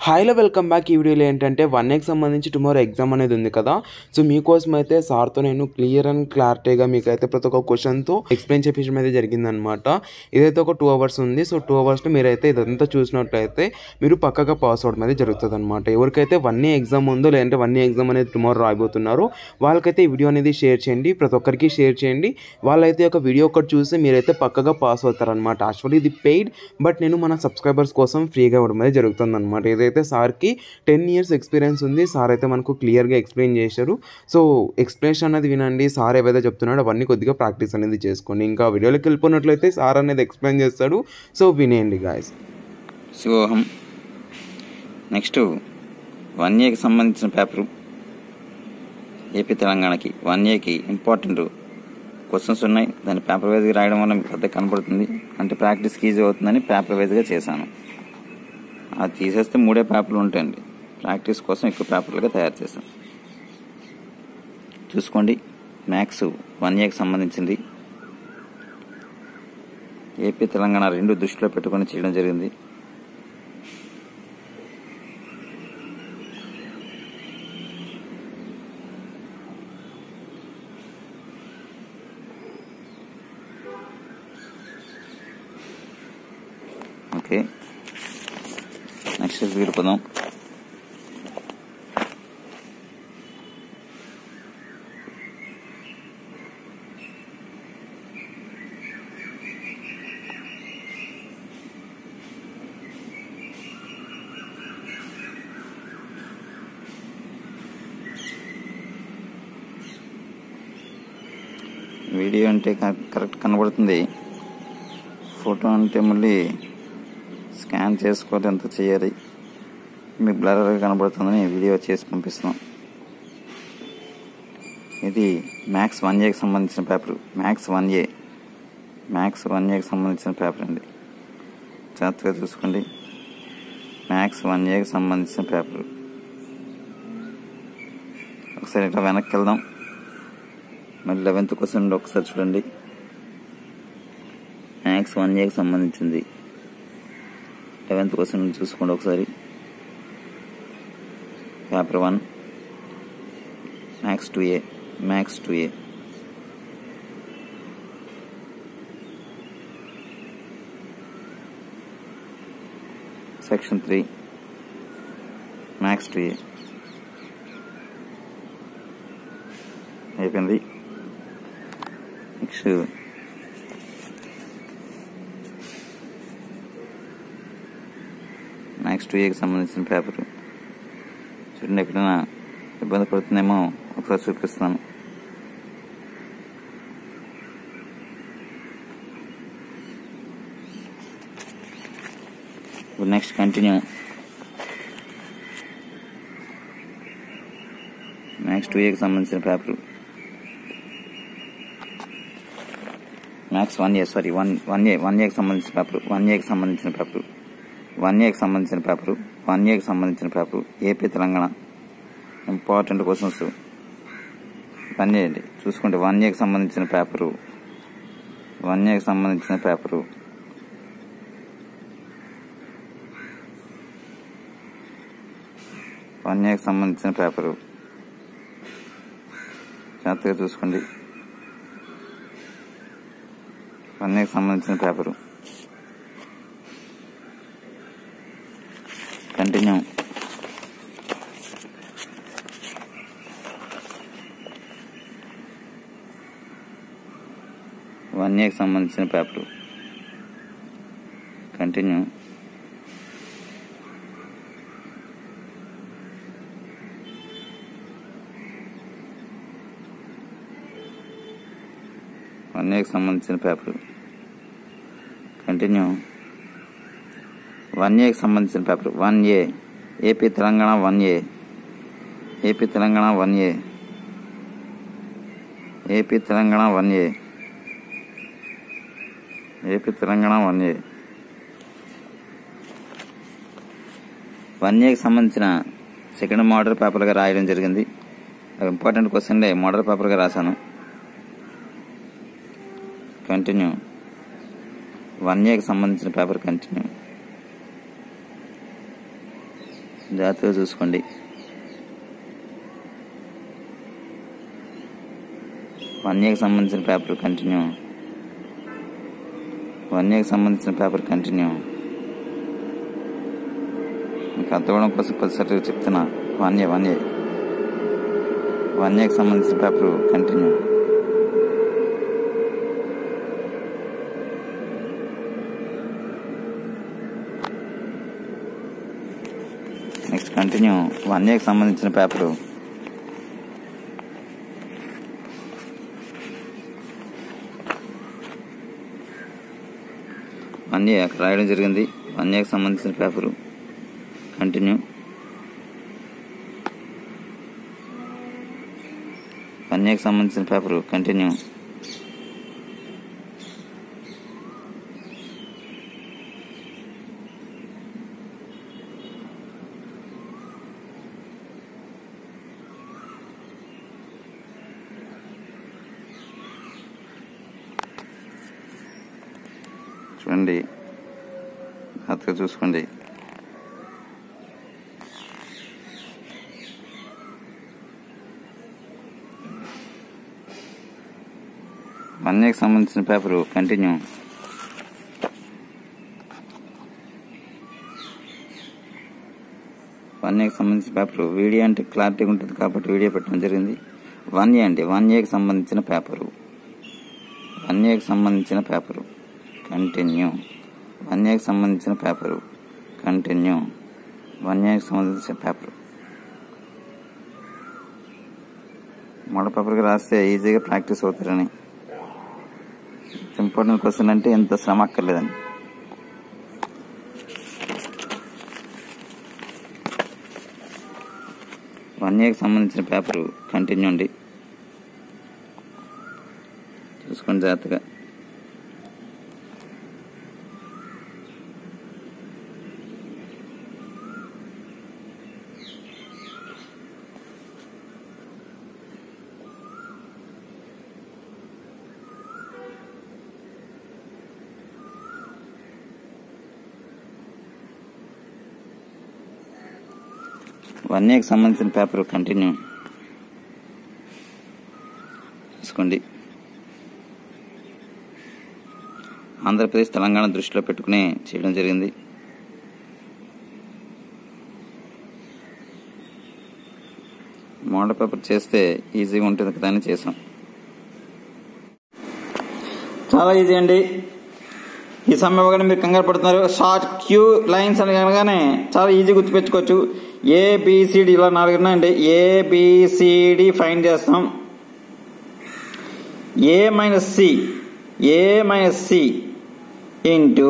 హాయ్లో welcome back. ఈ వీడియోలో ఏంటంటే 1Aకి సంబంధించి టుమారో ఎగ్జామ్ అనేది ఉంది కదా. సో మీకోసం అయితే సార్తో నేను క్లియర్ అండ్ క్లారిటీగా మీకైతే ప్రతి ఒక్క క్వశ్చన్తో ఎక్స్ప్లెయిన్ చేపించడం అయితే జరిగిందనమాట. ఇదైతే ఒక 2 అవర్స్ ఉంది. సో 2 అవర్స్లో మీరైతే ఇదంతా చూసినట్లయితే మీరు పక్కగా పాస్ అవడం అయితే జరుగుతుంది అనమాట. ఎవరికైతే 1A ఎగ్జామ్ ఉందో లేదంటే 1A ఎగ్జామ్ అనేది టుమారో రాబోతున్నారో వాళ్ళకైతే ఈ వీడియో అనేది షేర్ చేయండి, ప్రతి ఒక్కరికి షేర్ చేయండి. వాళ్ళైతే ఒక వీడియో ఒకటి చూసి మీరైతే పక్కగా పాస్ అవుతారనమాట. యాక్చువల్లీ ఇది పెయిడ్, బట్ నేను మన సబ్స్క్రైబర్స్ కోసం ఫ్రీగా ఇవ్వడం అయితే జరుగుతుంది అనమాట. అయితే సార్కి 10 years ఎక్స్పీరియన్స్ ఉంది. సార్ అయితే మనకు క్లియర్గా ఎక్స్ప్లెయిన్ చేశారు. సో ఎక్స్ప్లెనేషన్ అనేది వినండి. సార్ ఏవైతే చెప్తున్నాడో అవన్నీ కొద్దిగా ప్రాక్టీస్ అనేది చేసుకోండి. ఇంకా వీడియోలోకి వెళ్ళిపోయినట్లయితే సార్ అనేది ఎక్స్ప్లెయిన్ చేస్తాడు. సో వినేయండి గాయస్. శివోహం. నెక్స్ట్ 1Aకి సంబంధించిన పేపరు ఏపీ తెలంగాణకి 1Aకి ఇంపార్టెంట్ క్వశ్చన్స్ ఉన్నాయి. దాన్ని పేపర్ వైజ్గా రాయడం వల్ల మీకు పెద్ద కనపడుతుంది, అంటే ప్రాక్టీస్కి ఈజీ అవుతుందని పేపర్ వైజ్గా చేశాను. అది తీసేస్తే 3 పేపర్లు ఉంటాయండి. ప్రాక్టీస్ కోసం ఎక్కువ పేపర్లుగా తయారు చేశాను. చూసుకోండి, మ్యాథ్స్ 1Aకి సంబంధించింది. ఏపీ తెలంగాణ రెండు దృష్టిలో పెట్టుకొని చేయడం జరిగింది. ఓకే, నెక్స్ట్ వెళ్ళిపోదాం. వీడియో అంటే కరెక్ట్ కనబడుతుంది, ఫోటో అంటే మళ్ళీ స్కాన్ చేసుకోవాలి, ఎంత చేయాలి, మీకు బ్లర్గా కనబడుతుందని వీడియో చేసి పంపిస్తున్నాం. ఇది మ్యాథ్స్ 1Aకి సంబంధించిన పేపర్. మ్యాథ్స్ 1Aకి సంబంధించిన పేపర్ అండి. జాగ్రత్తగా చూసుకోండి. మ్యాథ్స్ 1Aకి సంబంధించిన పేపర్. ఒకసారి ఇట్లా వెనక్కి వెళ్దాం. మళ్ళీ 11th క్వశ్చన్ ఒకసారి చూడండి. మ్యాథ్స్ 1Aకి సంబంధించింది 11th క్వశ్చన్ చూసుకోండి ఒకసారి. Paper 1 maths 2A section 3 maths 2A అయిపోయింది. నెక్స్ట్ మ్యాథ్స్ 2Aకి సంబంధించిన పేపర్ చూడండి. ఎక్కడైనా ఇబ్బంది పడుతుందేమో ఒకసారి చూపిస్తాను. Next continue. మ్యాథ్స్ 2Aకి సంబంధించిన పేపర్. మ్యాథ్స్ 1Aకి సంబంధించిన పేపర్. 1Aకి సంబంధించిన paper AP Telangana important questions పని చేయండి. చూసుకోండి, 1Aకి సంబంధించిన పేపరు. 1Aకి సంబంధించిన పేపరు జాగ్రత్తగా చూసుకోండి. 1Aకి సంబంధించిన పేపరు. కంటిన్యూ. వన్ ఏకి సంబంధించిన పేపరు. కంటిన్యూ. వన్ ఏకి సంబంధించిన పేపరు. కంటిన్యూ. 1Aకి సంబంధించిన paper. 1A AP Telangana 1A AP Telangana 1A 1Aకి సంబంధించిన సెకండ్ మోడల్ పేపర్గా రాయడం జరిగింది. ఇంపార్టెంట్ క్వశ్చన్లే మోడల్ పేపర్గా రాశాను. కంటిన్యూ. 1Aకి సంబంధించిన పేపర్ కంటిన్యూ. జాగ్రత్తగా చూసుకోండి. 1Aకి సంబంధించిన పేపర్ కంటిన్యూ. 1Aకి సంబంధించిన పేపర్ కంటిన్యూ. మీకు అర్థం అవడం కోసం కొద్దిసారి చెప్తున్నా. 1Aకి సంబంధించిన పేపర్ కంటిన్యూ. Next continue. 1Aకి సంబంధించిన పేపరు 1A అక్కడ రాయడం జరిగింది. 1Aకి సంబంధించిన పేపరు కంటిన్యూ. 1Aకి సంబంధించిన పేపరు కంటిన్యూ. చూడండి, జాగ్రత్తగా చూసుకోండి. వన్ ఏకి సంబంధించిన పేపరు కంటిన్యూ. వన్ ఏకి సంబంధించిన పేపరు వీడియో అంటే క్లారిటీగా ఉంటుంది కాబట్టి వీడియో పెట్టడం జరిగింది. 1A అండి, 1Aకి సంబంధించిన పేపరు. 1Aకి సంబంధించిన పేపరు కంటిన్యూ. 1Aకి సంబంధించిన పేపరు కంటిన్యూ. 1Aకి సంబంధించిన పేపరు మోడల్ పేపర్కి రాస్తే ఈజీగా ప్రాక్టీస్ అవుతారని. ఇంపార్టెంట్ క్వశ్చన్ అంటే ఎంత శ్రమ అక్కర్లేదండి. వన్ ఏకి సంబంధించిన పేపరు కంటిన్యూ అండి, చూసుకోండి జాగ్రత్తగా. వన్ ఏకి సంబంధించిన పేపర్ కంటిన్యూ చూసుకోండి. ఆంధ్రప్రదేశ్ తెలంగాణ దృష్టిలో పెట్టుకుని చేయడం జరిగింది. మోడల్ పేపర్ చేస్తే ఈజీగా ఉంటుంది కదా అని చేసాం. చాలా ఈజీ అండి. ఈ సమయం ఇవ్వగానే మీరు కంగారు పడుతున్నారు. షార్ట్ క్యూ లైన్స్ అని అనగానే చాలా ఈజీ గుర్తుపెట్టుకోవచ్చు. ఏబిసిడి ఇలా 4 ఉన్నాయండి. ఏబిసిడి ఫైండ్ చేస్తాం. A minus C into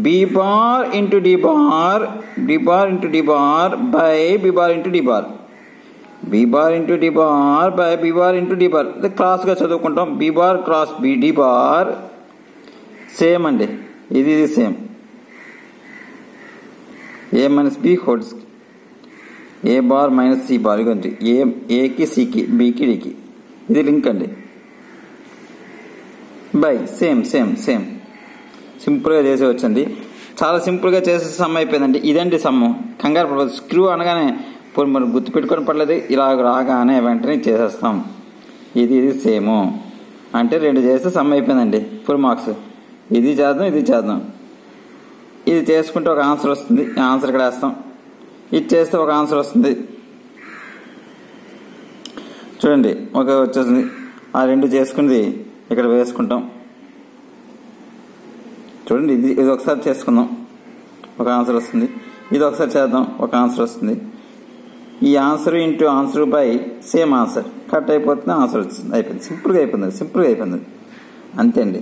B bar into D bar into D bar by B bar into D bar, B bar into D bar by B bar into D bar. ఇది క్రాస్గా చదువుకుంటాం. B bar cross B D bar same అండి, ఇది same. A minus B whole's A bar minus C bar ఇవ్వండి. ఏకి సికి బికి డికి ఇది link అండి. బై సేమ్ సింపుల్గా చేసేవచ్చండి. చాలా సింపుల్గా చేసే సమ్ అయిపోయిందండి. ఇదండి సమ్ము. కంగారు పడదు. స్క్రూ అనగానే ఇప్పుడు మనం గుర్తుపెట్టుకొని పడలేదు. ఇలా రాగానే వెంటనే చేసేస్తాం. ఇది సేము అంటే 2 చేస్తే సమ్ అయిపోయిందండి. Full marks. ఇది చేద్దాం. ఇది చేసుకుంటే ఒక ఆన్సర్ వస్తుంది. ఆన్సర్ ఇక్కడ వేస్తాం. ఇది చేస్తే ఒక ఆన్సర్ వస్తుంది. చూడండి, ఒక వచ్చేసింది. ఆ 2 చేసుకున్నది ఇక్కడ వేసుకుంటాం. చూడండి, ఇది ఒకసారి చేసుకుందాం, ఒక ఆన్సర్ వస్తుంది. ఇది ఒకసారి చేద్దాం, ఒక ఆన్సర్ వస్తుంది. ఈ answer into answer by same answer cut అయిపోతుంది. ఆన్సర్ వచ్చింది. అయిపోయింది. సింపుల్గా అయిపోయింది. అంతే అండి.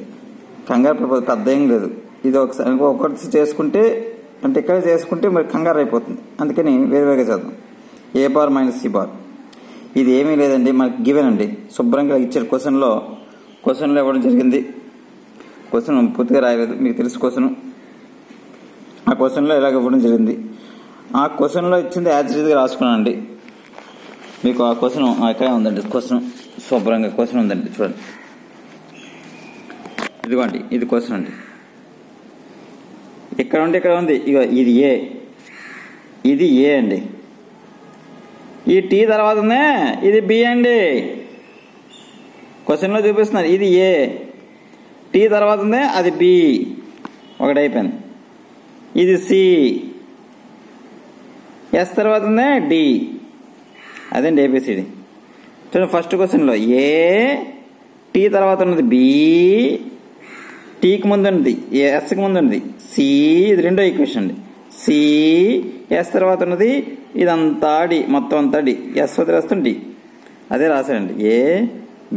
కంగారు పడిపోతుంది. పెద్ద ఏం లేదు. ఇది ఒకసారి ఒకటి చేసుకుంటే అంటే ఇక్కడ చేసుకుంటే మరి కంగారు అయిపోతుంది. అందుకని వేరువేరుగా చేద్దాం. ఏ బార్ మైనస్ సి బార్ ఇది ఏమీ లేదండి, మనకి గివెన్ అండి. శుభ్రంగా ఇచ్చారు. క్వశ్చన్లో ఇవ్వడం జరిగింది. క్వశ్చన్ పూర్తిగా రాయలేదు, మీకు తెలుసు క్వశ్చన్. ఆ క్వశ్చన్లో ఇలాగ ఇవ్వడం జరిగింది. ఆ క్వశ్చన్లో ఇచ్చింది యాజిటీగా రాసుకున్నానండి. మీకు ఆ క్వశ్చన్ ఇక్కడే ఉందండి. క్వశ్చన్ శుభ్రంగా క్వశ్చన్ ఉందండి. చూడండి, ఇదిగోండి, ఇది క్వశ్చన్ అండి. ఇక్కడ ఉంది. ఇక ఇది ఏ ఇది ఏ అండి. ఈ టీ తర్వాత ఉందే ఇది బి అండి. క్వశ్చన్లో చూపిస్తున్నారు ఇది ఏ, టీ తర్వాత ఉందే అది బి, ఒకటి అయిపోయింది. ఇది సి, ఎస్ తర్వాత ఉందే డి, అదండి ఏబిసిడి. చూడండి ఫస్ట్ క్వశ్చన్లో ఏ, టీ తర్వాత ఉన్నది బి, టీకి ముందు ఉన్నది ఎస్కి ముందు ఉన్నది సి, ఇది రెండో ఈక్వేషన్ అండి. సి, ఎస్ తర్వాత ఉన్నది ఇదంతా డి, మొత్తం అంతా డి, ఎస్ వదిలేస్తుంది డి, అదే రాశాడండి. ఏ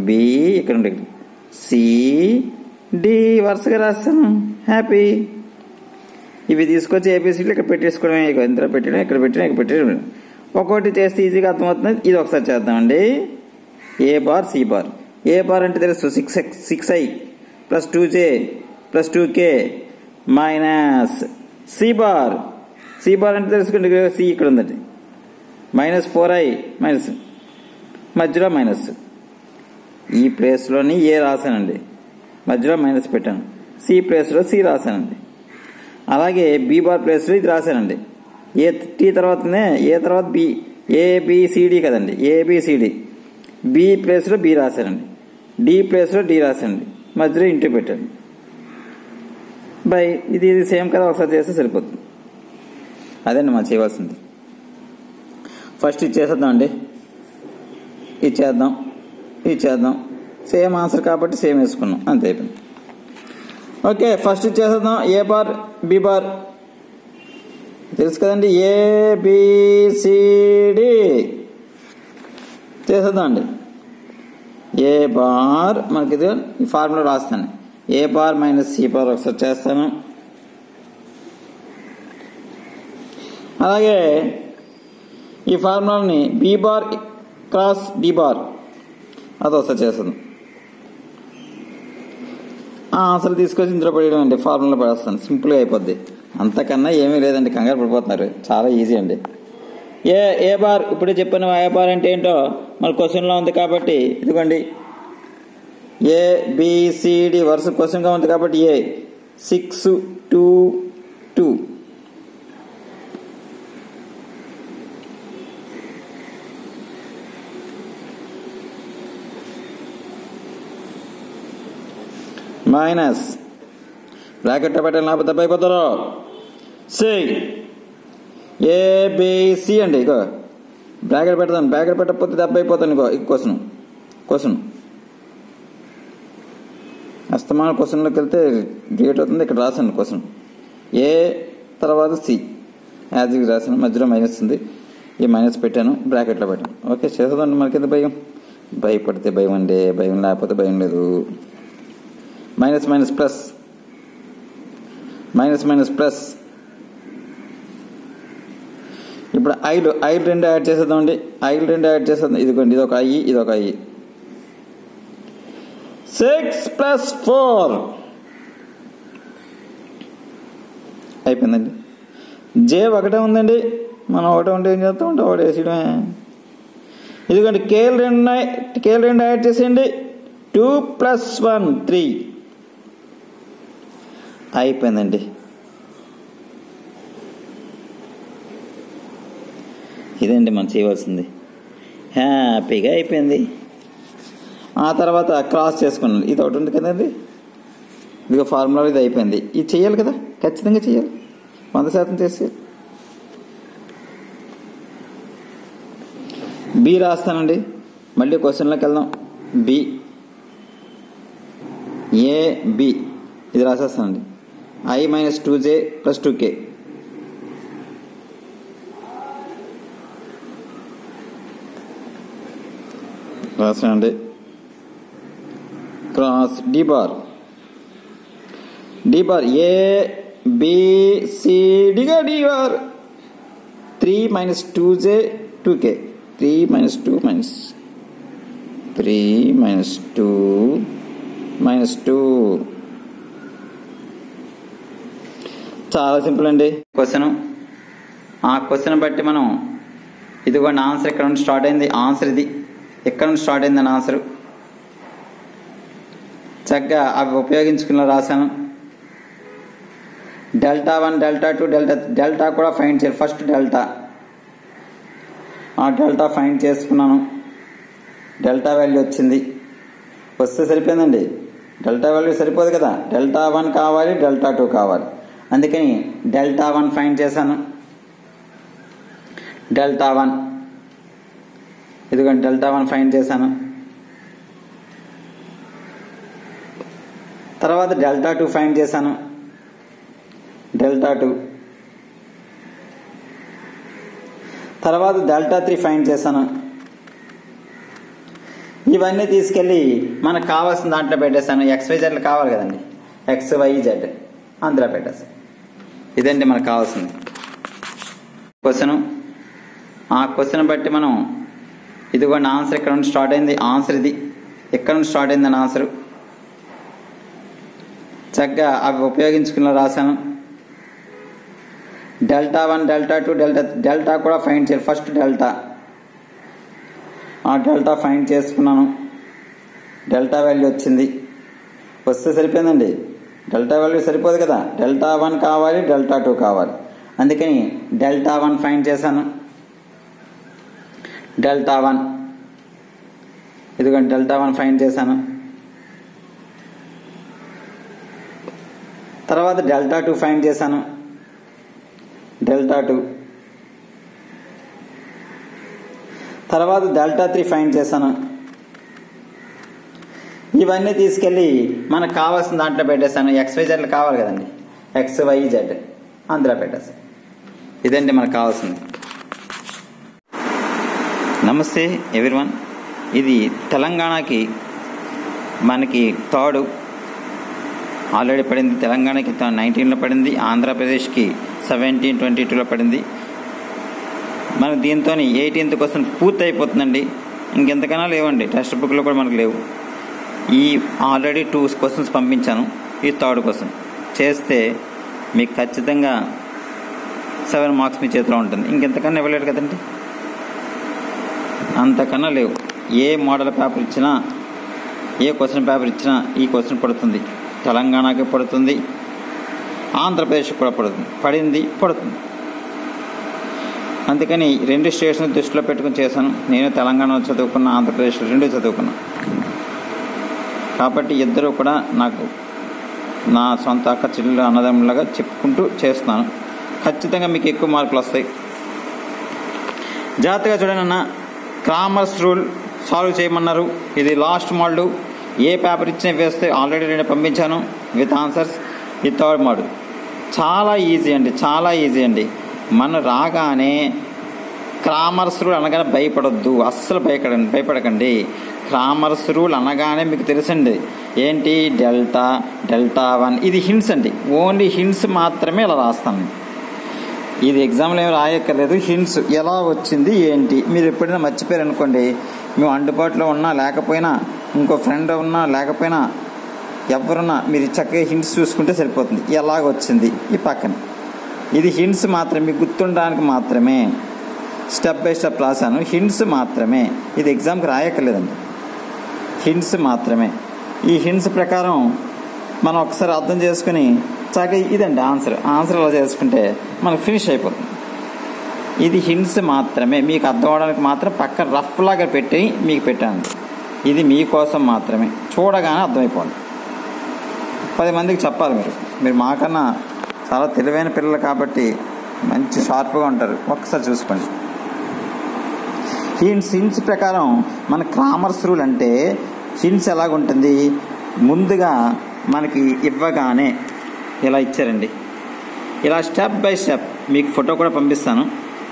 బి, ఇక్కడ ఉండే సి డి వరుసగా రాస్తాను. హ్యాపీ. ఇవి తీసుకొచ్చి ఏబిసిడీలు ఇక్కడ పెట్టేసుకోవడమే, ఇందులో పెట్టడం, ఇక్కడ పెట్టడం, ఇక్కడ పెట్టడం. ఒక్కొక్కటి చేస్తే ఈజీగా అర్థమవుతుంది. ఇది ఒకసారి చేద్దామండి. A bar C bar. A bar అంటే తెలుసు 6i plus 2j plus 2k minus C bar. C bar అంటే తెలుసుకోండి, సి ఇక్కడ ఉందండి. మైనస్ 4i మైనస్ మధ్యలో మైనస్, ఈ ప్లేస్లోని ఏ రాశానండి, మధ్యలో మైనస్ పెట్టాను. సి ప్లేస్లో సి రాశానండి. అలాగే బి బార్ ప్లేస్లో ఇది రాశానండి. ఏ టీ తర్వాత ఏ తర్వాత బి, ఏబిసిడి కదండి, ఏబిసిడి. బి ప్లేస్లో బి రాశానండి, డి ప్లేస్లో డి రాశానండి, మధ్యలో ఇంటూ పెట్టండి. బై ఇది సేమ్ కదా, ఒకసారి చేస్తే సరిపోతుంది. అదండి మనం చేయవలసింది. ఫస్ట్ ఇది చేసేద్దాం అండి, ఇది చేద్దాం, ఇది చేద్దాం. సేమ్ ఆన్సర్ కాబట్టి సేమ్ వేసుకున్నాం, అంతే అయిపోయింది. ఓకే ఫస్ట్ ఇది చేసేద్దాం. ఏ బార్ బి బార్ తెలుసు కదండి, ఏబిసిడి చేసేద్దాం అండి. ఏ బార్ మనకి ఇది ఈ ఫార్ములా రాస్తాను. A bar minus C bar ఒకసారి చేస్తాను. అలాగే ఈ ఫార్ములాని B bar cross D bar అది ఒకసారి చేస్తాను. ఆన్సర్ తీసుకొచ్చి ఇందులో పడేయడం అండి, ఫార్ములా పడేస్తాను. సింపుల్గా అయిపోద్ది, అంతకన్నా ఏమీ లేదండి. కంగారు పడిపోతున్నారు, చాలా ఈజీ అండి. ఏ బార్ ఇప్పుడే చెప్పాను. ఏ బార్ అంటే ఏంటో మన క్వశ్చన్లో ఉంది కాబట్టి ఇదిగోండి, ఏబిసిడి వరుస క్వశ్చన్గా ఉంది కాబట్టి ఏ 6 2 2 మైనస్ బ్రాకెట్ పెట్టాలి, లేకపోతే దెబ్బ అయిపోతారు. సి ఏబిసి అండి, ఇగో బ్రాకెట్ పెడతాను, బ్రాకెట్ పెట్టకపోతే దెబ్బ అయిపోతాను. ఇగో ఈ క్వశ్చన్ అస్తమాన క్వశ్చన్లోకి వెళ్తే గేట్ అవుతుంది. ఇక్కడ రాశాను క్వశ్చన్, ఏ తర్వాత సి యాజ్కి రాశాను, మధ్యలో మైనస్ ఉంది, ఈ మైనస్ పెట్టాను, బ్రాకెట్లో పెట్టాను. ఓకే చేసేదండి. మనకింత భయం, భయపడితే భయం అండి, భయం లేకపోతే భయం లేదు. Minus minus plus, minus minus plus. ఇప్పుడు ఐలు రెండు యాడ్ చేసేద్దామండి. ఐలు రెండు యాడ్ చేసేద్దాం. ఇదిగోండి, ఇదొక ఐ, ఇదొక ఐ. 6 + 4 అయిపోయిందండి. జే ఒకటే ఉందండి, మనం ఒకటే ఉంటే ఏం చేస్తాం అంటే ఒకటి వేసేయడమే. ఇదిగోండి కేలు రెండు యాడ్ చేసేయండి. 2 + 1 3 అయిపోయిందండి. ఇదండి మనం చేయవలసింది. హ్యాపీగా అయిపోయింది. ఆ తర్వాత క్రాస్ చేసుకున్నాను. ఇది ఒకటి ఉంది కదండి, ఇదిగో ఫార్ములా ఇది అయిపోయింది. ఇది చేయాలి కదా, ఖచ్చితంగా చేయాలి, 100% చేసేయాలి. బి రాస్తానండి. మళ్ళీ క్వశ్చన్లోకి వెళ్దాం. బి ఏ బి ఇది రాసేస్తానండి. I - 2j + 2k రాసానండి. Cross D bar A B C డిగా డి బార్ 3 - 2j 2k 3 - 2 - 2 చాలా సింపుల్ అండి క్వశ్చన్. ఆ క్వశ్చన్ బట్టి మనం ఇదిగోండి ఆన్సర్ ఇక్కడ నుండి స్టార్ట్ అయింది. ఆన్సర్ ఇది ఎక్కడ నుండి స్టార్ట్ అయిందని ఆన్సర్ చక్కగా అవి ఉపయోగించుకుని రాశాను. డెల్టా 1 డెల్టా 2 డెల్టా కూడా ఫైండ్ చేయాలి. ఫస్ట్ డెల్టా, ఆ డెల్టా ఫైండ్ చేసుకున్నాను. డెల్టా వాల్యూ వచ్చింది, వస్తే సరిపోయిందండి. డెల్టా వాల్యూ సరిపోదు కదా, డెల్టా 1 కావాలి, డెల్టా 2 కావాలి. అందుకని డెల్టా 1 ఫైండ్ చేశాను. డెల్టా 1 ఇదిగోండి, డెల్టా 1 ఫైండ్ చేశాను. తర్వాత డెల్టా 2 ఫైండ్ చేశాను. డెల్టా 2 తర్వాత డెల్టా 3 ఫైండ్ చేశాను. ఇవన్నీ తీసుకెళ్ళి మనకు కావాల్సిన దాంట్లో పెట్టేశాను. XYZ కావాలి కదండి, XYZ అందులో పెట్టేస్తాను. ఇదండి మనకు కావాల్సింది క్వశ్చన్. ఆ క్వశ్చన్ బట్టి మనం ఇదిగోండి ఆన్సర్ ఇక్కడ నుంచి స్టార్ట్ అయింది. ఆన్సర్ ఇది ఎక్కడ నుంచి స్టార్ట్ అయిందని ఆన్సర్ చక్కగా అవి ఉపయోగించుకుని రాశాను. డెల్టా 1 డెల్టా 2 డెల్టా కూడా ఫైండ్ చేయాలి. ఫస్ట్ డెల్టా, ఆ డెల్టా ఫైండ్ చేసుకున్నాను. డెల్టా వాల్యూ వచ్చింది, వస్తే సరిపోయిందండి. డెల్టా వాల్యూ సరిపోదు కదా, డెల్టా 1 కావాలి, డెల్టా 2 కావాలి. అందుకని డెల్టా 1 ఫైండ్ చేశాను. డెల్టా 1 ఇదిగోండి, డెల్టా 1 ఫైండ్ చేశాను. తర్వాత డెల్టా 2 ఫైండ్ చేశాను. డెల్టా 2 తర్వాత డెల్టా 3 ఫైండ్ చేశాను. ఇవన్నీ తీసుకెళ్ళి మనకు కావాల్సిన దాంట్లో పెట్టేశాను. XYZ కావాలి కదండి, XYZ అందులో పెట్టేస్తాను. ఇదండి మనకు కావాల్సింది. నమస్తే ఎవ్రీవన్. ఇది తెలంగాణకి మనకి థర్డ్ ఆల్రెడీ పడింది. తెలంగాణకి 19లో పడింది, ఆంధ్రప్రదేశ్కి 1722లో పడింది. మనకు దీంతో 18th క్వశ్చన్ పూర్తి అయిపోతుందండి. ఇంకెంతకన్నా లేవండి, టెక్స్ట్ బుక్లో కూడా మనకు లేవు. ఈ ఆల్రెడీ 2 క్వశ్చన్స్ పంపించాను. ఈ థర్డ్ క్వశ్చన్ చేస్తే మీకు ఖచ్చితంగా 7 మార్క్స్ మీ చేతిలో ఉంటుంది. ఇంకెంతకన్నా ఇవ్వలేడు కదండి, అంతకన్నా లేవు. ఏ మోడల్ పేపర్ ఇచ్చినా, ఏ క్వశ్చన్ పేపర్ ఇచ్చినా ఈ క్వశ్చన్ పడుతుంది. తెలంగాణకి పడుతుంది, ఆంధ్రప్రదేశ్కి కూడా పడుతుంది, పడుతుంది. అందుకని 2 స్టేట్స్ని దృష్టిలో పెట్టుకుని చేశాను. నేను తెలంగాణలో చదువుకున్నా, ఆంధ్రప్రదేశ్లో 2 చదువుకున్నా. కాబట్టి ఇద్దరు కూడా నాకు నా సొంత అక్క చెల్లెలు అన్నదమ్ములాగా చెప్పుకుంటూ చేస్తున్నాను. ఖచ్చితంగా మీకు ఎక్కువ మార్కులు వస్తాయి. జాగ్రత్తగా చూడండి అన్న. క్రామర్స్ రూల్ సాల్వ్ చేయమన్నారు. ఇది లాస్ట్ మోడల్. ఏ పేపర్ ఇచ్చినా వేస్తే ఆల్రెడీ 2 పంపించాను విత్ ఆన్సర్స్. ఈ థర్డ్ మోడల్ చాలా ఈజీ అండి, చాలా ఈజీ అండి. మనం రాగానే క్రామర్స్ రూల్ అనగానే భయపడొద్దు, అస్సలు భయపడకండి. క్రామర్స్ రూల్ అనగానే మీకు తెలుసండి ఏంటి, డెల్టా 1 ఇది హింట్స్ అండి. ఓన్లీ హింట్స్ మాత్రమే ఇలా రాస్తాను. ఇది ఎగ్జామ్లో ఏమి రాయక్కర్లేదు. హింట్స్ ఎలా వచ్చింది ఏంటి మీరు ఎప్పుడైనా మర్చిపోయారు అనుకోండి, మేము అందుబాటులో ఉన్నా లేకపోయినా, ఇంకో ఫ్రెండ్ ఉన్నా లేకపోయినా, ఎవరున్నా మీరు చక్కగా హింట్స్ చూసుకుంటే సరిపోతుంది. ఎలాగొచ్చింది ఈ పక్కన. ఇది హింట్స్ మాత్రమే, మీకు గుర్తుండడానికి మాత్రమే స్టెప్ బై స్టెప్ రాశాను. హింట్స్ మాత్రమే, ఇది ఎగ్జామ్కి రాయక్కర్లేదండి, హింట్స్ మాత్రమే. ఈ హింట్స్ ప్రకారం మనం ఒకసారి అర్థం చేసుకుని చక్కగా ఇదండి ఆన్సర్ అలా చేసుకుంటే మనకు ఫినిష్ అయిపోతుంది. ఇది హింట్స్ మాత్రమే, మీకు అర్థం అవడానికి మాత్రం పక్కన రఫ్ లాగా పెట్టి మీకు పెట్టాను. ఇది మీకోసం మాత్రమే, చూడగానే అర్థమైపోతుంది. 10 మందికి చెప్పాలి. మీరు మాకన్నా చాలా తెలివైన పిల్లలు కాబట్టి మంచి షార్ప్గా ఉంటారు. ఒక్కసారి చూసుకోండి. హింట్స్ ప్రకారం మన క్రామర్స్ రూల్ అంటే హింట్స్ ఎలాగుంటుంది, ముందుగా మనకి ఇవ్వగానే ఇలా ఇచ్చారండి. ఇలా స్టెప్ బై స్టెప్ మీకు ఫోటో కూడా పంపిస్తాను,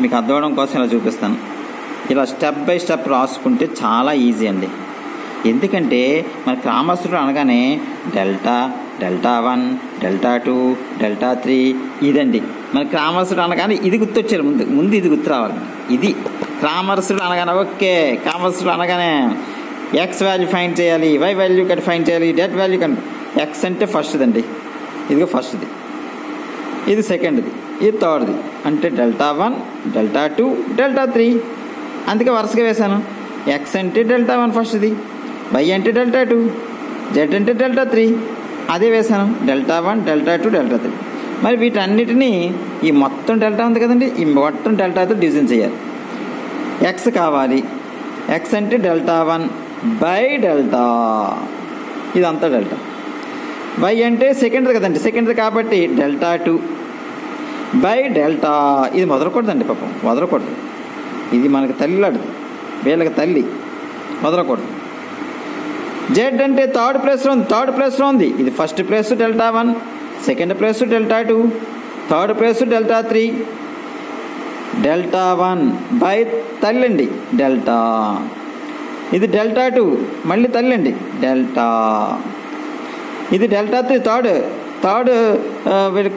మీకు అర్థం అవడం కోసం ఇలా చూపిస్తాను. ఇలా స్టెప్ బై స్టెప్ రాసుకుంటే చాలా ఈజీ అండి. ఎందుకంటే మన క్రామర్స్ రూల్ అనగానే డెల్టా 1 డెల్టా 2 డెల్టా 3 ఇదండి మన క్రామర్స్ రూల్ అనగానే. ఇది గుర్తొచ్చారు, ముందు ఇది గుర్తు రావాలి. ఇది క్రామర్స్ రూల్ అనగానే ఓకే. క్రామర్స్ రూల్ అనగానే ఎక్స్ వాల్యూ ఫైండ్ చేయాలి, వై వాల్యూ కట్ ఫైండ్ చేయాలి, డెట్ వాల్యూ కట్. ఎక్స్ అంటే ఫస్ట్ది అండి, ఇదిగో ఫస్ట్ది, ఇది సెకండ్ది, ఇది థర్డ్ది. అంటే డెల్టా 1 డెల్టా 2 డెల్టా 3 అందుకే వరుసగా వేశాను. ఎక్స్ అంటే డెల్టా 1 ఫస్ట్ది, వై అంటే డెల్టా 2, జెడ్ అంటే డెల్టా 3 అదే వేశాను. Delta 1 delta 2 delta 3. మరి వీటన్నిటినీ ఈ మొత్తం డెల్టా ఉంది కదండి, ఈ మొత్తం డెల్టాతో డివిజన్ చేయాలి. ఎక్స్ కావాలి, ఎక్స్ అంటే డెల్టా 1 బై డెల్టా, ఇదంతా డెల్టా. వై అంటే సెకండ్ది కదండి, సెకండ్ది కాబట్టి డెల్టా 2 బై డెల్టా. ఇది వదలకూడదండి పాపం, వదలకూడదు. ఇది మనకి తల్లిలాడుతుంది, వీళ్ళకి తల్లి, వదలకూడదు. జెడ్ అంటే థర్డ్ ప్లేస్లో ఉంది. ఇది first place delta 1, second place delta 2, third place delta 3. Delta 1 by తల్లండి డెల్టా. ఇది డెల్టా 2 మళ్ళీ తల్లండి డెల్టా. ఇది డెల్టా 3 థర్డ్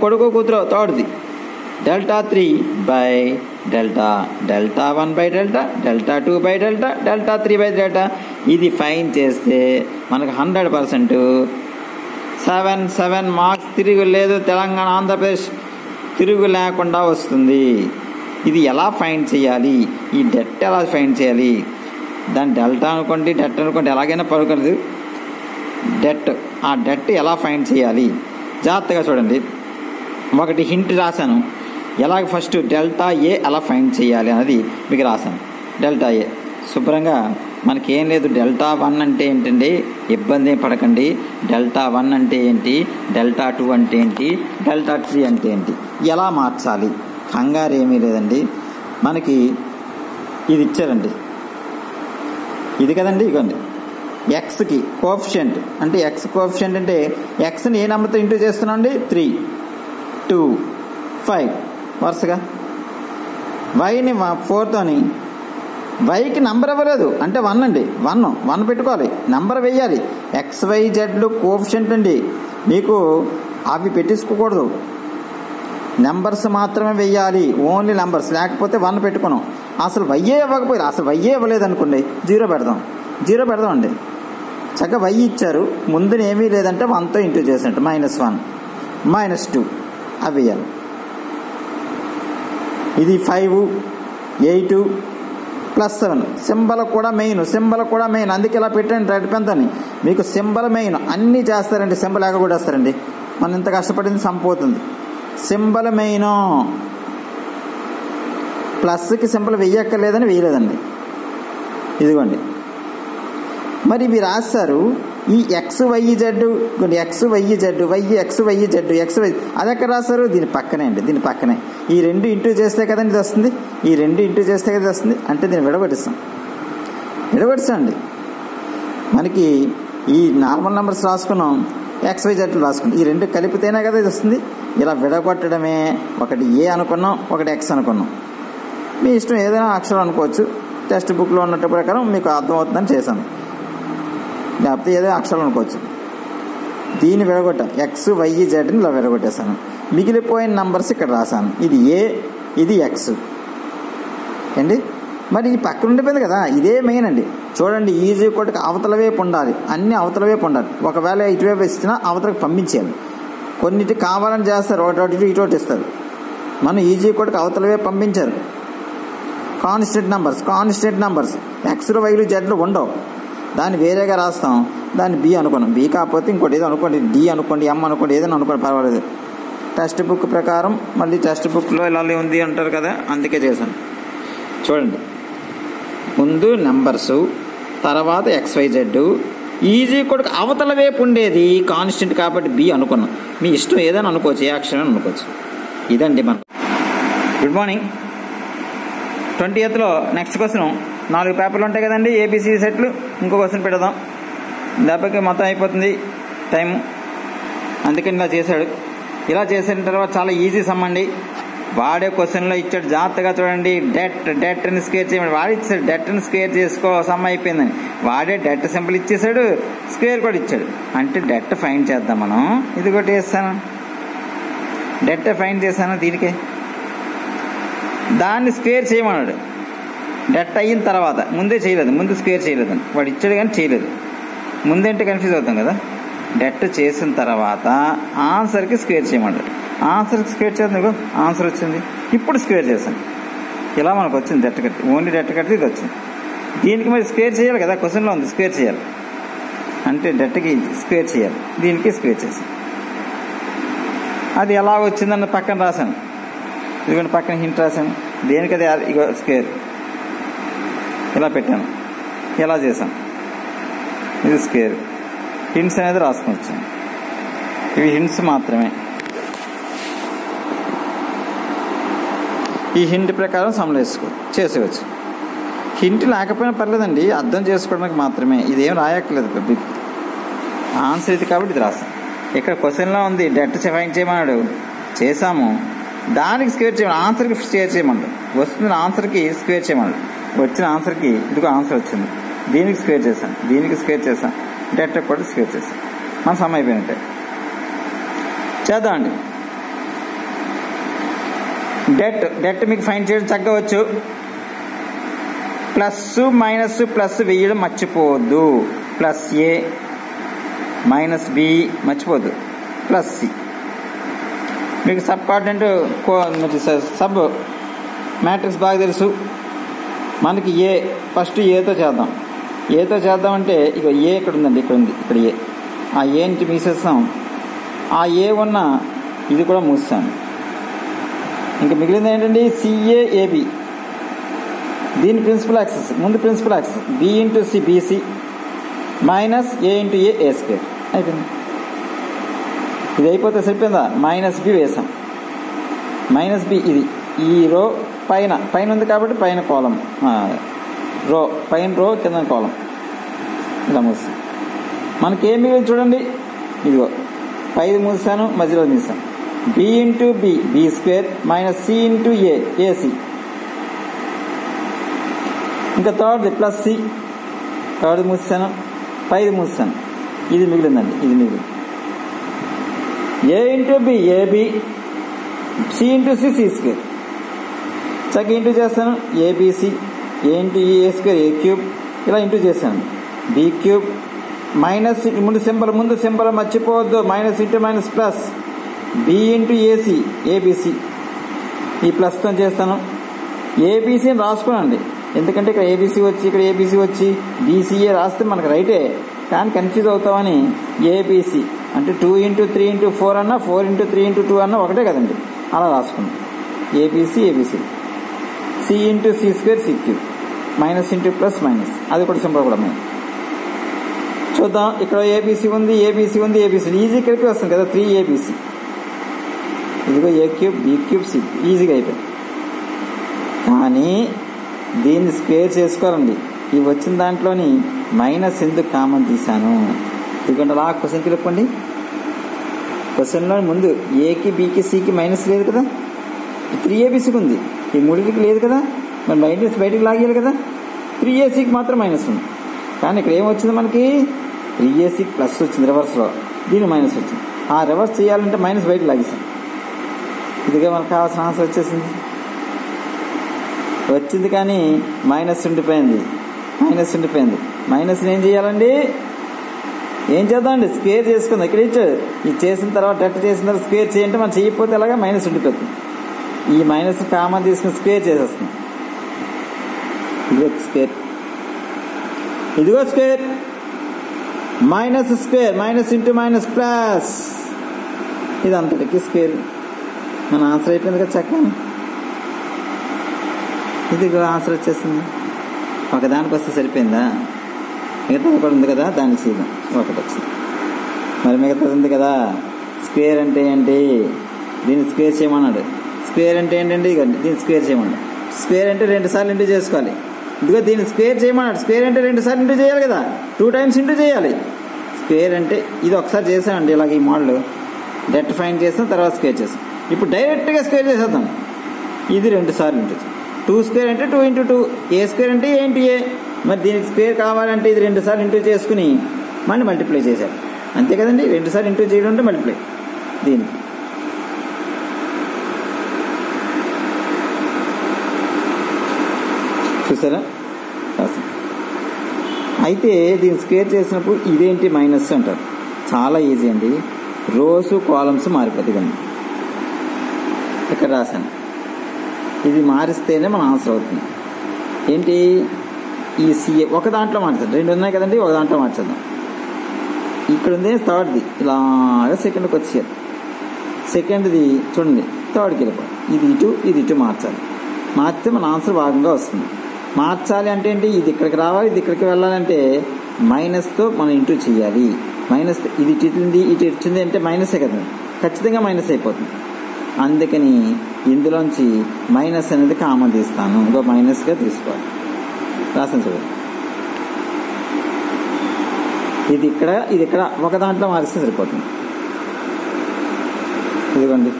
కొడుకు కూతురు థర్డ్ది delta 3 by delta. Delta 1 by delta, delta 2 by delta, delta 3 by delta. ఇది ఫైన్ చేస్తే మనకు 100% 7 మార్క్స్ తిరుగు లేదు. తెలంగాణ ఆంధ్రప్రదేశ్ తిరుగు లేకుండా వస్తుంది. ఇది ఎలా ఫైన్ చేయాలి, ఈ డెట్ ఎలా ఫైన్ చేయాలి, దాని డెల్టా అనుకోండి డెట్ అనుకోండి ఎలాగైనా పలుకదు. డెట్, ఆ డెట్ ఎలా ఫైన్ చేయాలి జాగ్రత్తగా చూడండి. ఒకటి హింట్ రాశాను, ఎలాగ ఫస్ట్ డెల్టా ఏ ఎలా ఫైన్ చేయాలి అన్నది మీకు రాశాను. డెల్టా ఏ శుభ్రంగా మనకేం లేదు. డెల్టా 1 అంటే ఏంటండి, ఇబ్బంది ఏం పడకండి. డెల్టా 1 అంటే ఏంటి, డెల్టా 2 అంటే ఏంటి, డెల్టా 3 అంటే ఏంటి, ఎలా మార్చాలి, కంగారు ఏమీ లేదండి. మనకి ఇది ఇచ్చారండి, ఇది కదండి, ఇవ్వండి. ఎక్స్కి కోఎఫిషియంట్ అంటే ఎక్స్ కోఎఫిషియంట్ అంటే ఎక్స్ని ఏ నెంబర్తో ఇంటూ చేస్తున్నాం అండి, 3, 2, 5 వరుసగా. వైని 4తోని, వైకి నంబర్ ఇవ్వలేదు అంటే 1 అండి, 1 పెట్టుకోవాలి, నంబర్ వేయాలి. XYZలు కోఎఫిషియంట్ అండి, మీకు అవి పెట్టించుకోకూడదు, నెంబర్స్ మాత్రమే వెయ్యాలి, ఓన్లీ నెంబర్స్. లేకపోతే 1 పెట్టుకున్నాం. అసలు వైయే ఇవ్వకపోయారు, అసలు వైయే ఇవ్వలేదు అనుకోండి, 0 పెడదాం అండి. చక్కగా వై ఇచ్చారు, ముందున ఏమీ లేదంటే 1తో ఇంటూ చేసినట్టు -1, -2 అవి వేయాలి. ఇది 5, 8 +7. సింబల్ కూడా మెయిన్, అందుకే ఇలా పెట్టండి రెడ్ పెన్తోని. మీకు సింబల్ మెయిన్, అన్నీ చేస్తారండి, సింబల్ ఎగగొట్టేస్తారండి. మనం ఇంత కష్టపడింది సంపోతుంది. సింబల్ మెయిన్, ప్లస్కి సింబల్ వెయ్యక్కర్లేదని వేయలేదండి. ఇదిగోండి, మరి ఇవి రాస్తారు. ఈ XYZ కొన్ని XYZ, YXYZ, అది ఎక్కడ రాస్తారు, దీని పక్కనే అండి, దీని పక్కనే. ఈ 2 ఇంటూ చేస్తే కదండి ఇది వస్తుంది, ఈ 2 ఇంటూ చేస్తే కదా వస్తుంది, అంటే దీన్ని విడగొట్టిస్తాం అండి. మనకి ఈ నార్మల్ నెంబర్స్ రాసుకున్నాం, XYZ రాసుకున్నాం, ఈ 2 కలిపితేనే కదా ఇది వస్తుంది. ఇలా విడగొట్టడమే. ఒకటి ఏ అనుకున్నాం, ఒకటి X అనుకున్నాం. మీ ఇష్టం ఏదైనా అక్షరం అనుకోవచ్చు. టెక్స్ట్ బుక్లో ఉన్నట్టు ప్రకారం మీకు అర్థమవుతుందని చేశాను, లేకపోతే ఏదో అక్షరం అనుకోవచ్చు. దీన్ని విడగొట్టాను, XYZని ఇలా విడగొట్టేశాను. మిగిలిపోయిన నంబర్స్ ఇక్కడ రాశాను. ఇది ఏ, ఇది X అండి. మరి ఈ పక్కన ఉండిపోయింది కదా, ఇదే మెయిన్ అండి. చూడండి, ఈజీ కొట్టుకు అవతల వైపు ఉండాలి, అన్నీ అవతల వైపు ఉండాలి. ఒకవేళ ఇటువైపు ఇచ్చినా అవతలకు పంపించేయాలి. కొన్నిటి కావాలని చేస్తారు, ఒకటి ఇటు ఇస్తారు. మనం ఈజీ కొట్టుకు అవతల వైపు పంపించారు. కాన్స్టెంట్ నంబర్స్ Xలు Yలు Zలు ఉండవు, దాన్ని వేరేగా రాస్తాం. దాన్ని B అనుకున్నాం, B కాకపోతే ఇంకోటి ఏదో అనుకోండి, D అనుకోండి, M అనుకోండి, ఏదైనా అనుకోండి, పర్వాలేదు. టెక్స్ట్ బుక్ ప్రకారం మళ్ళీ టెక్స్ట్ బుక్లో ఇలా ఉంది అంటారు కదా, అందుకే చేశాను. చూడండి, ముందు నెంబర్సు, తర్వాత XYZ, ఈజీ కొడుకు అవతల వైపు ఉండేది కాన్స్టెంట్ కాబట్టి B అనుకున్నాం. మీ ఇష్టం ఏదైనా అనుకోవచ్చు, ఏ అక్షరం అనుకోవచ్చు. ఇదండి మనం. Good morning. 20th next question. 4 పేపర్లు ఉంటాయి కదండి, ABC సెట్లు. ఇంకో క్వశ్చన్ పెడదాం, దెబ్బకి మొత్తం అయిపోతుంది టైము. అందుకని ఇలా చేశాడు. ఇలా చేసిన తర్వాత చాలా ఈజీ సమ్ అండి. వాడే క్వశ్చన్లో ఇచ్చాడు, జాగ్రత్తగా చూడండి. డెట్ని స్క్వేర్ చేయమని వాడు ఇచ్చాడు. డెట్ని స్క్వేర్ చేసుకో, సమ్ అయిపోయిందని. వాడే డెట్ సింపుల్ ఇచ్చేసాడు, స్క్వేర్ కూడా ఇచ్చాడు. అంటే డెట్ ఫైన్ చేద్దాం మనం. ఇది ఒకటి వేస్తాను, డెట్ ఫైన్ చేశాను. దీనికే దాన్ని స్క్వేర్ చేయమన్నాడు. డెట్ అయిన తర్వాత ముందే చేయలేదు, ముందు స్క్వేర్ చేయలేదని వాడు ఇచ్చాడు కానీ చేయలేదు. ముందంటే కన్ఫ్యూజ్ అవుతాం కదా. డెట్ చేసిన తర్వాత ఆన్సర్కి స్క్వేర్ చేయమన్నాడు. ఆన్సర్కి స్క్వేర్ చేద్దాం, ఆన్సర్ వచ్చింది. ఇప్పుడు స్క్వేర్ చేశాను, ఇలా మనకు వచ్చింది డెట్ కట్టి. ఓన్లీ డెట్ కట్టి ఇది వచ్చింది. దీనికి మరి స్క్వేర్ చేయాలి కదా, క్వశ్చన్లో ఉంది స్క్వేర్ చేయాలి అంటే డెట్కి స్క్వేర్ చేయాలి. దీనికి స్క్వేర్ చేశాను. అది ఎలా వచ్చిందన్న పక్కన రాశాను. ఇదిగోండి పక్కన హింట్ రాశాను. దేనికి అది ఇగో స్క్వేర్ ఇలా పెట్టాను, ఇలా చేశాను. ఇది స్క్వేర్. హింట్స్ అనేది రాసుకొని వచ్చాను. ఇవి హింట్స్ మాత్రమే. ఈ హింట్ ప్రకారం సమ్లు చేసేవచ్చు. హింట్ లేకపోయినా పర్లేదండి, అర్థం చేసుకోవడానికి మాత్రమే. ఇదేం రాయక్కర్లేదు పబ్లిక్. ఆన్సర్ ఇది కాబట్టి ఇది రాస్తాం. ఇక్కడ క్వశ్చన్లో ఉంది డెట్ ఫైండ్ చేయమన్నాడు, చేసాము. దానికి స్క్వేర్ చేయమని, ఆన్సర్కి స్క్వేర్ చేయమన్నాడు. వస్తున్న ఆన్సర్కి స్క్వేర్ చేయమన్నాడు. వచ్చిన ఆన్సర్కి ఇదిగో ఆన్సర్ వచ్చింది. దీనికి స్క్వేర్ చేశాను, దీనికి స్క్వేర్ చేశాను, డెట్ కూడా స్క్వేర్ చేశాను. మన సమ్ అయిపోయినట్టే. చేద్దామండి. డెట్ మీకు ఫైండ్ చేయడం చక్కగా వచ్చు. ప్లస్ మైనస్ ప్లస్ వేయడం మర్చిపోవద్దు. ప్లస్ ఏ మైనస్ బి మర్చిపోద్దు. Plus C. మీకు సబ్ కాంటెంట్ సబ్ మ్యాట్రిక్స్ బాగా తెలుసు. మనకి ఏ ఫస్ట్ ఏతో చేద్దాం. ఏతో చేద్దామంటే ఇక ఏ ఇక్కడ ఉందండి, ఇక్కడ ఉంది, ఇక్కడ ఏ. ఆ ఏని మూసేస్తాం. ఆ ఏ ఉన్న ఇది కూడా మూస్తాను. ఇంకా మిగిలింది ఏంటండి, సిఏఏబి. దీని ప్రిన్సిపల్ యాక్సెస్, ముందు principal axis B into C BC minus A into A square అయిపోయింది. ఇది అయిపోతే సరిపోయిందా? మైనస్ బి వేసాం. మైనస్ బి ఇది ఈ రో పైన ఉంది కాబట్టి పైన కాలం రో, పైన రో కింద కాలం ఇలా మూస్తాం. మనకేం మిగిలింది చూడండి, ఇదిగో పైది మూసాను, మధ్యలో తీసాను. B into B square minus C into AC. ఇంకా థర్డ్ది ప్లస్ సి, థర్డ్ మూసాను, పైది మూసాను. ఇది మిగిలిందండి, ఇది మిగిలింది. A into B AB, C into C square. చక్క ఇంటూ చేస్తాను, ABC, A into A square A cube, ఇలా ఇంటూ చేశాను. బి క్యూబ్ మైనస్ ముందు సింబల్ మర్చిపోవద్దు. Minus into minus plus B into AC ABC. ఈ ప్లస్తో చేస్తాను. ఏబిసిని రాసుకోనండి, ఎందుకంటే ఇక్కడ ఏబిసి వచ్చి ఇక్కడ ఏబిసి వచ్చి బీసీఏ రాస్తే మనకు రైటే, కానీ కన్ఫ్యూజ్ అవుతామని ఏబిసి అంటే 2 ఇంటూ 3 ఇంటూ 4 అన్నా 4 ఇంటూ 3 ఇంటూ 2 అన్నా ఒకటే కదండి, అలా రాసుకున్నాం. ABC C into C square C cube minus into plus minus, అది కూడా సింపుల్ కూడా మేము చూద్దాం. ఇక్కడ ఏబిసి ఉంది, ఈజీ కలిపి వస్తుంది కదా, 3ABC. ఇదిగో ఏ క్యూబ్ బి క్యూబ్ సి, ఈజీగా అయిపోయింది. కానీ దీన్ని స్క్వేర్ చేసుకోవాలండి. ఈ వచ్చిన దాంట్లోని మైనస్ ఎందుకు కామన్ తీశాను, ఎందుకంటే అలా క్వశ్చన్కి చెప్పండి. క్వశ్చన్లో ముందు ఏకి బికి సికి మైనస్ లేదు కదా, 3ABCకి ఉంది, ఈ మూడింటికి లేదు కదా, మరి మైనస్ బయటికి లాగేయాలి కదా. 3ACకి మాత్రం మైనస్ ఉంది. కానీ ఇక్కడ ఏమొచ్చింది మనకి, 3ACకి ప్లస్ వచ్చింది రివర్స్లో, దీని మైనస్ వచ్చింది. ఆ రివర్స్ చేయాలంటే మైనస్ బయటకు లాగేసాం. ఇదిగా మనకు కావాల్సిన ఆన్సర్ వచ్చింది కానీ మైనస్ ఉండిపోయింది. మైనస్ని ఏం చేయాలండి, ఏం చేద్దామండి, స్క్వేర్ చేసుకుందాం. ఇక్కడ ఇచ్చాడు, ఇది చేసిన తర్వాత డెట్ చేసిన తర్వాత స్క్వేర్ చేయంటే మనం చేయకపోతే అలాగా మైనస్ ఉండిపోతుంది. ఈ మైనస్ కామన్ తీసుకుని స్క్వేర్ చేసేస్తాం. ఇదిగో square minus square minus into minus plus, ఇది అంతటికి స్క్వేర్. మన ఆన్సర్ అయిపోయింది కదా చక్కగా. ఇది ఆన్సర్ వచ్చేసింది. ఒకదానికి వస్తే సరిపోయిందా, మిగతా ఒకటి ఉంది కదా దాన్ని చేద్దాం. ఒకటి వచ్చింది, మరి మిగతా ఉంది కదా. స్క్వేర్ అంటే ఏంటి, దీన్ని స్క్వేర్ చేయమన్నాడు. స్క్వేర్ అంటే ఏంటండి, ఇక దీన్ని స్క్వేర్ చేయమన్నాడు. స్క్వేర్ అంటే 2 సార్లు ఇంటూ చేసుకోవాలి. ఇదిగో దీన్ని స్క్వేర్ చేయమన్నాడు. స్క్వేర్ అంటే 2 సార్లు ఇంటూ చేయాలి కదా, 2 టైమ్స్ ఇంటూ చేయాలి. స్క్వేర్ అంటే ఇది ఒకసారి చేసామండి, ఇలాగ ఈ మోడల్ డెట్ ఫైండ్ చేస్తాం, తర్వాత స్క్వేర్ చేస్తాం. ఇప్పుడు డైరెక్ట్గా స్క్వేర్ చేసేద్దాం. ఇది 2 సార్లు ఇంటూ 2 స్క్వేర్ అంటే 2 ఇంటూ 2, ఏ స్క్వేర్ అంటే ఏ ఇంటూ ఏ. మరి దీనికి స్క్వేర్ కావాలంటే ఇది 2 సార్లు ఇంటూ చేసుకుని మళ్ళీ మల్టిప్లై చేశారు, అంతే కదండి. 2 సార్లు ఇంటూ చేయడం అంటే మల్టిప్లై. దీనికి చూసారా, అయితే దీన్ని స్క్వేర్ చేసినప్పుడు ఇదేంటి మైనస్ అంటారు. చాలా ఈజీ అండి, రోస్ కాలమ్స్ మారిపోతుంది కానీ ఇక్కడ రాశాను. ఇది మారిస్తేనే మన ఆన్సర్ అవుతుంది. ఏంటి, ఈ సిఏ ఒక దాంట్లో మార్చాలి, 2 ఉన్నాయి కదండి, ఒక దాంట్లో మార్చేద్దాం. ఇక్కడ ఉంది థర్డ్ది, ఇలాగా సెకండ్కి వచ్చేయాలి. సెకండ్ది చూడండి థర్డ్కి వెళ్ళిపోవాలి. ఇది ఇటు మార్చాలి. మార్చితే మన ఆన్సర్ భాగంగా వస్తుంది. మార్చాలి అంటే ఏంటి, ఇది ఇక్కడికి రావాలి, ఇది ఇక్కడికి వెళ్ళాలంటే మైనస్తో మనం ఇంటూ చేయాలి. మైనస్ ఇది ఇటు వచ్చింది అంటే మైనసే కదా, ఖచ్చితంగా మైనస్ అయిపోతుంది. అందుకని ఇందులోంచి మైనస్ అనేది కామన్ తీస్తాను, ఇంకో మైనస్గా తీసుకోవాలి. రాసాను చూడండి. ఇది ఇక్కడ ఒక దాంట్లో మారిస్తే సరిపోతుంది. ఇదిగోండి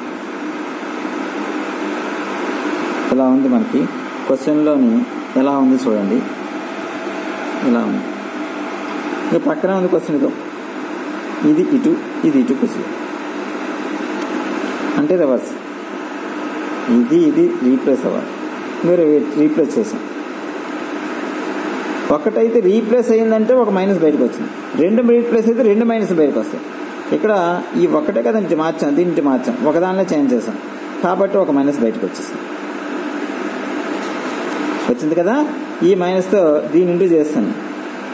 ఇలా ఉంది మనకి క్వశ్చన్లోని ఎలా ఉంది చూడండి. ఇలా ఉంది. ఇక పక్కనే ఉంది క్వశ్చన్. ఇది ఇటు క్వశ్చన్ అంటే రివర్స్. ఇది రీప్లేస్ అవ్వాలి. మీరు రీప్లేస్ చేసాం. ఒకటైతే రీప్లేస్ అయ్యిందంటే ఒక మైనస్ బయటకు వచ్చింది, రెండు రీప్లేస్ అయితే రెండు మైనస్ బయటకు వస్తాయి. ఇక్కడ ఈ ఒకటే కదా ఇంటి మార్చాం, దీంటి మార్చాం, ఒకదానిలో చేంజ్ చేసాం కాబట్టి ఒక మైనస్ బయటకు వచ్చింది కదా. ఈ మైనస్తో దీని ఇంటూ చేస్తాను,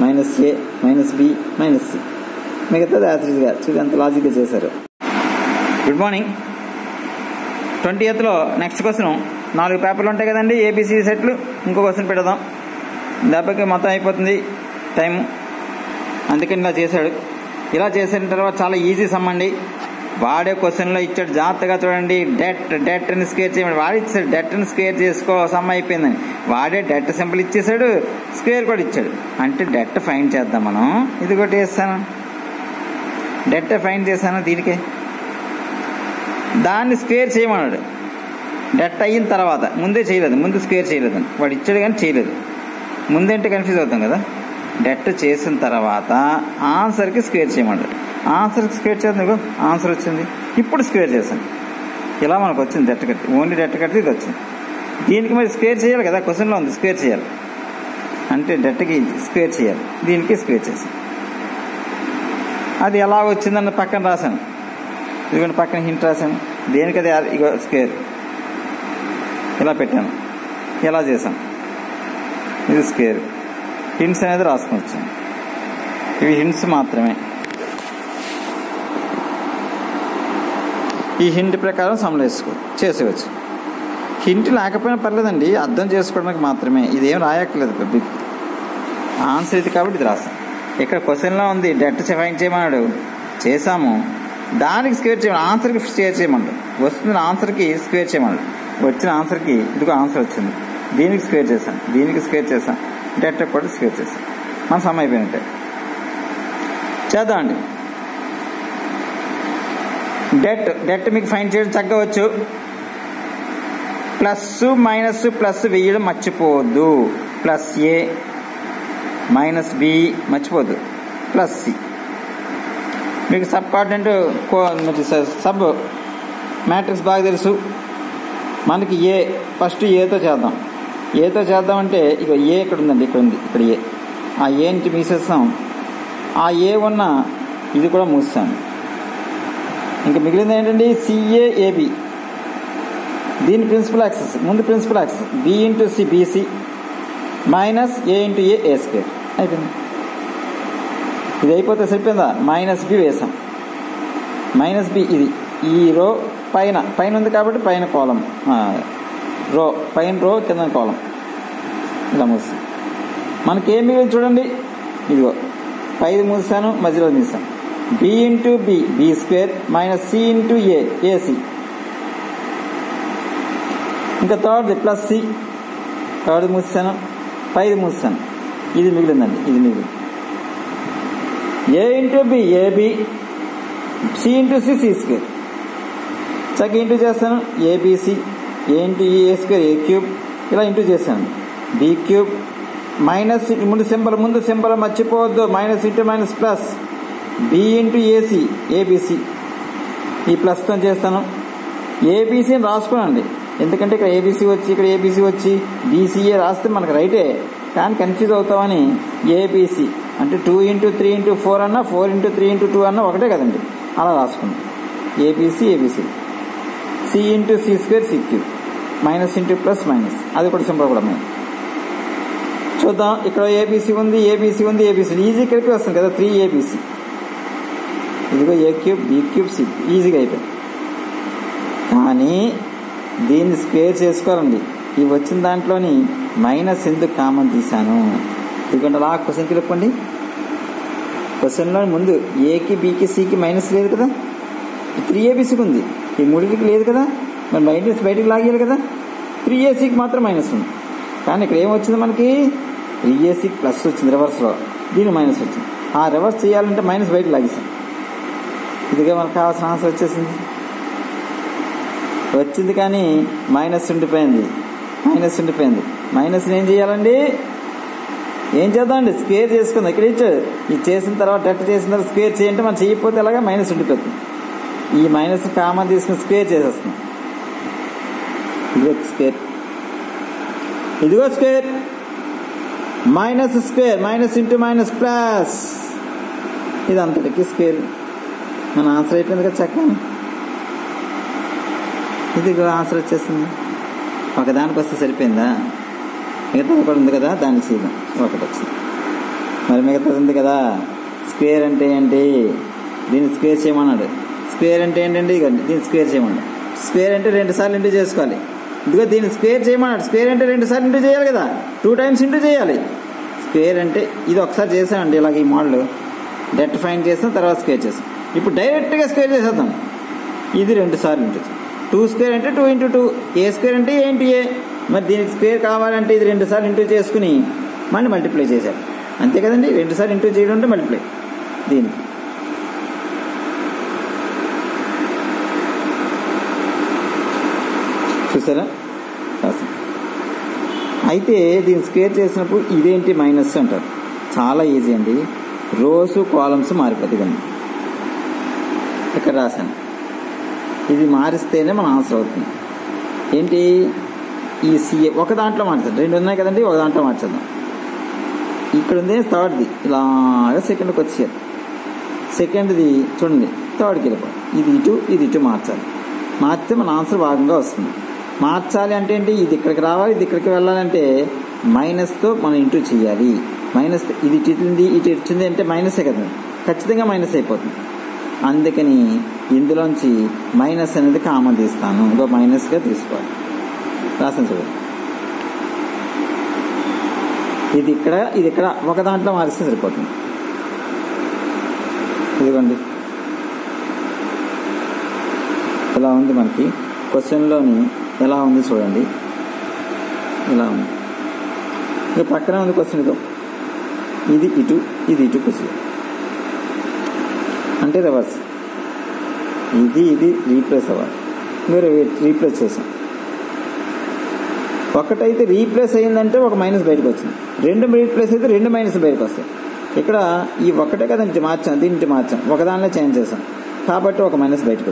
మైనస్ ఏ మైనస్ బి మైనస్ సి, మిగతాది యాత్రిగా చూసి ఎంత లాజిక్గా చేశారు. Good morning. 20th next question. 4 పేపర్లు ఉంటాయి కదండి, ఏబిసి సెట్లు. ఇంకో క్వశ్చన్ పెడదాం, దానికి మొత్తం అయిపోతుంది టైము. అందుకని ఇలా చేశాడు. ఇలా చేసిన తర్వాత చాలా ఈజీ సమ్ అండి. వాడే క్వశ్చన్లో ఇచ్చాడు, జాగ్రత్తగా చూడండి. డెట్ని స్క్వేర్ చేయమని వాడు ఇచ్చాడు. డెట్ని స్క్వేర్ చేసుకో సమ్ అయిపోయిందని వాడే డెట్ సింపుల్ ఇచ్చేసాడు, స్క్వేర్ కూడా ఇచ్చాడు. అంటే డెట్ ఫైండ్ చేద్దాం మనం. ఇది ఒకటి వేస్తాను, డెట్ ఫైండ్ చేశాను. దీనికే దాన్ని స్క్వేర్ చేయమన్నాడు. డెట్ అయిన తర్వాత ముందే చేయలేదు, ముందు స్క్వేర్ చేయలేదని వాడు ఇచ్చాడు కానీ చేయలేదు. ముందంటే కన్ఫ్యూజ్ అవుతాం కదా. డెట్ చేసిన తర్వాత ఆన్సర్కి స్క్వేర్ చేయమన్నాడు. ఆన్సర్కి స్క్వేర్ చేద్దాం, ఆన్సర్ వచ్చింది. ఇప్పుడు స్క్వేర్ చేశాను. ఇలా మనకు వచ్చింది డెట్ కట్టి, ఓన్లీ డెట్ కట్టి ఇది వచ్చింది. దీనికి మరి స్క్వేర్ చేయాలి కదా, క్వశ్చన్లో ఉంది స్క్వేర్ చేయాలి అంటే డెట్కి స్క్వేర్ చేయాలి. దీనికి స్క్వేర్ చేశాను. అది ఎలా వచ్చిందన్న పక్కన రాశాను. ఇదిగోండి పక్కన హింట్ రాశాను. దేనికి అది ఇగో స్క్వేర్ ఇలా పెట్టాను, ఇలా చేశాను. ఇది స్క్వేర్. హింట్స్ అనేది రాసుకొని వచ్చాను. ఇవి హింట్స్ మాత్రమే. ఈ హింట్ ప్రకారం సమ్లు చేసేవచ్చు. హింట్ లేకపోయినా పర్లేదండి, అర్థం చేసుకోవడానికి మాత్రమే. ఇదేం రాయక్కర్లేదు పబ్లిక్. ఆన్సర్ ఇది కాబట్టి ఇది రాస్తాం. ఇక్కడ క్వశ్చన్లో ఉంది డెట్ ఫైండ్ చేయమన్నాడు, చేసాము. దానికి స్క్వేర్ చేయమని, ఆన్సర్కి స్క్వేర్ చేయమన్నాడు. వస్తున్న ఆన్సర్కి స్క్వేర్ చేయమన్నాడు. వచ్చిన ఆన్సర్కి ఇదిగో ఆన్సర్ వచ్చింది. దీనికి స్క్వేర్ చేశాను, దీనికి స్క్వేర్ చేశాను, డెట్ కూడా స్క్వేర్ చేశాను. మన సమ్ అయిపోయినట్టే. చేద్దామండి. డెట్ మీకు ఫైండ్ చేయడం చక్కగా వచ్చు. ప్లస్ మైనస్ ప్లస్ వేయడం మర్చిపోవద్దు. ప్లస్ ఏ మైనస్ బి మర్చిపోద్దు, ప్లస్ సి. మీకు సబ్ కాంటెంట్ సబ్ మ్యాట్రిక్స్ బాగా తెలుసు మనకి. ఏ ఫస్ట్ ఏతో చేద్దాం. ఏతో చేద్దామంటే ఇక ఏ ఇక్కడ ఉందండి, ఇక్కడ ఉంది, ఇక్కడ ఏ. ఆ ఏ నుంచి మూసేస్తాం. ఆ ఏ ఉన్న ఇది కూడా మూస్తాం. ఇంకా మిగిలింది ఏంటండి, సిఏఏబి. దీని ప్రిన్సిపల్ యాక్సెస్, ముందు principal axis B into C BC minus A into A square అయిపోయింది. ఇది అయిపోతే సరిపోయిందా. మైనస్ బి వేసాం. మైనస్ బి ఇది ఈ రో పైన ఉంది కాబట్టి పైన కాలం రో, పైన రో కింద కాలం ఇలా మూస్తాం. మనకేం మిగిలింది చూడండి, ఇదిగో పైది మూసాను, మధ్యలో తీసాను. B into B square minus C into AC. ఇంకా థర్డ్ది ప్లస్ సి, థర్డ్ మూసాను, పైది మూసాను. ఇది మిగిలిందండి, ఇది మిగిలింది. A into B AB, C into C square. చక్కగా ఇంటూ చేస్తాను. ABC, A into A square A cube, ఇలా ఇంటూ చేశాను. బి క్యూబ్ మైనస్ ముందు సింబల్ మర్చిపోవద్దు. Minus into minus plus B into AC ABC. ఈ ప్లస్తో చేస్తాను. ఏబిసిని రాసుకోనండి, ఎందుకంటే ఇక్కడ ఏబిసి వచ్చి ఇక్కడ ఏబిసి వచ్చి బీసీఏ రాస్తే మనకు రైటే, కానీ కన్ఫ్యూజ్ అవుతామని ఏబిసి అంటే 2 ఇంటూ 3 ఇంటూ 4 అన్నా 4 ఇంటూ 3 ఇంటూ 2 అన్నా ఒకటే కదండి, అలా రాసుకున్నాం. ABC C into C square C cube minus into plus minus, అది కూడా సింపుల్ కూడా మేము చూద్దాం. ఇక్కడ ఏబిసి ఉంది, ఈజీ కలిపి వస్తుంది కదా, 3 ఏబిసి. ఇదిగో ఏ క్యూబ్ బి క్యూబ్ సి, ఈజీగా అయిపోయింది. కానీ దీన్ని స్క్వేర్ చేసుకోవాలండి. ఈ వచ్చిన దాంట్లోని మైనస్ ఎందుకు కామన్ తీశాను? ఎందుకంటే అలా క్వశ్చన్కి చెప్పండి. క్వశ్చన్లో ముందు ఏకి బీకి సికి మైనస్ లేదు కదా, 3abcకి ఉంది, ఈ మూడింటికి లేదు కదా, మరి మైనస్ బయటికి లాగేయాలి కదా. 3acకి మాత్రం మైనస్ ఉంది. కానీ ఇక్కడ ఏమొచ్చింది మనకి 3ac ప్లస్ వచ్చింది రివర్స్లో, దీని మైనస్ వచ్చింది. ఆ రివర్స్ చేయాలంటే మైనస్ బయటకు లాగేసాం. ఇదిగా మనకు కావాల్సిన ఆన్సర్ వచ్చింది కానీ మైనస్ ఉండిపోయింది. మైనస్ని ఏం చేయాలండి? ఏం చేద్దామండి? స్క్వేర్ చేసుకుందాం. ఇక్కడ ఇచ్చాడు, ఇది చేసిన తర్వాత డెట్ చేసిన తర్వాత స్క్వేర్ చేయంటే మనం చేయకపోతే అలాగా మైనస్ ఉండిపోతుంది. ఈ మైనస్ కామన్ తీసుకుని స్క్వేర్ చేసేస్తున్నాం. ఇదిగో స్క్వేర్, ఇదిగో square, minus square, minus into minus plus, ఇది అంతటికి స్క్వేర్. మన ఆన్సర్ అయిపోయింది కదా చక్కని. ఇది ఆన్సర్ వచ్చేసింది. ఒకదానికి వస్తే సరిపోయిందా? మిగతా ఒకటి ఉంది కదా, దాన్ని చేద్దాం. ఒకటి వచ్చింది, మరి మిగతాది ఉంది కదా. స్క్వేర్ అంటే ఏంటి? దీన్ని స్క్వేర్ చేయమన్నాడు. స్క్వేర్ అంటే ఏంటండి? దీన్ని స్క్వేర్ చేయమన్నాడు. స్క్వేర్ అంటే 2 సార్లు ఇంటూ చేసుకోవాలి. ఇదిగో దీన్ని స్క్వేర్ చేయమన్నాడు. స్క్వేర్ అంటే 2 సార్లు ఇంటూ చేయాలి కదా, 2 టైమ్స్ ఇంటూ చేయాలి. స్క్వేర్ అంటే ఇది ఒకసారి చేసామండి ఇలాగ, ఈ మోడల్ డెట్ ఫైండ్ చేస్తాం, తర్వాత స్క్వేర్ చేస్తాం. ఇప్పుడు డైరెక్ట్గా స్క్వేర్ చేసేద్దాం. ఇది 2 సార్లు ఇంటూ 2 స్క్వేర్ అంటే 2 ఇంటూ 2, ఏ స్క్వేర్ అంటే ఏ ఇంటూ ఏ. మరి దీనికి స్క్వేర్ కావాలంటే ఇది 2 సార్లు ఇంటూ చేసుకుని మళ్ళీ మల్టిప్లై చేశారు. అంతే కదండి, 2 సార్లు ఇంటూ చేయడం అంటే మల్టిప్లై. దీనికి చూసారా? అయితే దీన్ని స్క్వేర్ చేసినప్పుడు ఇదేంటి మైనస్ అంటారు. చాలా ఈజీ అండి, రోస్ కాలమ్స్ మారిపోతుంది. కానీ ఇక్కడ రాశాను, ఇది మారిస్తేనే మన ఆన్సర్ అవుతుంది. ఏంటి? ఈ సిఏ ఒక దాంట్లో మార్చాలి, 2 ఉన్నాయి కదండి, ఒక దాంట్లో మార్చేద్దాం. ఇక్కడ ఉంది థర్డ్ది, ఇలాగా సెకండ్కి వచ్చేయాలి. సెకండ్ది చూడండి థర్డ్కి వెళ్ళిపోవాలి. ఇది ఇటు మార్చాలి. మార్చితే మన ఆన్సర్ భాగంగా వస్తుంది. మార్చాలి అంటే ఏంటి? ఇది ఇక్కడికి రావాలి, ఇది ఇక్కడికి వెళ్ళాలంటే మైనస్తో మనం ఇంటూ చేయాలి. మైనస్ ఇది ఇటు వచ్చింది అంటే మైనసే కదా, ఖచ్చితంగా మైనస్ అయిపోతుంది. అందుకని ఇందులోంచి మైనస్ అనేది కామన్ తీస్తాను. ఇంకో మైనస్గా తీసుకోవాలి. రాసిన చూడండి, ఇది ఇక్కడ ఒక దాంట్లో మారిస్తే సరిపోతుంది. ఇదిగోండి ఇలా ఉంది మనకి క్వశ్చన్లోని, ఎలా ఉంది చూడండి, ఇలా ఉంది. ఇంకా పక్కనే ఉంది క్వశ్చన్, ఇది ఇటు క్వశ్చన్ అంటే రివర్స్. ఇది రీప్లేస్ అవ్వాలి. మీరు రీప్లేస్ చేసాం. ఒకటైతే రీప్లేస్ అయ్యిందంటే ఒక మైనస్ బయటకు వచ్చింది, 2 రీప్లేస్ అయితే 2 మైనస్ బయటకు వస్తాయి. ఇక్కడ ఈ ఒకటే కదా ఇంటి మార్చాం, దీంటి మార్చాం, ఒకదానిలో చేంజ్ చేసాం కాబట్టి ఒక మైనస్ బయటకు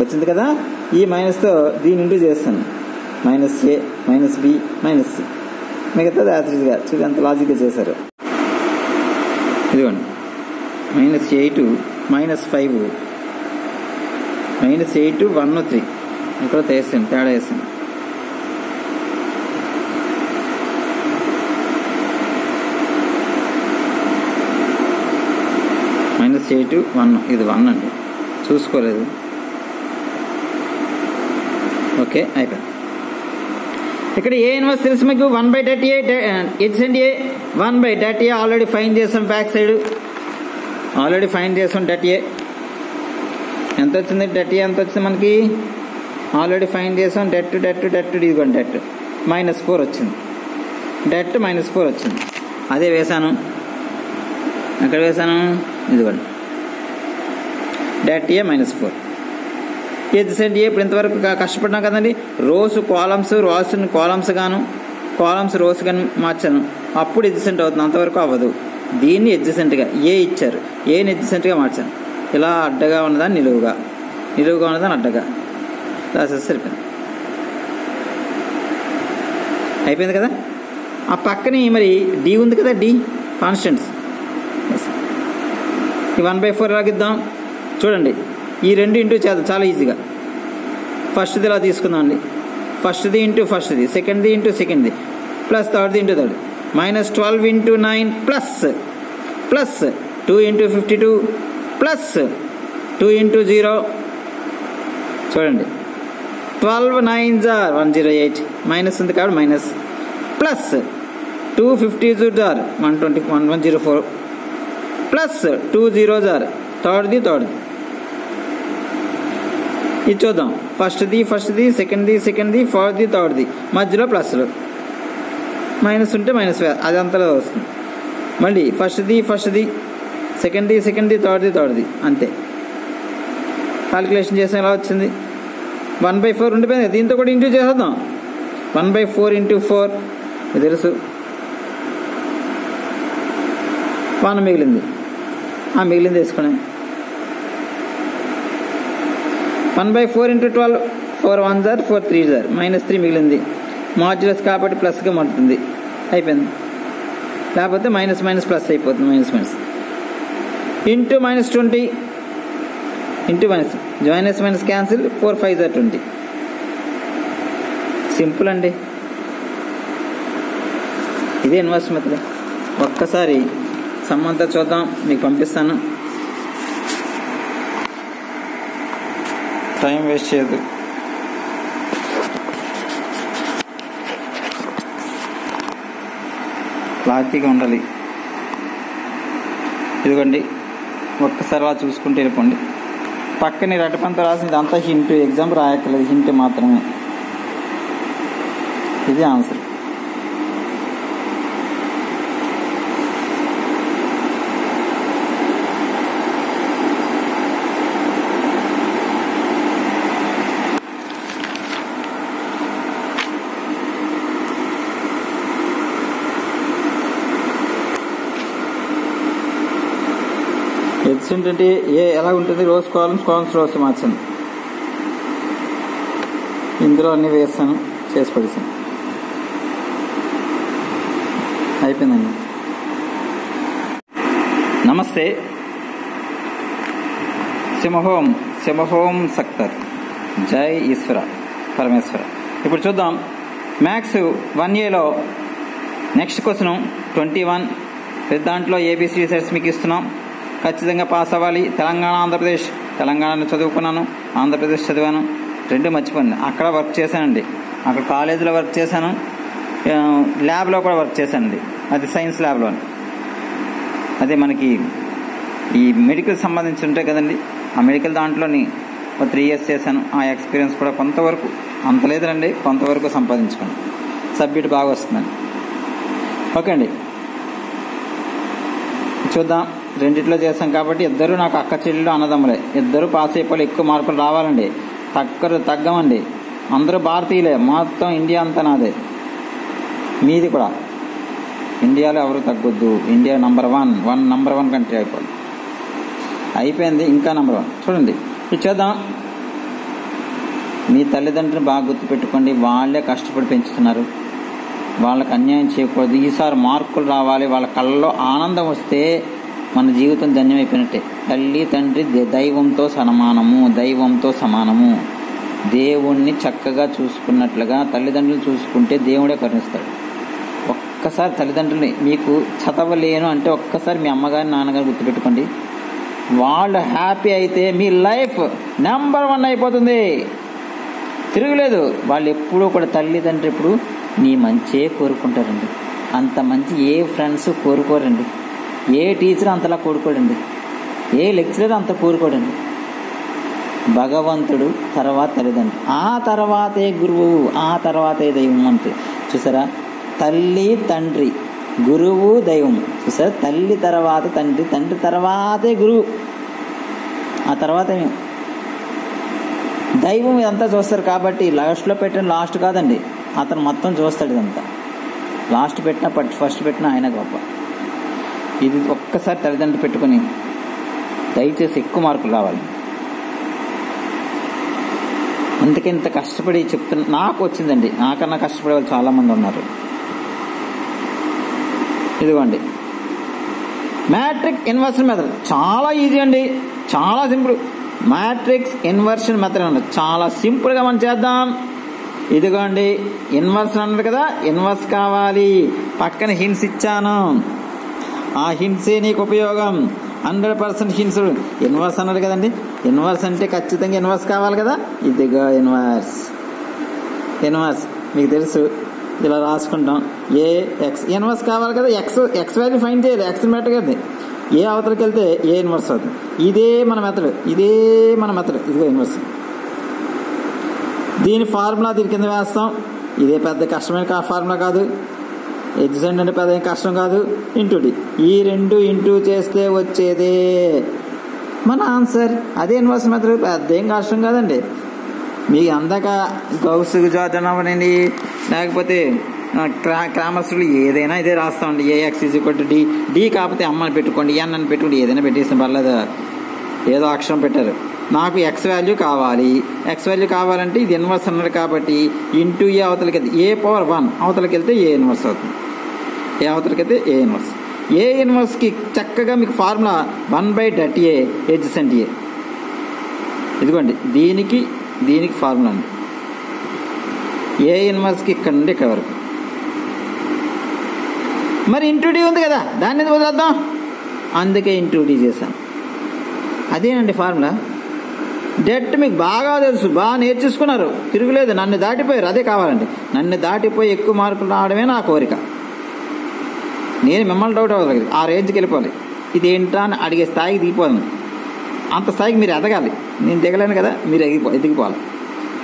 వచ్చింది కదా. ఈ మైనస్తో దీని ఇంటూ చేస్తాను, మైనస్ ఏ, మైనస్ బి, మైనస్ సి. మిగతాది యాసిడ్గా చూసి ఎంత లాజిక్గా చేశారు. ఇదిగోండి -8 -5 -8 1 3 ఇక్కడ వేసాను, తేడా వేసాను. -8 1, ఇది 1 అండి, చూసుకోలేదు. ఓకే అయిపోయింది. ఇక్కడ ఏ ఇన్వర్స్ తెలుసు మీకు, 1/38 ఎడ్జెంట్ ఏ 1/38 ఆల్రెడీ ఫైన్ చేసాం. బ్యాక్ సైడ్ ఆల్రెడీ ఫైన్ చేసాం. డెట్ ఏ ఎంత వచ్చింది? డెట్ ఏ ఎంత వచ్చింది మనకి? ఆల్రెడీ ఫైన్ చేసాం. డెట్ ఇదిగోండి డెట్ -4 వచ్చింది. డెట్ -4 వచ్చింది. అదే వేసాను, ఎక్కడ వేసాను? ఇదిగోండి డెట్ ఏ -4. ఎడ్జెంట్ ఏ ఇప్పుడు ఇంతవరకు కష్టపడినాం కదండి. రోస్ కాలమ్స్, రోస్ని కాలమ్స్ గాను, కాలమ్స్ రోస్ గాను మార్చాను, అప్పుడు ఎడ్జెంట్ అవుతుంది. అంతవరకు అవ్వదు. దీన్ని ఎడ్జెంట్గా ఏ ఇచ్చారు, ఏని ఎడ్జెంట్గా మార్చాను. ఇలా అడ్డగా ఉన్నదాన్ని నిలువుగా, నిలువుగా ఉన్నదాన్ని అడ్డగా రాసేసి సరిపోయింది. అయిపోయింది కదా. ఆ పక్కనే మరి డి ఉంది కదా, డి కాన్స్టెంట్స్. ఈ 1/4 లాగిద్దాం. చూడండి ఈ 2 ఇంటూ చేద్దాం చాలా ఈజీగా. ఫస్ట్ది ఇలా తీసుకుందాం అండి, ఫస్ట్ది ఇంటూ ఫస్ట్ది, సెకండ్ది ఇంటూ సెకండ్ది, ప్లస్ థర్డ్ది into third. -12 into 9 plus 2 into 52 plus 2 into 0 చూడండి 12 9s are 108 మైనస్ ఉంది కాబట్టి minus plus 2 50s are 120 104 plus 2 zeros are థర్డ్ది ఇది చూద్దాం. ఫస్ట్ది సెకండ్ది ఫోర్త్ది థర్డ్ది మధ్యలో ప్లస్లు మైనస్ ఉంటే మైనస్ అది అంతలో వస్తుంది. మళ్ళీ ఫస్ట్ది సెకండ్ది థర్డ్ది అంతే. కాలిక్యులేషన్ చేసాం ఎలా వచ్చింది 1/4 ఉండిపోయింది. దీంతో కూడా ఇంటూ చేసేద్దాం. 1/4 × 4 ఇది తెలుసు. 1 మిగిలింది. మిగిలింది వేసుకునే 1/4 × 12 4 1s are 4 3s are -3 మిగిలింది. మాడ్యులస్ కాబట్టి ప్లస్గా మారుతుంది. అయిపోయింది. లేకపోతే మైనస్ ప్లస్ అయిపోతుంది. Minus into -20 into minus cancel 4 5s are 20. Simple అండి. ఇదే ఇన్వర్స్ మెథడ్. ఒక్కసారి సమ్మంతా చూద్దాం, మీకు పంపిస్తాను. టైం వేస్ట్ చేయదు. క్లారిటీగా ఉండాలి. ఇదిగోండి ఒక్కసారి అలా చూసుకుంటూ వెళ్ళిపోండి. పక్కనే రెట్టపంత రాసింది అంతా హింట్, ఎగ్జామ్ రాయక్కర్లేదు, హింట్ మాత్రమే. ఇది ఆన్సర్. హెడ్స్ ఏంటంటే ఎలా ఉంటుంది, రోస్ కాలమ్స్ రోస్ మార్చాను. ఇందులో అన్నీ వేస్తాను, చేసి పడేసాను. అయిపోయిందండి. నమస్తే. సింహోం సక్తర్. జై ఈశ్వర పరమేశ్వర. ఇప్పుడు చూద్దాం మ్యాథ్స్ 1Aలో నెక్స్ట్ క్వశ్చన్ 21. దాంట్లో ABC సెట్స్ మీకు ఇస్తున్నాం. ఖచ్చితంగా పాస్ అవ్వాలి. తెలంగాణలో చదువుకున్నాను, ఆంధ్రప్రదేశ్ చదివాను, 2 మర్చిపోయింది. అక్కడ వర్క్ చేశానండి. అక్కడ కాలేజీలో వర్క్ చేశాను, ల్యాబ్లో కూడా వర్క్ చేశానండి. అది సైన్స్ ల్యాబ్లో. అదే మనకి ఈ మెడికల్ సంబంధించి ఉంటాయి కదండి, ఆ మెడికల్ దాంట్లోని 3 years చేశాను. ఆ ఎక్స్పీరియన్స్ కూడా కొంతవరకు, అంత లేదండి, కొంతవరకు సంపాదించుకోండి. సబ్జెక్ట్ బాగా వస్తుందండి. ఓకే అండి, చూద్దాం. రెండిట్లో చేస్తాం కాబట్టి ఇద్దరు నాకు అక్క చెల్లెలు అన్నదమ్ములే. ఇద్దరు పాస్ అయిపోయి ఎక్కువ మార్కులు రావాలండి. తగ్గమండి. అందరూ భారతీయులే. మొత్తం ఇండియా అంతా నాదే, మీది కూడా. ఇండియాలో ఎవరు తగ్గొద్దు. ఇండియా నంబర్ 1 కంట్రీ అయిపోయింది. ఇంకా నంబర్ 1 చూడండి. ఇది చేద్దాం. మీ తల్లిదండ్రులు బాగా గుర్తుపెట్టుకోండి. వాళ్ళే కష్టపడి పెంచుతున్నారు. వాళ్ళకి అన్యాయం చేయకూడదు. ఈసారి మార్కులు రావాలి. వాళ్ళ కళ్ళలో ఆనందం వస్తే మన జీవితం ధన్యమైపోయినట్టే. తల్లి తండ్రి దైవంతో సమానము. దేవుణ్ణి చక్కగా చూసుకున్నట్లుగా తల్లిదండ్రులు చూసుకుంటే దేవుడే కరుణిస్తాడు. ఒక్కసారి తల్లిదండ్రుల్ని, మీకు చదవలేను అంటే ఒక్కసారి మీ అమ్మగారి నాన్నగారు గుర్తుపెట్టుకోండి. వాళ్ళు హ్యాపీ అయితే మీ లైఫ్ నెంబర్ 1 అయిపోతుంది. తిరుగులేదు. వాళ్ళు ఎప్పుడూ కూడా తల్లిదండ్రులు ఎప్పుడు నీ మంచే కోరుకుంటారండి. అంత మంచి ఏ ఫ్రెండ్స్ కోరుకోరండి. ఏ టీచర్ అంతలా కోరుకోడండి. ఏ లెక్చరర్ అంత కోరుకోడండి. భగవంతుడు, తర్వాత తల్లిదండ్రులు, ఆ తర్వాతే గురువు, ఆ తర్వాతే దైవం. అంతే. చూసారా, తల్లి తండ్రి గురువు దైవం. చూసారా, తల్లి తర్వాత తండ్రి, తండ్రి తర్వాతే గురువు, ఆ తర్వాత దైవం. ఇదంతా చూస్తారు కాబట్టి లాస్ట్లో పెట్టిన లాస్ట్ కాదండి, అతను మొత్తం చూస్తాడు. ఇదంతా లాస్ట్ పెట్టినా ఫస్ట్ పెట్టినా ఆయన గొప్ప. ఇది ఒక్కసారి తల్లిదండ్రులు పెట్టుకొని దయచేసి ఎక్కువ మార్కులు రావాలి. అందుకే ఇంత కష్టపడి చెప్తున్నా. నాకు వచ్చిందండి, నాకన్నా కష్టపడే వాళ్ళు చాలామంది ఉన్నారు. ఇదిగోండి మ్యాట్రిక్స్ ఇన్వర్షన్ మెథడ్. చాలా ఈజీ అండి, చాలా సింపుల్. మ్యాట్రిక్స్ ఇన్వర్షన్ మెథడ్ అండి, చాలా సింపుల్గా మనం చేద్దాం. ఇదిగోండి ఇన్వర్షన్ అన్నారు కదా, ఇన్వర్స్ కావాలి. పక్కన హింట్స్ ఇచ్చాను, ఆ హింట్సే నీకు ఉపయోగం. 100% హింట్స్. ఇన్వర్స్ అన్నారు కదండి, ఇన్వర్స్ అంటే ఖచ్చితంగా ఇన్వర్స్ కావాలి కదా. ఇదిగా ఇన్వర్స్. ఇన్వర్స్ మీకు తెలుసు, ఇలా రాసుకుంటాం. ఏ ఎక్స్ ఇన్వర్స్ కావాలి కదా. ఎక్స్ వాల్యూ ఫైండ్ చేయాలి. ఎక్స్ మెథడ్ కదా. ఏ అవతలకి వెళ్తే ఏ ఇన్వర్స్ అవుతుంది. ఇదే మన మెథడ్. ఇదిగో ఇన్వర్స్. దీని ఫార్ములా దీని కింద వేస్తాం. ఇదే పెద్ద కష్టమైన ఫార్ములా కాదు. ఎడ్జసెంట్ అంటే పెద్ద కష్టం కాదు. Into D. ఈ 2 ఇంటూ చేస్తే వచ్చేదే మన ఆన్సర్. అదే ఇన్వర్స్ మెథడ్. పెద్ద ఏం కష్టం కాదండి. మీకు అందాక గౌస్ జార్డన్ అవ్వనండి, లేకపోతే క్రామర్స్ ఏదైనా ఇదే రాస్తామండి. AX equal to D. D కాకపోతే అమ్మని పెట్టుకోండి, ఎన్ అని పెట్టుకోండి, ఏదైనా పెట్టేసిన పర్లేదు. ఏదో అక్షరం పెట్టారు. నాకు ఎక్స్ వాల్యూ కావాలి. ఎక్స్ వాల్యూ కావాలంటే ఇది ఇన్వర్స్ అన్నాడు కాబట్టి ఇంటూ ఏ అవతలకి వెళ్తే ఏ పవర్ 1 అవతలకి వెళ్తే ఏ ఇన్వర్స్ అవుతుంది. ఏ అవతలకి వెళ్తే ఏ ఇన్వర్స్. ఏ ఇన్వర్స్కి చక్కగా మీకు ఫార్ములా 1/A ఎడ్జసెంట్ ఏ. ఇదిగోండి దీనికి ఫార్ములా అండి. ఏ ఇన్వర్స్కి ఇక్కడ నుండి ఇక్కడ వరకు. మరి ఇంటూ డి ఉంది కదా, దాన్ని ఎందుకు వదిలేద్దాం, అందుకే ఇంటూ డి చేశాను. అదేనండి ఫార్ములా. డెట్ మీకు బాగా తెలుసు, బాగా నేర్చేసుకున్నారు, తిరుగులేదు. నన్ను దాటిపోయారు, అదే కావాలండి. నన్ను దాటిపోయి ఎక్కువ మార్కులు రావడమే నా కోరిక. నేను మిమ్మల్ని డౌట్ అవ్వగలిగి ఆ రేంజ్కి వెళ్ళిపోవాలి. ఇది ఏంటా అని అడిగే స్థాయికి దిగిపోదాం. అంత స్థాయికి మీరు ఎదగాలి. నేను దిగలేను కదా, మీరు ఎదిగిపోవాలి.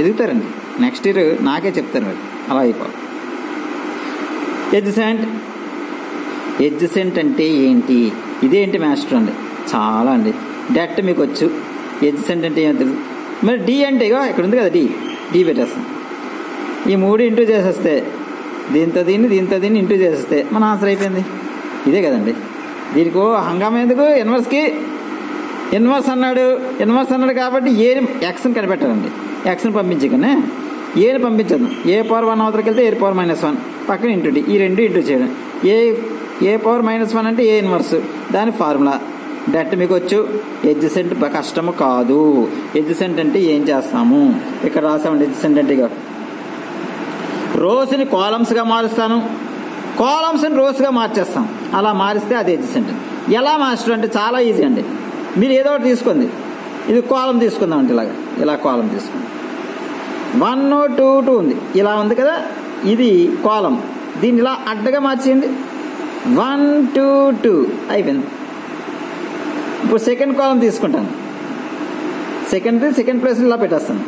ఎదుగుతారండి. నెక్స్ట్ ఇయర్ నాకే చెప్తారు మీరు, అలా అయిపోవాలి. ఎడ్జసెంట్ అంటే ఏంటి? ఇదేంటి మాస్టర్ అండి, చాలా అండి. డెట్ మీకు వచ్చు. ఎడ్జసెంట్ అంటే ఏమో తెలుసు. మరి డి అంటే ఇగో ఇక్కడ ఉంది కదా, డి పెట్టేస్తాం. ఈ 3 ఇంటూ చేసేస్తే దీంతో దీన్ని ఇంటూ చేసేస్తే మన ఆన్సర్ అయిపోయింది. ఇదే కదండి. దీనికి హంగామా ఎందుకు? ఇన్వర్స్ అన్నాడు కాబట్టి ఏ ఎక్స్ని కనిపెట్టాలండి. ఎక్స్ని పంపించగానే ఏని పంపించదు. ఏ పవర్ 1 అవతలకి వెళ్తే ఏ పవర్ -1 పక్కన ఇంటూ డి. ఈ 2 ఇంటూ చేయడం. ఏ పవర్ -1 అంటే ఏ ఇన్వర్స్, దాని ఫార్ములా. డెట్ మీకు వచ్చు. ఎడ్జసెంట్ కష్టము కాదు. ఎడ్జసెంట్ అంటే ఏం చేస్తాము ఇక్కడ రాసామండి. ఎడ్జసెంట్ అంటే ఇక రోస్ని కాలమ్స్గా మారుస్తాను, కాలమ్స్ని రోస్గా మార్చేస్తాం. అలా మారిస్తే అది ఎడ్జసెంట్. ఎలా మాస్టర్ అంటే చాలా ఈజీ అండి. మీరు ఏదో ఒకటి తీసుకోండి. ఇది కాలం తీసుకుందాం అంటే ఇలా కాలం తీసుకోండి. 1 2 2 ఉంది, ఇలా ఉంది కదా, ఇది కాలం. దీన్ని ఇలా అడ్డగా మార్చేయండి. 1 2 2 అయిపోయింది. ఇప్పుడు సెకండ్ కాలం తీసుకుంటాను. సెకండ్ ప్లేస్ ఇలా పెట్టేస్తాను.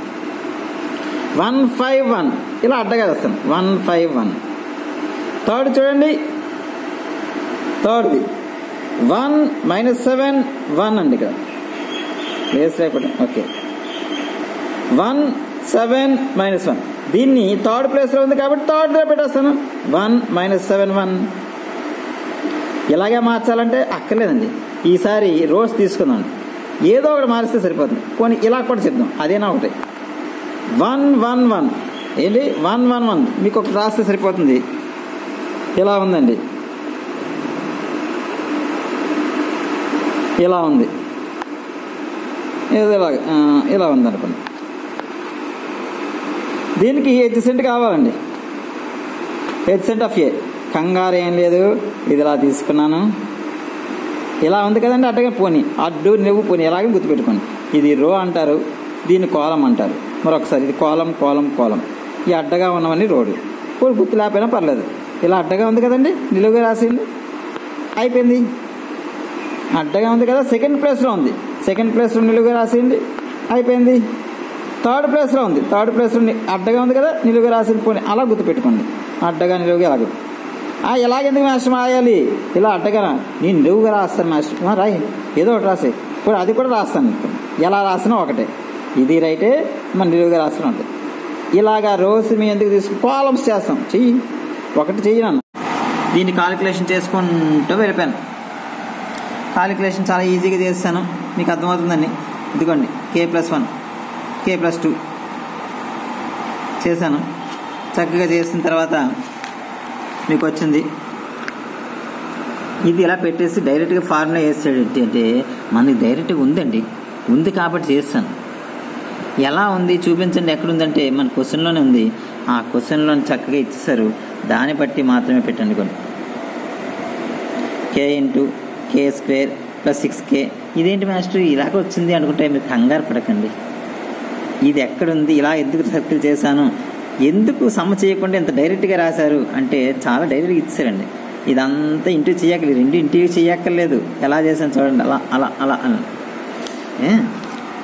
1 5 1 ఇలా అడ్డగా వేస్తాను. 1 5 1. థర్డ్ చూడండి, థర్డ్ది 1 -7 1 అండి. ఇక్కడ ప్లేస్ లేకపోతే ఓకే. 1 7 -1 దీన్ని థర్డ్ ప్లేస్లో ఉంది కాబట్టి థర్డ్లో పెట్టేస్తాను. 1 -7 1. ఇలాగే మార్చాలంటే అక్కర్లేదండి. ఈసారి రోస్ తీసుకుందాం. ఏదో ఒకటి మారిస్తే సరిపోతుంది. కొన్ని ఇలా కూడా చెప్దాం, అదేనా ఒకటి. 1 1 1 ఏంటి 1 1 1 మీకు ఒకటి రాస్తే సరిపోతుంది. ఇలా ఉందండి, ఇలా ఉంది, ఏదో ఇలా ఉంది అనుకోండి. దీనికి ఎడ్జసెంట్ కావాలండి. ఎడ్జసెంట్ ఆఫ్ ఏ. కంగారు ఏం లేదు, ఇది ఇలా తీసుకున్నాను. ఇలా ఉంది కదండి, అడ్డగా పోనీ, అడ్డు నువ్వు పోనీ, ఎలాగే గుర్తుపెట్టుకోండి. ఇది రో అంటారు, దీన్ని కాలం అంటారు. మరొకసారి ఇది కాలం కాలం కాలం. ఈ అడ్డగా ఉన్నవన్నీ రోడ్డు. ఇప్పుడు గుర్తు లేకపోయినా పర్లేదు. ఇలా అడ్డగా ఉంది కదండి, నిలువుగా రాసింది, అయిపోయింది. అడ్డగా ఉంది కదా, సెకండ్ ప్లేస్లో ఉంది, సెకండ్ ప్లేస్లో నిలువుగా రాసింది, అయిపోయింది. థర్డ్ ప్లేస్లో ఉంది, థర్డ్ ప్లేస్లో అడ్డగా ఉంది కదా, నిలువుగా రాసింది, పోనీ అలా గుర్తుపెట్టుకోండి. అడ్డగా నిలువుగా అలాగే. ఎలాగెందుకు మాస్టర్ రాయాలి? ఇలా అడ్డగా నేను నిలువుగా రాస్తాను మాస్టర్. రాయి, ఏదో ఒకటి రాసే. ఇప్పుడు అది కూడా రాస్తాను. ఎలా రాసినా ఒకటే, ఇది రైటే, మన నిలువుగా రాసిన ఒకటే. ఇలాగా రోజు మీ ఎందుకు తీసుకుని కాలమ్స్ చేస్తాం. చెయ్యి, ఒకటి చెయ్యి నన్ను. దీన్ని కాలిక్యులేషన్ చేసుకుంటూ వెళ్ళిపోయాను. కాలిక్యులేషన్ చాలా ఈజీగా చేస్తాను, మీకు అర్థమవుతుందండి. ఇదిగోండి k+1 k+2 చేశాను. చక్కగా చేసిన తర్వాత మీకు వచ్చింది. ఇది ఇలా పెట్టేసి డైరెక్ట్గా ఫార్ములా వేస్తాడు. అంటే మనకి డైరెక్ట్గా ఉందండి, ఉంది కాబట్టి చేస్తాను. ఎలా ఉంది చూపించండి, ఎక్కడుందంటే మన క్వశ్చన్లోనే ఉంది. ఆ క్వశ్చన్లో చక్కగా ఇచ్చేసారు, దాన్ని బట్టి మాత్రమే పెట్టండి. కొన్ని k × k² ప్లస్ 6k. ఇదేంటి మాస్టర్ ఇలాగ వచ్చింది అనుకుంటే మీరు కంగారు పడకండి. ఇది ఎక్కడుంది, ఇలా ఎందుకు సర్కిల్ చేశాను, ఎందుకు సమ చేయకుండా ఇంత డైరెక్ట్గా రాశారు అంటే చాలా డైరెక్ట్గా ఇచ్చారండి. ఇదంతా ఇంటూ చేయక్కర్లేదు, 2 ఇంటూ చేయక్కర్లేదు. ఎలా చేశాను చూడండి, అలా అలా అలా అని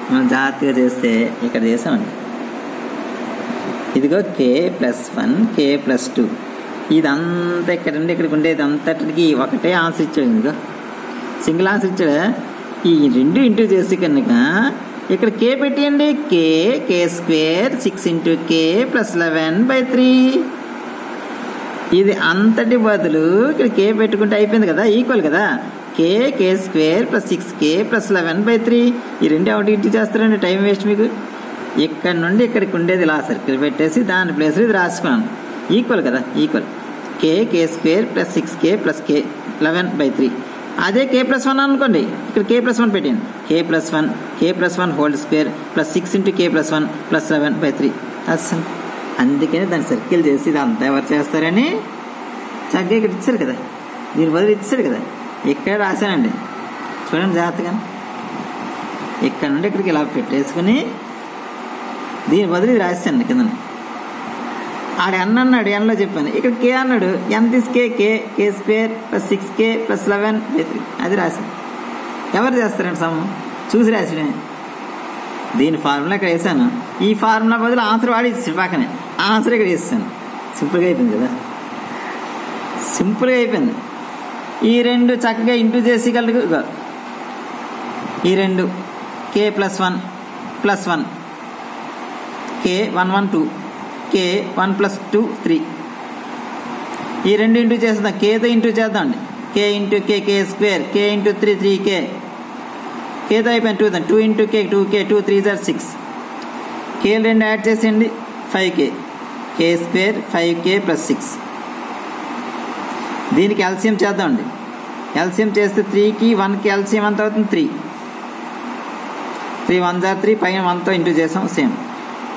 మనం జాగ్రత్తగా చేస్తే ఇక్కడ చేసామండి. ఇదిగో k+1 k+2 ఇదంతా ఇక్కడండి ఇక్కడికి ఉండేది అంతటికి ఒకటే ఆన్సర్ ఇచ్చాడు. ఇదిగో సింగిల్ ఆన్సర్ ఇచ్చాడు. ఈ 2 ఇంటూ చేసి కనుక ఇక్కడ k పెట్టేయండి. k² 6 × k + 11/3. ఇది అంతటి బదులు ఇక్కడ k పెట్టుకుంటే అయిపోయింది కదా, ఈక్వల్ కదా. k² + 6k + 11/3. ఈ 2 ఒకటి ఇంటూ చేస్తారండి, టైం వేస్ట్ మీకు. ఇక్కడ నుండి ఇక్కడికి ఉండేది ఇలా సర్కిల్ పెట్టేసి దాని ప్లేస్లో ఇది రాసుకున్నాను. ఈక్వల్ కదా, ఈక్వల్. k² + 6k + k 11/3. అదే k+1 అనుకోండి, ఇక్కడ k+1 పెట్టండి. k+1 whole square + 6 × k + 1 + 11/3. అసలు అందుకని దాన్ని సర్కిల్ చేసి ఇది అంతా ఎవరు చేస్తారని చక్కగా ఇక్కడ ఇచ్చారు కదా, దీని బదులు ఇచ్చాడు కదా, ఇక్కడ రాశానండి. చూడండి జాగ్రత్తగా, ఇక్కడ నుండి ఇక్కడికి ఇలా పెట్టేసుకుని దీని బదులు ఇది రాశాను కింద. ఆడ n అన్నాడు, nలో చెప్పాను. ఇక్కడ k అన్నాడు, n తీసుకే k² + 6k + 11/3 అది రాశాను. ఎవరు చేస్తారండి సమం, చూసి రాసాడే. దీని ఫార్ములా ఇక్కడ వేసాను, ఈ ఫార్ములా బదులు ఆన్సర్ వాడి ఇచ్చాడు పక్కనే, ఆన్సర్ ఇక్కడ వేసాను. సింపుల్గా అయిపోయింది కదా, సింపుల్గా అయిపోయింది. ఈ 2 చక్కగా ఇంటూ చేసి కలిగి ఈ 2 k+1 + 1 k 1 1 2 k 1 + 2 3. ఈ 2 ఇంటూ చేద్దాం, kతో ఇంటూ చేద్దాం అండి. k × k k² k × 3 3k. kతో అయిపోయింది 2 × k 2k 2 3 = 6. k 2 యాడ్ చేసేయండి 5k. k² 5k + 6. దీనికి ఎల్సిఎం చేద్దామండి. ఎల్సిఎం చేస్తే 3కి 1కి ఎల్సిఎం ఎంత అవుతుంది 3. 3 1 = 3, పైన 1తో ఇంటూ చేసాం same.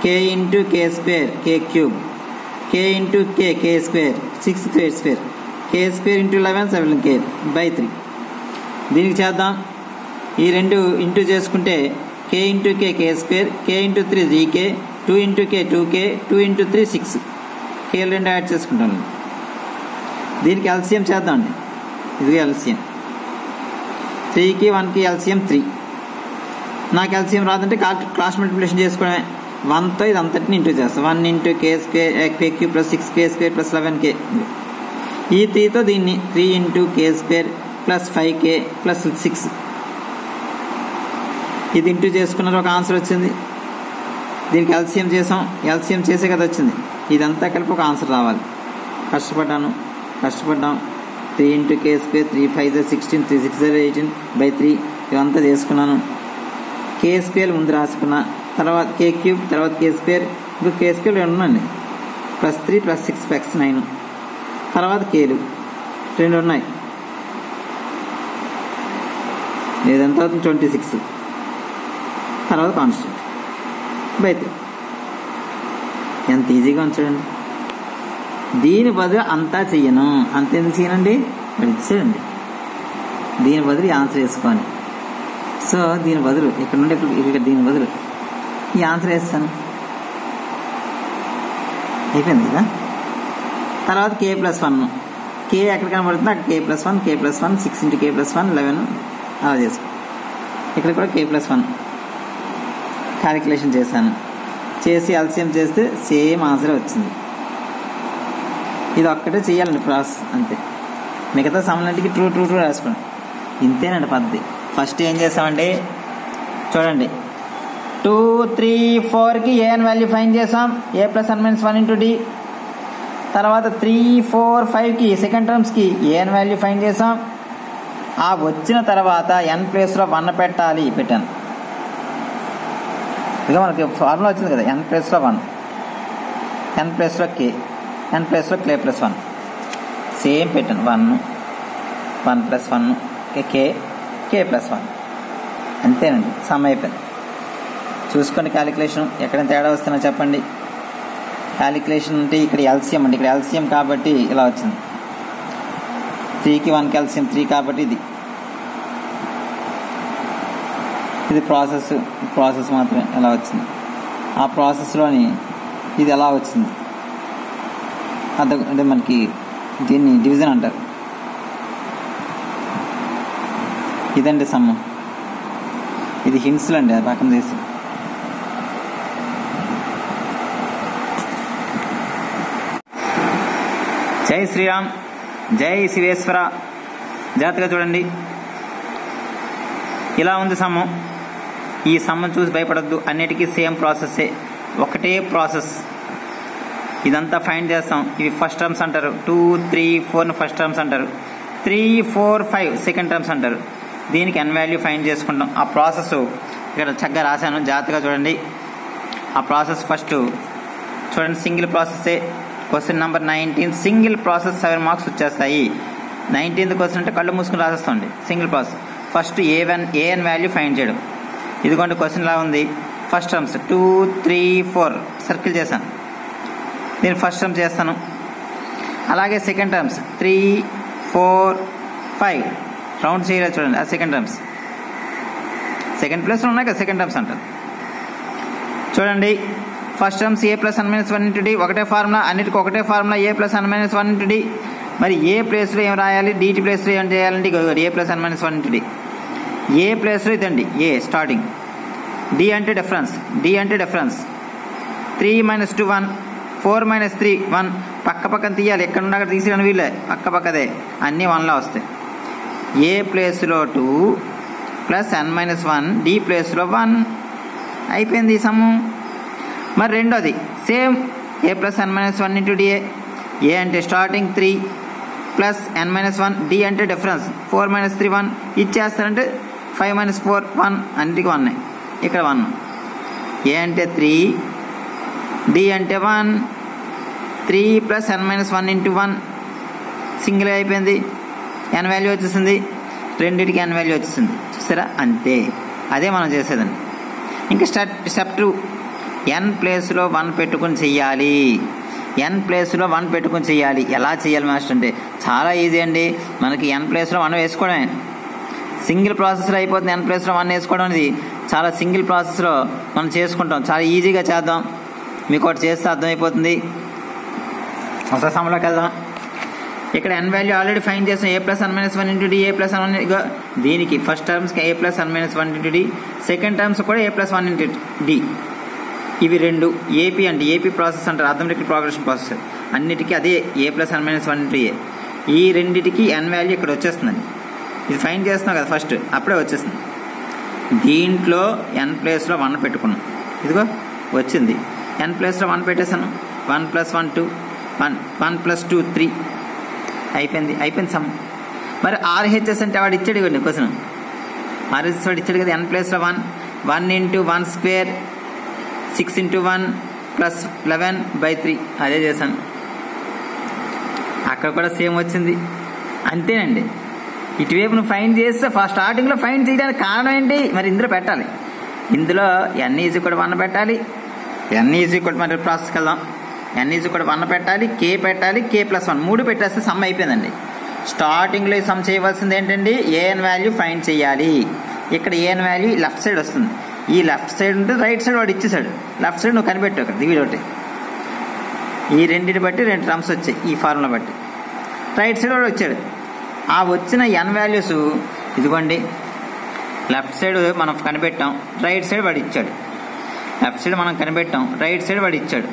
k × k² k³ k × k k² 6k². k² × 11 7k/3. దీనికి చేద్దాం. ఈ 2 ఇంటూ చేసుకుంటే k × k k², k × 3 3k, 2 × k 2k, 2 × 3 6. k 2 add చేసుకుంటాను. దీనికి ఎల్సిఎం చేద్దామండి. ఇది ఎల్సిఎం 3కి 1కి ఎల్సిఎం 3. నాకు ఎల్సిఎం రాదంటే క్లాస్ మల్టిప్లికేషన్ చేసుకోవడమే. 1తో ఇది అంతటిని ఇంటూ చేస్తాం. 1 × k² + 6k² + 11k. ఈ 3తో దీన్ని 3 × k² + 5k + 6. ఇది ఇంటూ చేసుకున్నారు, ఒక ఆన్సర్ వచ్చింది. దీనికి ఎల్సిఎం చేసాం, ఎల్సిఎం చేసే కదా వచ్చింది. ఇదంతా కలిపి ఒక ఆన్సర్ రావాలి. కష్టపడ్డాం. 3 × k², 3 5 = 16, 3 6 = 18/3. ఇదంతా చేసుకున్నాను. k² ముందు రాసుకున్నా, తర్వాత k³, తర్వాత k², ఇంకో k² 2 ఉన్నాయండి. +3 + 6 + 9. తర్వాత kలు 2 ఉన్నాయి. ఇదంతా అవుతుంది 26. తర్వాత కాన్స్టెంట్ /3. ఎంత ఈజీగా ఉంచండి. దీని బదులు అంతా చెయ్యను, అంతెందుకు చేయనండి, మరి ఇచ్చేయండి. దీని బదులు ఈ ఆన్సర్ వేసుకోండి. సో దీని బదులు ఇక్కడ నుండి ఇక్కడ దీని బదులు ఈ ఆన్సర్ వేస్తాను. అయిపోయింది కదా. తర్వాత k+1. k ఎక్కడ కనబడుతుంది అక్కడ k+1 k+1 6 × k+1 11 అలా చేసుకో. ఇక్కడ కూడా k+1 క్యాలిక్యులేషన్ చేశాను. చేసి ఎల్సిఎం చేస్తే సేమ్ ఆన్సర్ వచ్చింది. ఇది ఒక్కటే చేయాలండి ప్రాసెస్, అంతే. మిగతా సమ్లన్నిటికి ట్రూ రాసుకోండి. ఇంతేనండి పద్ధతి. ఫస్ట్ ఏం చేసామండి చూడండి. 2 3 4కి an వాల్యూ ఫైండ్ చేసాం. a + n - 1 × d. తర్వాత 3 4 5కి సెకండ్ టర్మ్స్కి an వాల్యూ ఫైండ్ చేసాం. ఆ వచ్చిన తర్వాత n ప్లేస్లో 1 పెట్టాలి, పెట్టాను. ఇక మనకి ఫార్ములా వచ్చింది కదా, n ప్లేస్లో 1, n ప్లేస్లో k, n ప్లేస్లో k + 1 సేమ్ పెట్టాను. 1 + 1 k + 1 అంతేనండి. సమ్ అయిపోయింది. చూసుకోండి క్యాలిక్యులేషన్ ఎక్కడైనా తేడా వస్తుందో చెప్పండి. క్యాలిక్యులేషన్ అంటే ఇక్కడ ఎల్సిఎం అండి, ఇక్కడ ఎల్సిఎం కాబట్టి ఇలా వచ్చింది. 3కి 1కి ఎల్సిఎం 3 కాబట్టి ఇది ఇది ప్రాసెస్ మాత్రమే ఎలా వచ్చింది, ఆ ప్రాసెస్లోని ఇది ఎలా వచ్చింది అంటే మనకి దీన్ని డివిజన్ అంటారు. ఇదండి సమ్ము. ఇది హింట్స్లు అండి, అది పక్కన తీసి. జై శ్రీరామ్, జై శివేశ్వర. జాగ్రత్తగా చూడండి, ఇలా ఉంది సమ్ము. ఈ సమ్ము చూసి భయపడద్దు, అన్నిటికీ సేమ్ ప్రాసెస్సే, ఒకటే ప్రాసెస్. ఇదంతా ఫైండ్ చేస్తాం. ఇవి ఫస్ట్ టర్మ్స్ అంటారు, 2, 3, 4 ఫస్ట్ టర్మ్స్ అంటారు, 3, 4, 5 సెకండ్ టర్మ్స్ అంటారు. దీనికి n వాల్యూ ఫైండ్ చేసుకుంటాం. ఆ ప్రాసెస్ ఇక్కడ చక్కగా రాశాను, జాగ్రత్తగా చూడండి. ఆ ప్రాసెస్ ఫస్ట్ చూడండి, సింగిల్ ప్రాసెస్సే. Question number 19 single process 7 marks వచ్చేస్తాయి. 19th క్వశ్చన్ అంటే కళ్ళు మూసుకుని రాసేస్తాండి. Single process first an value find చేయడం. ఇదిగోండి క్వశ్చన్ లా ఉంది. ఫస్ట్ టర్మ్స్ 2, 3, 4 సర్కిల్ చేశాను, నేను ఫస్ట్ టర్మ్ చేస్తాను. అలాగే సెకండ్ టర్మ్స్ 3, 4, 5 రౌండ్ చేయలేదు చూడండి, ఆ సెకండ్ టర్మ్స్ సెకండ్ ప్లేస్లో ఉన్నాయి కదా, సెకండ్ టర్మ్స్ అంటారు. చూడండి, first terms a + n - 1 × d ఒకటే ఫార్ములా, అన్నిటికీ ఒకటే ఫార్ములా a + n - 1 × d. మరి ఏ ప్లేస్లో ఏం రాయాలి, dt ప్లేస్లో ఏం చేయాలంటే a + n - 1 × d. ఏ ప్లేస్లో ఇదండి a స్టార్టింగ్, d అంటే డిఫరెన్స్, 3 - 2 1, 4 - 3 1. పక్కన తీయాలి, ఎక్కడ ఉండ అక్కడ తీసేయడం వీళ్ళే, పక్కదే అన్నీ 1లా వస్తాయి. ఏ ప్లేస్లో 2 + n - 1, d ప్లేస్లో 1 అయిపోయింది ఈ సమ్ము. మరి రెండోది సేమ్ a + n - 1 × d. ఏ అంటే స్టార్టింగ్ 3 + n - 1, d అంటే డిఫరెన్స్ 4 - 3 1. ఇచ్చేస్తారంటే 5 - 4 1, అన్నిటికీ 1. ఇక్కడ 1. ఏ అంటే 3, d అంటే 1, 3 + n - 1 × 1 సింగిల్ అయిపోయింది. n వాల్యూ వచ్చేసింది, రెండింటికి n వాల్యూ వచ్చేసింది. చూసారా, అంతే. అదే మనం చేసేదండి. ఇంకా స్టెప్ 2, n ప్లేస్లో 1 పెట్టుకుని చెయ్యాలి. n ప్లేస్లో 1 పెట్టుకుని చెయ్యాలి. ఎలా చేయాలి మాస్టర్ అంటే చాలా ఈజీ అండి. మనకి n ప్లేస్లో 1 వేసుకోవడమే, సింగిల్ ప్రాసెస్లో అయిపోతుంది. n ప్లేస్లో 1 వేసుకోవడం అనేది చాలా సింగిల్ ప్రాసెస్లో మనం చేసుకుంటాం. చాలా ఈజీగా చేద్దాం, మీకు ఒకటి చేస్తే అర్థమైపోతుంది. ఒకసారి సమ్లోకి వెళ్దాం. ఇక్కడ n వాల్యూ ఆల్రెడీ ఫైండ్ చేస్తాం, a + n - 1 × d, a + n - 1. దీనికి ఫస్ట్ టర్మ్స్కి a + n - 1 × d, second terms కూడా a + 1 × d. ఇవి రెండు ఏపీ అంటే ఏపీ ప్రాసెస్ అంటారు, అథమెటిక్ ప్రోగ్రెషన్ ప్రాసెస్. అన్నిటికీ అదే a + n - 1 × a. ఈ రెండింటికి n వాల్యూ ఇక్కడ వచ్చేస్తుందండి. ఇది ఫైండ్ చేస్తున్నాం కదా ఫస్ట్, అప్పుడే వచ్చేస్తుంది. దీంట్లో n ప్లేస్లో 1 పెట్టుకున్నాం, ఇదిగో వచ్చింది. n ప్లేస్లో 1 పెట్టేశాను, 1 + 1 2, 1 + 2 3 అయిపోయింది సమ్. మరి RHS అంటే వాడు ఇచ్చాడు ఇవ్వండి క్వశ్చన్. RHS వాడు ఇచ్చాడు కదా, n ప్లేస్లో 1 × 1² 6 × 1 + 11/3 అదే చేశాను. అక్కడ కూడా సేమ్ వచ్చింది. అంతేనండి. ఇటువైపు నువ్వు ఫైండ్ చేస్తే ఫస్ట్ స్టార్టింగ్లో ఫైండ్ చేయడానికి కారణం ఏంటి, మరి ఇందులో పెట్టాలి. ఇందులో n = 1 పెట్టాలి. n = మరి ప్రాసెస్కి వెళ్దాం. n = 1 పెట్టాలి, k పెట్టాలి, k + 1 3 పెట్టేస్తే సమ్ అయిపోయిందండి. స్టార్టింగ్లో సమ్ చేయవలసింది ఏంటండి, an వాల్యూ ఫైండ్ చేయాలి. ఇక్కడ an వాల్యూ లెఫ్ట్ సైడ్ వస్తుంది. ఈ లెఫ్ట్ సైడ్ ఉంటే రైట్ సైడ్ వాడు ఇచ్చేసాడు, లెఫ్ట్ సైడ్ నువ్వు కనిపెట్టు. అక్కడ దిగి ఒకటి, ఈ రెండింటిని బట్టి 2 టర్మ్స్ వచ్చాయి ఈ ఫార్ములా బట్టి. రైట్ సైడ్ వాడు వచ్చాడు. ఆ వచ్చిన n వాల్యూస్ ఇదిగోండి, లెఫ్ట్ సైడ్ మనం కనిపెట్టాం, రైట్ సైడ్ వాడు ఇచ్చాడు. లెఫ్ట్ సైడ్ మనం కనిపెట్టాం, రైట్ సైడ్ వాడు ఇచ్చాడు.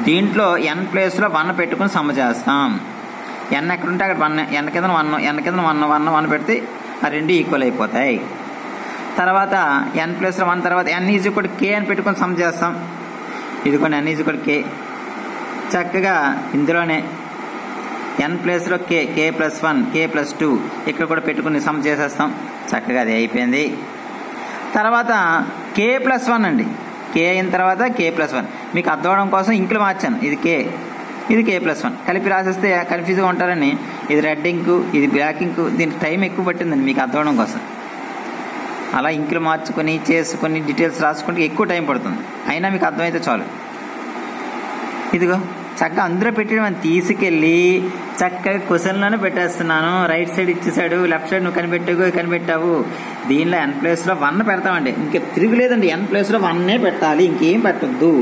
దీంట్లో n ప్లేస్లో 1 పెట్టుకుని సమ్ చేస్తాం. n ఎక్కడుంటే అక్కడ 1, n కింద 1 పెడితే ఆ రెండు ఈక్వల్ అయిపోతాయి. తర్వాత n ప్లేస్లో 1 తర్వాత n = k అని పెట్టుకొని సమ్ చేస్తాం. ఇదిగోండి n = k. చక్కగా ఇందులోనే n ప్లేస్లో k + 1, k + 2 ఇక్కడ కూడా పెట్టుకుని సమ్ చేసేస్తాం. చక్కగా అది అయిపోయింది. తర్వాత k + 1 అండి. k అయిన తర్వాత k + 1 మీకు అర్థం అవడం కోసం ఇంకులు మార్చాను. ఇది k, ఇది k + 1 కలిపి రాసేస్తే కన్ఫ్యూజ్గా ఉంటారని ఇది రెడ్ ఇంకు, ఇది బ్లాక్ ఇంకు. దీనికి టైం ఎక్కువ పట్టిందండి మీకు అర్థం అవడం కోసం. అలా ఇంకులు మార్చుకొని చేసుకొని డీటెయిల్స్ రాసుకుంటే ఎక్కువ టైం పడుతుంది. అయినా మీకు అర్థమైతే చాలు. ఇదిగో చక్కగా అందులో పెట్టడం అని తీసుకెళ్ళి చక్కగా క్వశ్చన్లోనే పెట్టేస్తున్నాను. రైట్ సైడ్ ఇచ్చేసాడు, లెఫ్ట్ సైడ్ నువ్వు కనిపెట్టావు. దీనిలో n ప్లేస్లో 1 పెడతామండి. ఇంకా తిరుగులేదండి, n ప్లేస్లో 1 పెట్టాలి, ఇంకేం పెట్టద్దు.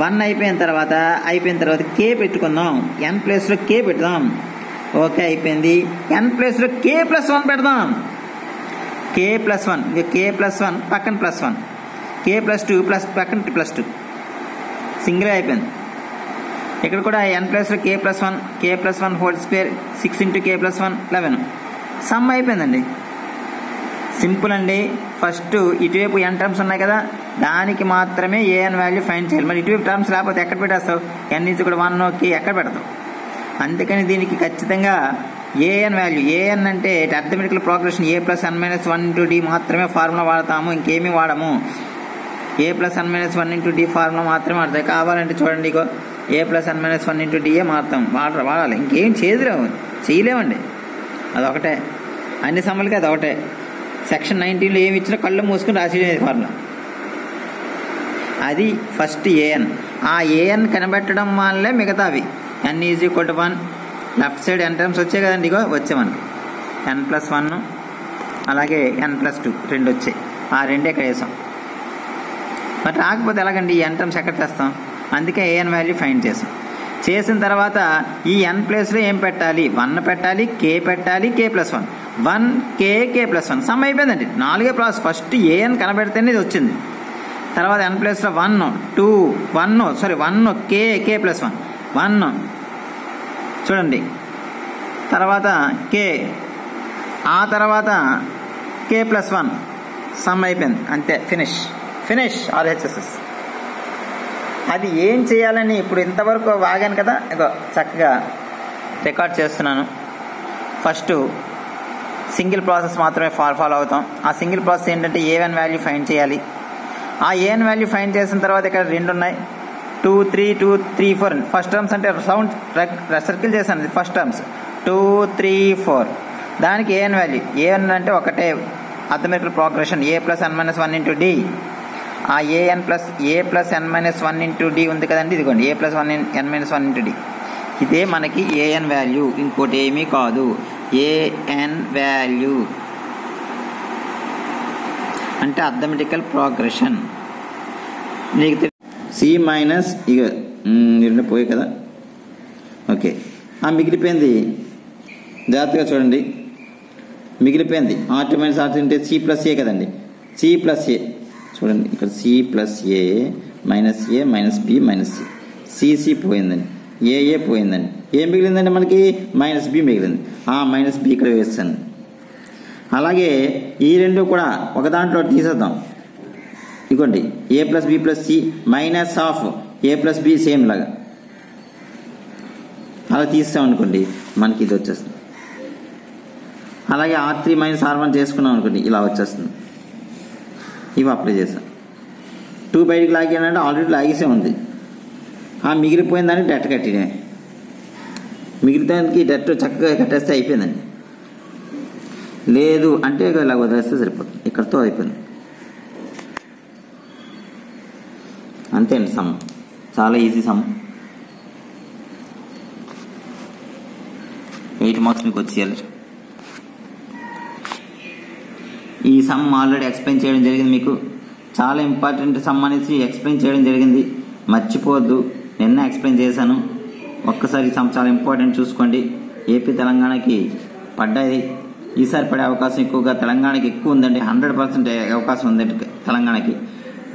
1 అయిపోయిన తర్వాత k పెట్టుకుందాం. n ప్లేస్లో k పెడదాం. ఓకే, అయిపోయింది. n ప్లేస్లో k+1 పెడదాం. k+1 ఇంకా k+1 పక్కన +1, k+2 పక్కన +2, సింగిల్ అయిపోయింది. ఇక్కడ కూడా n ప్లేస్లో k+1 whole square 6 × k+1 11. Some అయిపోయిందండి. సింపుల్ అండి. ఫస్ట్ ఇటువైపు n టర్మ్స్ ఉన్నాయి కదా, దానికి మాత్రమే an వాల్యూ ఫైండ్ చేయాలి. మరి ఇటువైపు టర్మ్స్ లేకపోతే ఎక్కడ పెట్టేస్తావు? n = 1 k ఎక్కడ పెడతావు? అందుకని దీనికి ఖచ్చితంగా an వాల్యూ, an అంటే arithmetical progression a + n - 1 × d మాత్రమే ఫార్ములా వాడతాము, ఇంకేమీ వాడము. a + n - 1 × d ఫార్ములా మాత్రమే వాడతాయి. కావాలంటే చూడండి, ఇగో a + n - 1 × d మారుతాం, వాడాలి. ఇంకేం చేయలేమండి. అదొకటే, అన్ని సమ్మలకి అదొకటే. సెక్షన్ 19లో ఏమి ఇచ్చినా కళ్ళు మూసుకుని రాసేది ఫార్ములా. అది ఫస్ట్ an. ఆ an కనిపెట్టడం వల్లే మిగతావి. n = 1, left side n terms వచ్చాయి కదండి, ఇగో వచ్చే మనకి n+1 అలాగే n+2 2 వచ్చాయి. ఆ రెండే ఇక్కడ వేసాం. మరి రాకపోతే ఎలాగండి? ఈ n టర్మ్స్ ఎక్కడ తెస్తాం? అందుకే an వాల్యూ ఫైండ్ చేసిన తర్వాత ఈ n ప్లేస్లో ఏం పెట్టాలి? 1 పెట్టాలి, k పెట్టాలి, k+1 1 k+1 సమ్ అయిపోయిందండి. 4 ప్రాసెస్. ఫస్ట్ an కనబెడితేనే ఇది వచ్చింది. తర్వాత n ప్లేస్లో 1 k+1 1 చూడండి, తర్వాత k, ఆ తర్వాత k+1 సమ్ అయిపోయింది. అంతే, ఫినిష్ RHSS. అది ఏం చేయాలని ఇప్పుడు ఇంతవరకు వాగాను కదా, ఇదో చక్కగా రికార్డ్ చేస్తున్నాను. ఫస్ట్ సింగిల్ ప్రాసెస్ మాత్రమే ఫాలో అవుతాం. ఆ సింగిల్ ప్రాసెస్ ఏంటంటే an వాల్యూ ఫైండ్ చేయాలి. ఆ an వాల్యూ ఫైండ్ చేసిన తర్వాత ఇక్కడ 2 ఉన్నాయి, 2 3 2 3 4. ఫస్ట్ టర్మ్స్ అంటే సౌండ్ సర్కిల్ చేశాను, ఫస్ట్ టర్మ్స్ 2 3 4. దానికి an వాల్యూ, an అంటే ఒకటే arithmetical progression a + n - 1 × d. ఆ a + n - 1 × d ఉంది కదండి, ఇదిగోండి a + n - 1 × d. ఇదే మనకి an వాల్యూ, ఇంకోటి ఏమీ కాదు. an వాల్యూ అంటే అర్థమెటికల్ ప్రోగ్రెషన్. నీకు C మైనస్ ఇక 2 పోయి కదా, ఓకే. మిగిలిపోయింది, జాగ్రత్తగా చూడండి, మిగిలిపోయింది R2 - R3 అంటే C+a కదండి. C+a చూడండి, ఇక్కడ C+a - b - c పోయిందండి, a పోయిందండి. ఏం మిగిలిందండి మనకి? -b మిగిలింది. -b ఇక్కడ వేస్తాను. అలాగే ఈ రెండు కూడా ఒక దాంట్లో తీసేద్దాం. ఇదిగోండి a + b + c minus of a + b same లాగా అలా తీస్తాం అనుకోండి, మనకి ఇది వచ్చేస్తుంది. అలాగే R3 - R1 చేసుకున్నాం అనుకోండి, ఇలా వచ్చేస్తుంది. ఇవి అప్లై చేస్తాం. 2 బయటికి లాగానంటే ఆల్రెడీ లాగేసే ఉంది. మిగిలిపోయిన దానికి డెట్ కట్టినే, మిగిలిదానికి డెట్ చక్కగా కట్టేస్తే అయిపోయిందండి. లేదు అంటే ఇలా వదిలేస్తే సరిపోతుంది. ఇక్కడతో అయిపోయింది, అంతే అండి. సమ్ చాలా ఈజీ సమ్. 8 మార్క్స్ మీకు వచ్చేయాలి. ఈ సమ్ ఆల్రెడీ ఎక్స్ప్లెయిన్ చేయడం జరిగింది. మీకు చాలా ఇంపార్టెంట్ సమ్ అనేసి ఎక్స్ప్లెయిన్ చేయడం జరిగింది, మర్చిపోవద్దు. నిన్న ఎక్స్ప్లెయిన్ చేశాను. ఒక్కసారి సమ్ చాలా ఇంపార్టెంట్ చూసుకోండి. ఏపీ తెలంగాణకి పడ్డాయి, ఈసారి పడే అవకాశం ఎక్కువగా తెలంగాణకి ఎక్కువ ఉందండి. 100% అవకాశం ఉందండి తెలంగాణకి.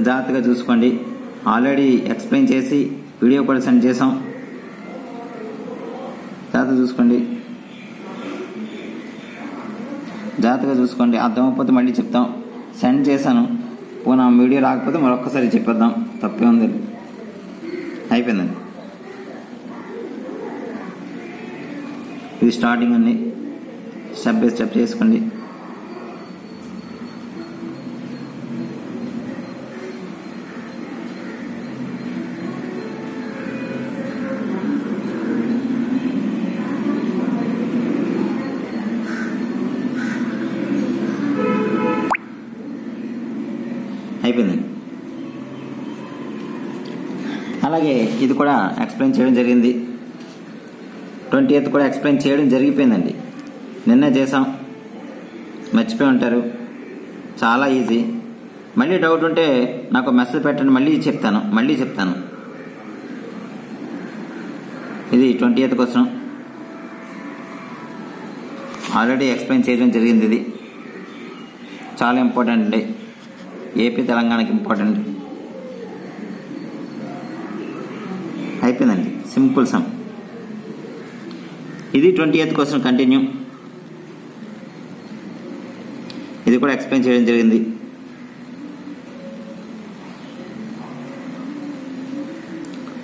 జాగ్రత్తగా చూసుకోండి. ఆల్రెడీ ఎక్స్ప్లెయిన్ చేసి వీడియో కూడా సెండ్ చేసాం, జాగ్రత్తగా చూసుకోండి. అర్థమైపోతే మళ్ళీ చెప్తాం. సెండ్ చేశాను, పోనా వీడియో రాకపోతే మరొక్కసారి చెప్పేద్దాం, తప్పే ఉంది. అయిపోయిందండి, ఇది స్టార్టింగ్ అండి. స్టెప్ బై స్టెప్ చేసుకోండి. అయిపోయిందండి. అలాగే ఇది కూడా ఎక్స్ప్లెయిన్ చేయడం జరిగింది. 20th కూడా ఎక్స్ప్లెయిన్ చేయడం జరిగిపోయిందండి. నిన్నే చేసాం, మర్చిపోయి ఉంటారు. చాలా ఈజీ. మళ్ళీ డౌట్ ఉంటే నాకు మెసేజ్ పెట్టండి, మళ్ళీ చెప్తాను. ఇది 20th క్వశ్చన్ ఆల్రెడీ ఎక్స్ప్లెయిన్ చేయడం జరిగింది. ఇది చాలా ఇంపార్టెంట్ అండి, ఏపీ తెలంగాణకి ఇంపార్టెంట్. అయిపోయిందండి, సింపుల్ సమ్. ఇది 20th క్వశ్చన్ కంటిన్యూ. ఇది కూడా ఎక్స్ప్లెయిన్ చేయడం జరిగింది.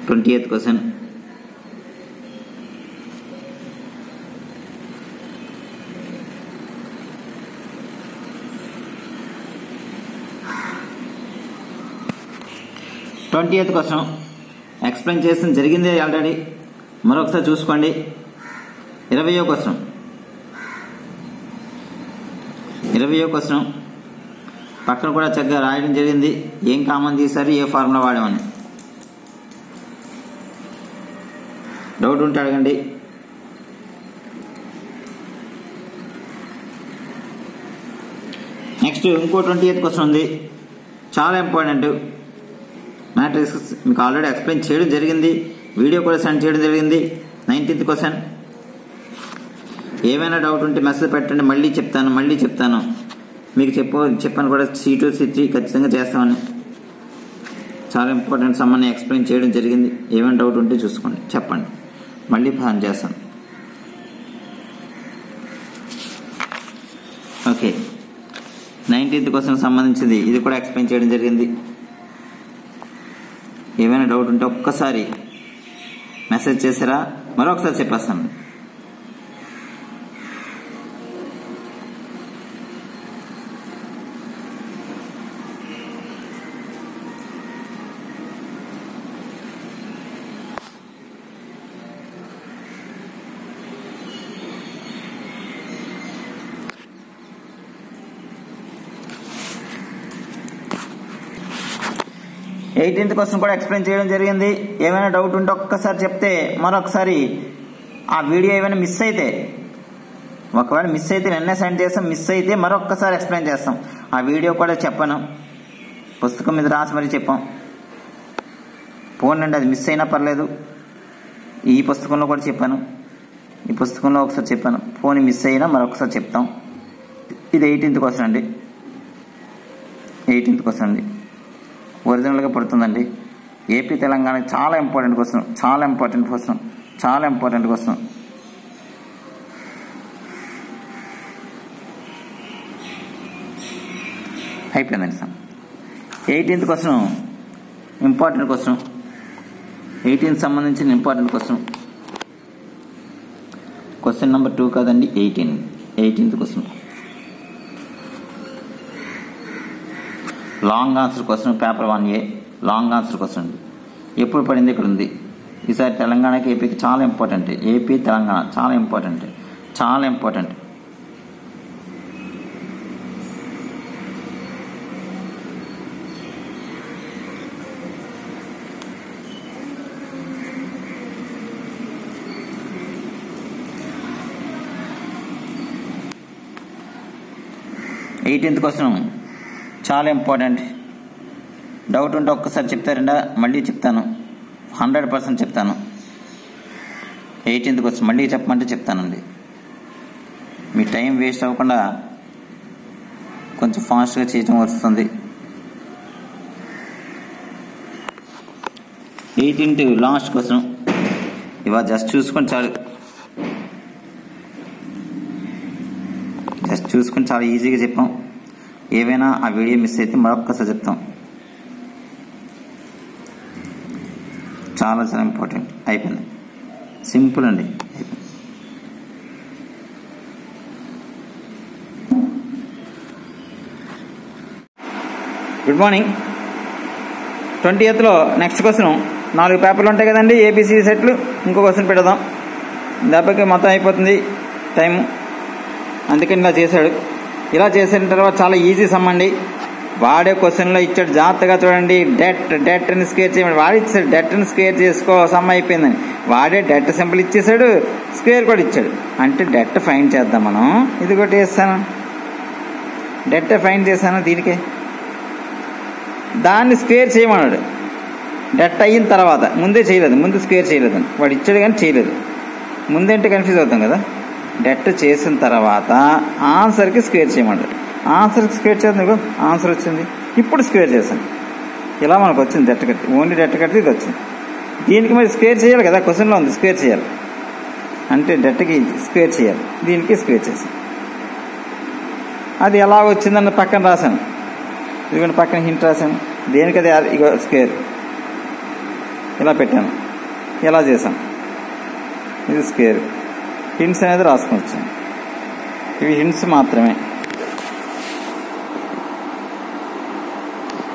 Twentieth question. Twentieth question explain చేసిన జరిగింది ఆల్రెడీ, మరొకసారి చూసుకోండి. 20వ క్వశ్చన్. 20వ క్వశ్చన్ పక్కన కూడా చక్కగా రాయడం జరిగింది. ఏం కామన్ తీశారు, ఏ ఫార్ములా వాడామని. డౌట్ ఉంటే అడగండి. నెక్స్ట్ ఇంకో 20th క్వశ్చన్ ఉంది, చాలా ఇంపార్టెంట్. మ్యాట్రిక్స్ మీకు ఆల్రెడీ ఎక్స్ప్లెయిన్ చేయడం జరిగింది, వీడియో కూడా సెండ్ చేయడం జరిగింది. 19th question. ఏమైనా డౌట్ ఉంటే మెసేజ్ పెట్టండి, మళ్ళీ చెప్తాను. మీకు చెప్పాను కూడా C2 C3 ఖచ్చితంగా చేస్తామని. చాలా ఇంపార్టెంట్ సమ్మని ఎక్స్ప్లెయిన్ చేయడం జరిగింది. ఏమైనా డౌట్ ఉంటే చూసుకోండి, చెప్పండి, మళ్ళీ ప్లాన్ చేస్తాను. ఓకే, 19th క్వశ్చన్ సంబంధించింది ఇది కూడా ఎక్స్ప్లెయిన్ చేయడం జరిగింది. ఏమైనా డౌట్ ఉంటే ఒక్కసారి మెసేజ్ చేసారా, మరొకసారి చెప్పేస్తాను. ఎయిటీన్త్ క్వశ్చన్ కూడా ఎక్స్ప్లెయిన్ చేయడం జరిగింది. ఏమైనా డౌట్ ఉంటే ఒక్కసారి చెప్తే మరొకసారి ఆ వీడియో ఏమైనా మిస్ అయితే, ఒకవేళ మిస్ అయితే నిన్నే సెండ్ చేస్తాం, మిస్ అయితే మరొక్కసారి ఎక్స్ప్లెయిన్ చేస్తాం. ఆ వీడియో కూడా చెప్పాను, పుస్తకం మీద రాసి మరీ చెప్పాం. పోనండి, అది మిస్ అయినా పర్లేదు. ఈ పుస్తకంలో కూడా చెప్పాను, ఈ పుస్తకంలో ఒకసారి చెప్పాను. ఫోన్ మిస్ అయినా మరొకసారి చెప్తాం. ఇది 18th క్వశ్చన్ అండి. 18th క్వశ్చన్ అండి, ఒరిజినల్గా పడుతుందండి. ఏపీ తెలంగాణ చాలా ఇంపార్టెంట్ క్వశ్చన్, చాలా ఇంపార్టెంట్ క్వశ్చన్. అయిపోయిందండి sir. 18th question important question, 18th సంబంధించిన ఇంపార్టెంట్ క్వశ్చన్. క్వశ్చన్ నెంబర్ 2 కాదండి, 18th question. Long answer question, paper 1A long answer question. ఎప్పుడు పడింది ఇక్కడ ఉంది. ఈసారి తెలంగాణకి ఏపీకి చాలా ఇంపార్టెంట్. ఏపీ తెలంగాణ చాలా ఇంపార్టెంట్. 18th క్వశ్చన్ చాలా ఇంపార్టెంట్. డౌట్ ఉంటే ఒక్కసారి చెప్తారండి, మళ్ళీ చెప్తాను, 100% చెప్తాను. 18th క్వశ్చన్ మళ్ళీ చెప్పమంటే చెప్తానండి. మీ టైం వేస్ట్ అవ్వకుండా కొంచెం ఫాస్ట్గా చేయడం వస్తుంది. 18th last question. ఇవాళ జస్ట్ చూసుకొని చాలు, చాలా ఈజీగా చెప్పాం. ఏవైనా ఆ వీడియో మిస్ అయితే మరొక్కసారి చెప్తాం. చాలా ఇంపార్టెంట్. అయిపోయింది, సింపుల్ అండి. Good morning. 20th next question. 4 పేపర్లు ఉంటాయి కదండి, ఏబిసి సెట్లు. ఇంకో క్వశ్చన్ పెడదాం, దానికి మొత్తం అయిపోతుంది టైము. అందుకని ఇలా చేశాడు. ఇలా చేసిన తర్వాత చాలా ఈజీ సమ్ అండి. వాడే క్వశ్చన్లో ఇచ్చాడు, జాగ్రత్తగా చూడండి. డెట్ని స్క్వేర్ చేయమని వాడు ఇచ్చాడు. డెట్ని స్క్వేర్ చేసుకో సమ్ అయిపోయిందని వాడే డెట్ సింపుల్ ఇచ్చేసాడు, స్క్వేర్ కూడా ఇచ్చాడు. అంటే డెట్ ఫైండ్ చేద్దాం మనం. ఇది ఒకటి వేస్తాను, డెట్ ఫైండ్ చేశాను. దీనికే దాన్ని స్క్వేర్ చేయమన్నాడు. డెట్ అయిన తర్వాత ముందే చేయలేదు, ముందు స్క్వేర్ చేయలేదని వాడు ఇచ్చాడు కానీ చేయలేదు. ముందంటే కన్ఫ్యూజ్ అవుతాం కదా. డెట్ చేసిన తర్వాత ఆన్సర్కి స్క్వేర్ చేయమన్నాడు. ఆన్సర్కి స్క్వేర్ చేద్దాం, ఆన్సర్ వచ్చింది. ఇప్పుడు స్క్వేర్ చేశాను, ఇలా మనకు వచ్చింది డెట్ కట్టి. ఓన్లీ డెట్ కట్టి ఇది వచ్చింది. దీనికి మరి స్క్వేర్ చేయాలి కదా, క్వశ్చన్లో ఉంది స్క్వేర్ చేయాలి అంటే డెట్కి స్క్వేర్ చేయాలి. దీనికి స్క్వేర్ చేశాను. అది ఎలా వచ్చిందన్న పక్కన రాశాను, ఇదిగోండి పక్కన హింట్ రాశాను. దేనికి అది ఇగో స్క్వేర్ ఇలా పెట్టాను, ఎలా చేశాను. ఇది స్క్వేర్. హింట్స్ అనేది రాసుకొని వచ్చాను. ఇవి హింట్స్ మాత్రమే.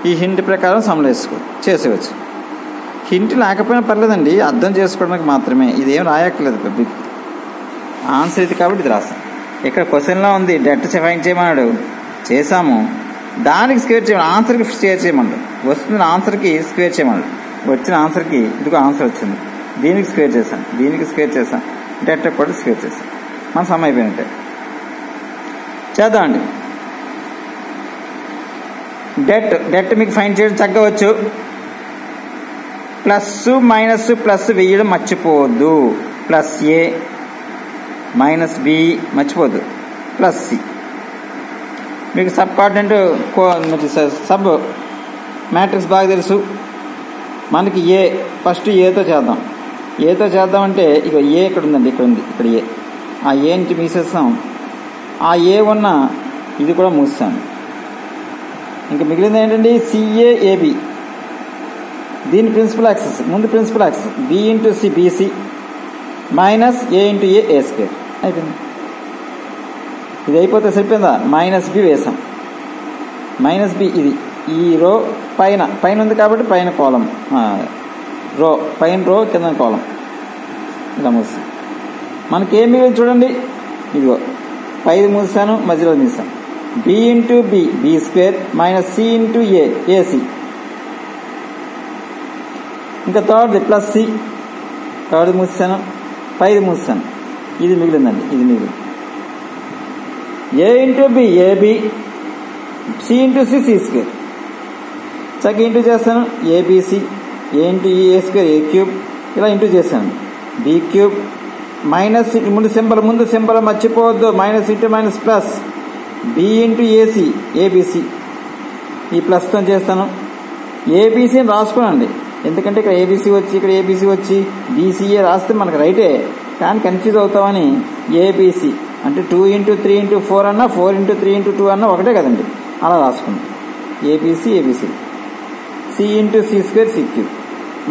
ఈ హింట్ ప్రకారం సమ్లో చేసేవచ్చు. హింట్ లేకపోయినా పర్లేదండి, అర్థం చేసుకోవడానికి మాత్రమే. ఇదేం రాయక్కర్లేదు పబ్లిక్. ఆన్సర్ ఇది కాబట్టి ఇది రాస్తాం. ఇక్కడ క్వశ్చన్లో ఉంది డెట్ ఫైండ్ చేయమన్నాడు, చేసాము. దానికి స్క్వేర్ చేయమన్నాడు, ఆన్సర్కి స్క్వేర్ చేయమన్నాడు. వస్తున్న ఆన్సర్కి స్క్వేర్ చేయమన్నాడు. వచ్చిన ఆన్సర్కి ఇదిగో ఆన్సర్ వచ్చింది. దీనికి స్క్వేర్ చేశాను, దీనికి స్క్వేర్ చేశాను, డెట్ కూడా స్క్వేర్ చేశాను. మన సమ్ అయిపోయినట్టే. చేద్దామండి. డెట్ మీకు ఫైండ్ చేయడం చక్కవచ్చు. ప్లస్ మైనస్ ప్లస్ వేయడం మర్చిపోవద్దు. ప్లస్ ఏ మైనస్ బి మర్చిపోద్దు, ప్లస్ సి. మీకు సబ్ కాంటెంట్ సబ్ మ్యాట్రిక్స్ బాగా తెలుసు మనకి. ఏ ఫస్ట్ ఏతో చేద్దాం. ఏతో చేద్దామంటే ఇక ఏ ఇక్కడ ఉందండి, ఇక్కడ ఉంది, ఇక్కడ ఏ. ఆ ఏ నుంచి మూసేస్తాం. ఆ ఏ ఉన్న ఇది కూడా మూస్తాను. ఇంకా మిగిలింది ఏంటండి, సిఏఏబి. దీని ప్రిన్సిపల్ యాక్సెస్, ముందు principal axis B into C BC minus A into A square అయిపోయింది. ఇది అయిపోతే సరిపోయిందా. మైనస్ బి వేసాం, మైనస్ బి ఇది ఈ రో పైన ఉంది కాబట్టి పైన కాలం రో, పైన రో కింద కాలం ఇలా మూస్తాం. మనకేం మిగిలింది చూడండి, ఇదిగో పైది మూసాను, మధ్యలో మూసాను. B into B square minus C into AC. ఇంకా థర్డ్ది ప్లస్ సి, థర్డ్ మూసాను, పైది మూసాను. ఇది మిగిలిందండి, ఇది మిగిలింది. A into B AB, C into C square. చక్కగా ఇంటూ చేస్తాను. ABC, A into A square A cube, ఇలా ఇంటూ చేశాను. బి క్యూబ్ మైనస్ ముందు సింబల్ మర్చిపోవద్దు. Minus into minus plus B into AC ABC. ఈ ప్లస్తో చేస్తాను. ఏబిసిని రాసుకోనండి, ఎందుకంటే ఇక్కడ ఏబిసి వచ్చి ఇక్కడ ఏబిసి వచ్చి బీసీఏ రాస్తే మనకు రైటే, కానీ కన్ఫ్యూజ్ అవుతామని ఏబిసి అంటే 2 ఇంటూ 3 ఇంటూ 4 అన్నా 4 ఇంటూ 3 ఇంటూ 2 అన్నా ఒకటే కదండి, అలా రాసుకున్నాం. ABC C into C square C cube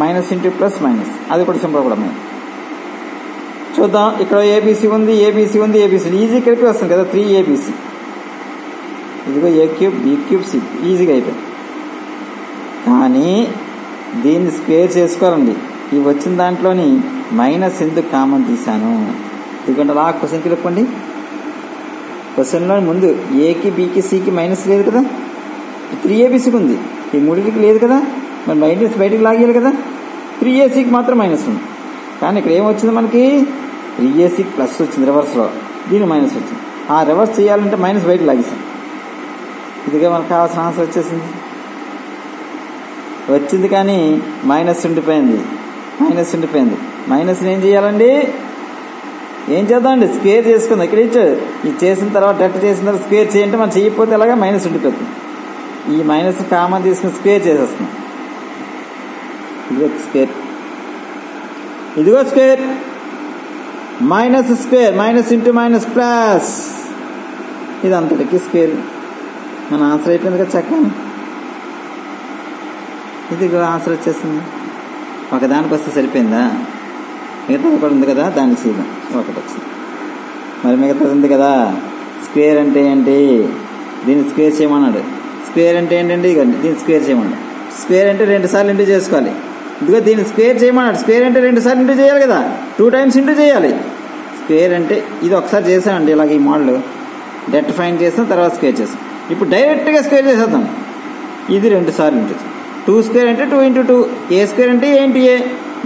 minus into plus minus, అది కూడా సింపుల్ కూడా మేము చూద్దాం. ఇక్కడ ఏబిసి ఉంది, ఈజీ కలిపి వస్తుంది కదా, 3ABC. ఇదిగో ఏ క్యూబ్ బి క్యూబ్ సి, ఈజీగా అయిపోయింది. కానీ దీన్ని స్క్వేర్ చేసుకోవాలండి. ఇవి వచ్చిన దాంట్లోని మైనస్ ఎందుకు కామన్ తీశాను, ఎందుకంటే అలా క్వశ్చన్కి చెప్పండి. క్వశ్చన్లో ముందు ఏకి బికి సికి మైనస్ లేదు కదా, 3ABCకి ఉంది, ఈ మూడింటికి లేదు కదా, మరి మైనస్ బయటికి లాగేయాలి కదా. 3ACకి మాత్రం మైనస్ ఉంది, కానీ ఇక్కడ ఏమొచ్చింది మనకి 3ACకి ప్లస్ వచ్చింది రివర్స్లో, దీని మైనస్ వచ్చింది. ఆ రివర్స్ చేయాలంటే మైనస్ బయటికి లాగేసాం. ఇదిగా మనకు కావాల్సిన ఆన్సర్ వచ్చింది కానీ మైనస్ ఉండిపోయింది. మైనస్ని ఏం చేయాలండి, ఏం చేద్దామండి, స్క్వేర్ చేసుకుందాం. ఇక్కడ ఇచ్చాడు, ఇది చేసిన తర్వాత డెట్ చేసిన తర్వాత స్క్వేర్ చేయంటే మనం చేయకపోతే ఎలాగా మైనస్ ఉండిపోతుంది. ఈ మైనస్ కామన్ తీసుకుని స్క్వేర్ చేసేస్తున్నాం. ఇదిగో square minus square, minus into minus plus, ఇది అంతటికి స్క్వేర్. మన ఆన్సర్ అయిపోయింది కదా చక్కగా. ఇది ఆన్సర్ వచ్చేసింది. ఒకదానికి వస్తే సరిపోయిందా, మిగతాది కూడా ఉంది కదా, దానికి చేద్దాం. ఒకటి వచ్చింది, మరి మిగతాది ఉంది కదా. స్క్వేర్ అంటే ఏంటి, దీన్ని స్క్వేర్ చేయమన్నాడు. స్క్వేర్ అంటే ఏంటండి, ఇక దీన్ని స్క్వేర్ చేయమన్నాడు. స్క్వేర్ అంటే 2 సార్లు ఇంటూ చేసుకోవాలి. ఇదిగో దీన్ని స్క్వేర్ చేయమన్నాడు. స్క్వేర్ అంటే 2 సార్లు ఇంటూ చేయాలి కదా, 2 టైమ్స్ ఇంటూ చేయాలి. స్క్వేర్ అంటే ఇది ఒకసారి చేసామండి, ఇలాగ ఈ మోడల్ డెట్ ఫైండ్ చేస్తాం, తర్వాత స్క్వేర్ చేస్తాం. ఇప్పుడు డైరెక్ట్గా స్క్వేర్ చేసేద్దాం. ఇది 2 సార్లు ఇంటూ 2 స్క్వేర్ అంటే 2 ఇంటూ 2, ఏ స్క్వేర్ అంటే ఏ ఇంటూ ఏ.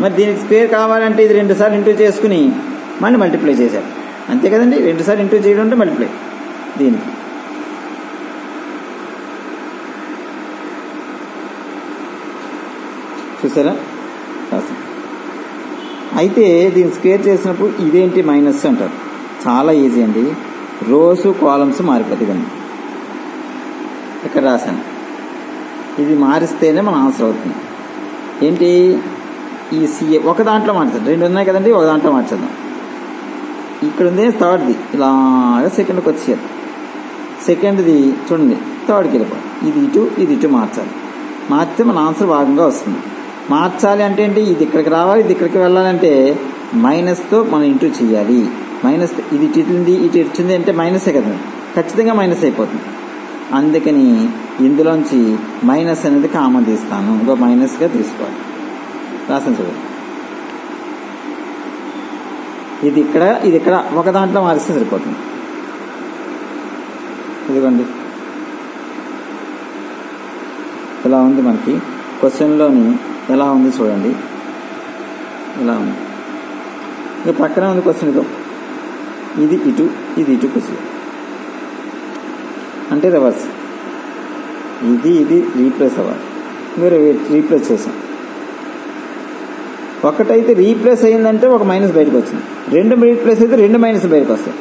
మరి దీనికి స్క్వేర్ కావాలంటే ఇది 2 సార్లు ఇంటూ చేసుకుని మళ్ళీ మల్టిప్లై చేశారు, అంతే కదండి. 2 సార్లు ఇంటూ చేయడం అంటే మల్టిప్లై దీనికి. చూసారా? అయితే దీన్ని స్క్వేర్ చేసినప్పుడు ఇదేంటి మైనస్ అంటారు. చాలా ఈజీ అండి, రోస్ కాలమ్స్ మారిపోతాయి కానీ ఇక్కడ రాశాను. ఇది మారిస్తేనే మన ఆన్సర్ అవుతుంది. ఏంటి ఈ సిఏ ఒక దాంట్లో మార్చాలి, 2 ఉన్నాయి కదండి, ఒక దాంట్లో మార్చేద్దాం. ఇక్కడ ఉంది థర్డ్ది, ఇలాగా సెకండ్కి వచ్చేది. సెకండ్ది చూడండి థర్డ్కి వెళ్ళిపోయి ఇది ఇటు మార్చాలి. మార్చితే మన ఆన్సర్ భాగంగా వస్తుంది. మార్చాలి అంటే ఏంటి, ఇది ఇక్కడికి రావాలి, ఇది ఇక్కడికి వెళ్ళాలంటే మైనస్తో మనం ఇంటూ చేయాలి. మైనస్ ఇది ఇటుంది ఇటు ఇచ్చింది అంటే మైనసే కదా, ఖచ్చితంగా మైనస్ అయిపోతుంది. అందుకని ఇందులోంచి మైనస్ అనేది కామన్ తీస్తాను, ఇంకో మైనస్గా తీసుకోవాలి. రాసాను చూడండి, ఇది ఇక్కడ ఒక దాంట్లో మారిస్తే సరిపోతుంది. ఇదిగోండి ఇలా ఉంది మనకి క్వశ్చన్లోని, ఎలా ఉంది చూడండి, ఇలా ఉంది. ఇంకా పక్కనే ఉంది క్వశ్చన్, ఇదో ఇది ఇటు క్వశ్చన్ అంటే రివర్స్. ఇది రీప్లేస్ అవ్వాలి, మీరు రీప్లేస్ చేసాం. ఒకటైతే రీప్లేస్ అయిందంటే ఒక మైనస్ బయటకు వచ్చింది, 2 రీప్లేస్ అయితే 2 మైనస్ బయటకు వస్తాయి.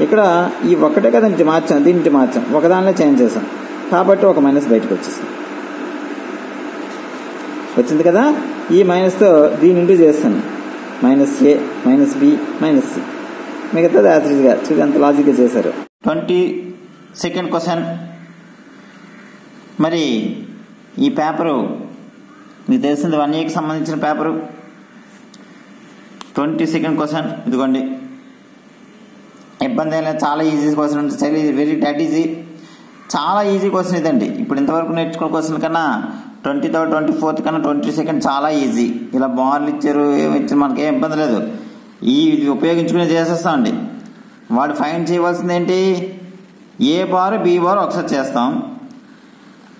ఇక్కడ ఈ ఒక్కటే కదా ఇంటి మార్చాం, దీనికి మార్చాం, ఒకదానిలో చేంజ్ చేసాం కాబట్టి ఒక మైనస్ బయటకు వచ్చింది కదా. ఈ మైనస్తో దీని ఇంటూ చేస్తాను, -a -b -c, మిగతాది యాసిడ్గా చూసి అంత లాజిక్గా చేశారు. 22nd question. మరి ఈ పేపరు మీకు తెలిసింది 1Aకి సంబంధించిన పేపరు. 22nd క్వశ్చన్ ఇదిగోండి. ఇబ్బంది అయినా చాలా ఈజీ క్వశ్చన్ ఉంటుంది, చాలా వెరీ డెట్ ఈజీ, చాలా ఈజీ క్వశ్చన్ ఇదండి. ఇప్పుడు ఇంతవరకు నేర్చుకున్న క్వశ్చన్ కన్నా 23rd 24th కన్నా 22nd చాలా ఈజీ. ఇలా బార్లు ఇచ్చారు, ఏమి ఇచ్చారు, మనకేం ఇబ్బంది లేదు, ఇది ఉపయోగించుకునే చేసేస్తామండి. వాడు ఫైండ్ చేయవలసింది ఏంటి, ఏ బార్ బి బార్ ఒకసారి చేస్తాం,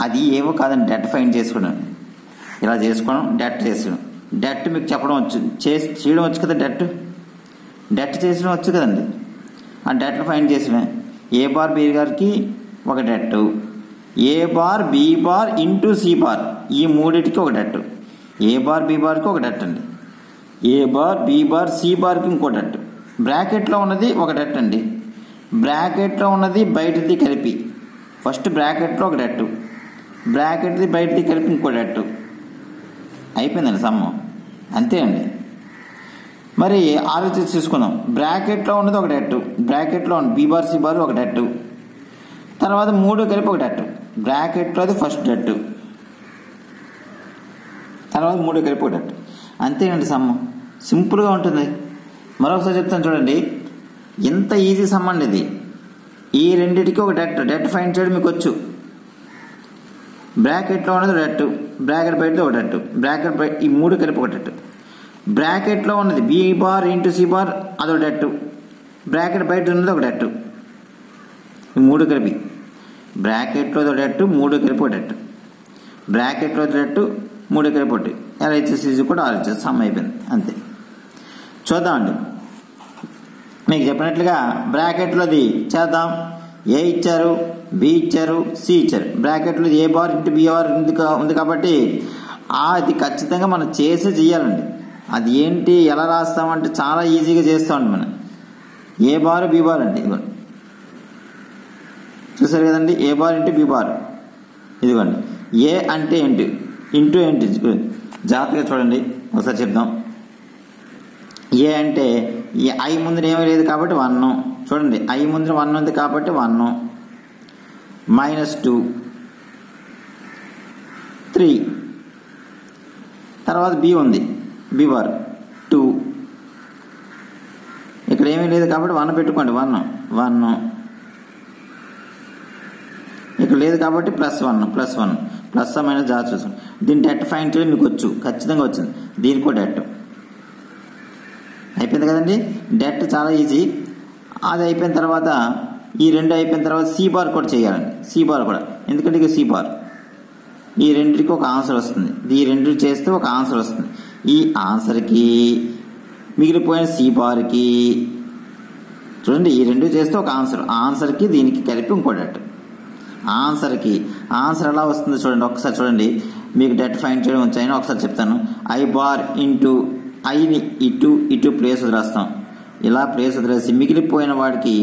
అది ఏవో కాదండి, డెట్ ఫైండ్ చేసుకోవడం. ఇలా చేసుకోవడం, డెట్ చేసుకోవడం. డెట్ మీకు చెప్పడం వచ్చు, చేయడం వచ్చు కదా, డెట్ చేసడం వచ్చు కదండి. ఆ డెట్లు ఫైండ్ చేసడమే. ఏ బార్ బి గారికి ఒక det, A bar B bar into C bar, ఈ మూడింటికి ఒక డెట్. ఏ బార్ బి బార్కి ఒక డెట్ అండి, A bar B bar C బార్కి ఇంకో డెట్. బ్రాకెట్లో ఉన్నది ఒక డెట్ అండి, బ్రాకెట్లో ఉన్నది బయటది కలిపి, ఫస్ట్ బ్రాకెట్లో ఒక డెట్, బ్రాకెట్ది బయటది కలిపి ఇంకో డెట్. అయిపోయిందండి సమ్మం, అంతే అండి. మరి ఆలోచించి చూసుకుందాం. బ్రాకెట్లో ఉన్నది ఒక డెట్, బ్రాకెట్లో ఉన్న బి బార్ సి బార్ ఒక డెట్, తర్వాత 3 కలిపి ఒక డెట్, బ్రాకెట్లో అది ఫస్ట్ డెట్, తర్వాత 3 కలిపి ఒక డెట్. అంతేనండి సమ్మం, సింపుల్గా ఉంటుంది. మరొకసారి చెప్తాను చూడండి, ఎంత ఈజీ సమ్ అండి ఇది. ఈ రెండింటికి ఒక డెట్ ఫైండ్ చేయడం మీకు వచ్చు. బ్రాకెట్లో ఉన్నది డెట్, బ్రాకెట్ బయటది ఒక డెట్, బ్రాకెట్ బయట ఈ 3 కలిపి ఒక డెట్, బ్రాకెట్లో ఉన్నది B bar into C bar అదొక డెట్, బ్రాకెట్ బయట ఉన్నది ఒక డెట్, ఈ 3 కలిపి, బ్రాకెట్లో డెట్ 3 కలిపి ఒక డెట్, బ్రాకెట్లో డెట్ 3 కలిపి ఒకటి, LHS కూడా RHS సమ్ అయిపోయింది, అంతే. చూద్దామండి, మీకు చెప్పినట్లుగా బ్రాకెట్లోది చేద్దాం. ఏ ఇచ్చారు, బి ఇచ్చారు, సి ఇచ్చారు, బ్రాకెట్లో ఏ బార్ ఇంటూ బి బార్ ఉంది కాబట్టి అది ఖచ్చితంగా మనం చేయాలండి. అది ఏంటి, ఎలా రాస్తామంటే చాలా ఈజీగా చేస్తామండి మనం. ఏ బార్ బి బార్ అండి, ఇదిగోండి చూసారు కదండి, ఏ బార్ ఇంటూ బి బార్, ఇదిగోండి. ఏ అంటే ఏంటి, ఇంటూ ఏంటి, జాగ్రత్తగా చూడండి ఒకసారి చెప్దాం. ఏ అంటే ఈ ఐ ముందు ఏమీ లేదు కాబట్టి 1, చూడండి ఐ ముందు 1 ఉంది కాబట్టి 1, -2 3, తర్వాత బి ఉంది, బి బార్ 2, ఇక్కడ ఏమీ లేదు కాబట్టి 1 పెట్టుకోండి, 1 ఇక్కడ లేదు కాబట్టి +1 ప్లస్ మైనస్ జాగ్రత్త చూసుకోండి. దీని డెట్ ఫైండ్ చేయడం మీకు వచ్చు, ఖచ్చితంగా వచ్చింది. దీనికో డెట్ అయిపోయింది కదండి. డెట్ చాలా ఈజీ. అది అయిపోయిన తర్వాత ఈ 2 అయిపోయిన తర్వాత సి బార్ కూడా చేయాలండి, సి బార్ కూడా, ఎందుకంటే ఇక సి బార్ ఈ రెండింటికి ఒక ఆన్సర్ వస్తుంది. ఈ రెండు చేస్తే ఒక ఆన్సర్ వస్తుంది. ఈ ఆన్సర్కి మిగిలిపోయిన సి బార్కి చూడండి, ఈ రెండు చేస్తే ఒక ఆన్సర్కి దీనికి కలిపి ఇంకో డెట్. ఆన్సర్ ఎలా వస్తుందో చూడండి, ఒకసారి చూడండి. మీకు డెట్ ఫైండ్ చేయడం వచ్చాయని ఒకసారి చెప్తాను. ఐ బార్ ఇంటూ ఐని ఇటు ప్లేస్ వదిలేస్తాం. ఇలా ప్లేస్ వదిలేసి మిగిలిపోయిన వాడికి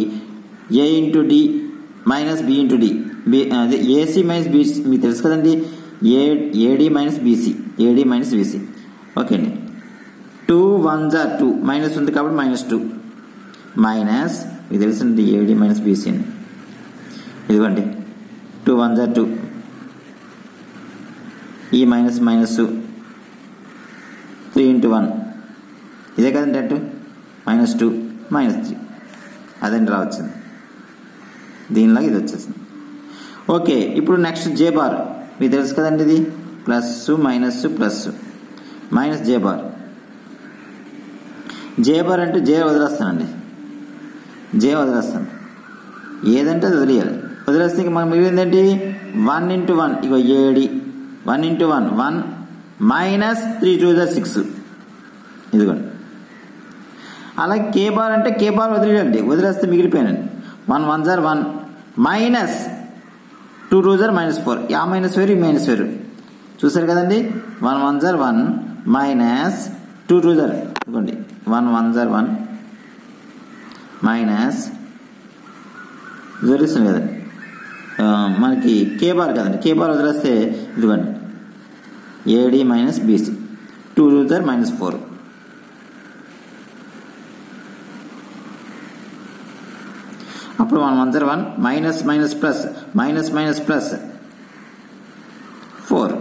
A into D minus B into D, అదే ఏసీ మైనస్ బీసీ మీకు తెలుసు కదండి, ఏడి మైనస్ బీసీ, ఓకే అండి. 2 1 2 మైనస్ ఉంది కాబట్టి -2 మైనస్ మీకు తెలుసండి ఏడి మైనస్ బీసీ అండి. ఇదిగోండి 2 1 2, ఈ మైనస్ 3 ఇంటూ 1 ఇదే కదండి అటు -2 -3 అదండి రావచ్చింది. దీనిలాగా ఇది వచ్చేసింది. ఓకే, ఇప్పుడు నెక్స్ట్ జే బార్ మీకు తెలుసు కదండి, ఇది ప్లస్ మైనస్ జే బార్. జే బార్ అంటే జే వదిలేస్తానండి, ఏదంటే అది వదిలేస్తే ఇంక మనకు మిగిలిందేంటి 1 ఇంటూ 1 ఇగో ఏడి 1 ఇంటూ 1 1 మైనస్ 3 2 6 ఇదిగోండి. అలాగే కే బార్ అంటే కే బార్ వదిలేస్తే మిగిలిపోయానండి 1 1 1 మైనస్ 2 2 -4, ఆ మైనస్ వేరు ఈ మైనస్ వేరు చూసారు కదండి. 1 1 1 మైనస్ 2 2 ఇదిగోండి 1 1 1 మైనస్ జరుగుతుంది కదండి, మనకి కే బార్ కదండి. కే బార్ వదిలేస్తే ఇదిగోండి ఏడి మైనస్ బీసీ 2 2 -4. అప్పుడు 1 1 1 మైనస్ ప్లస్ 4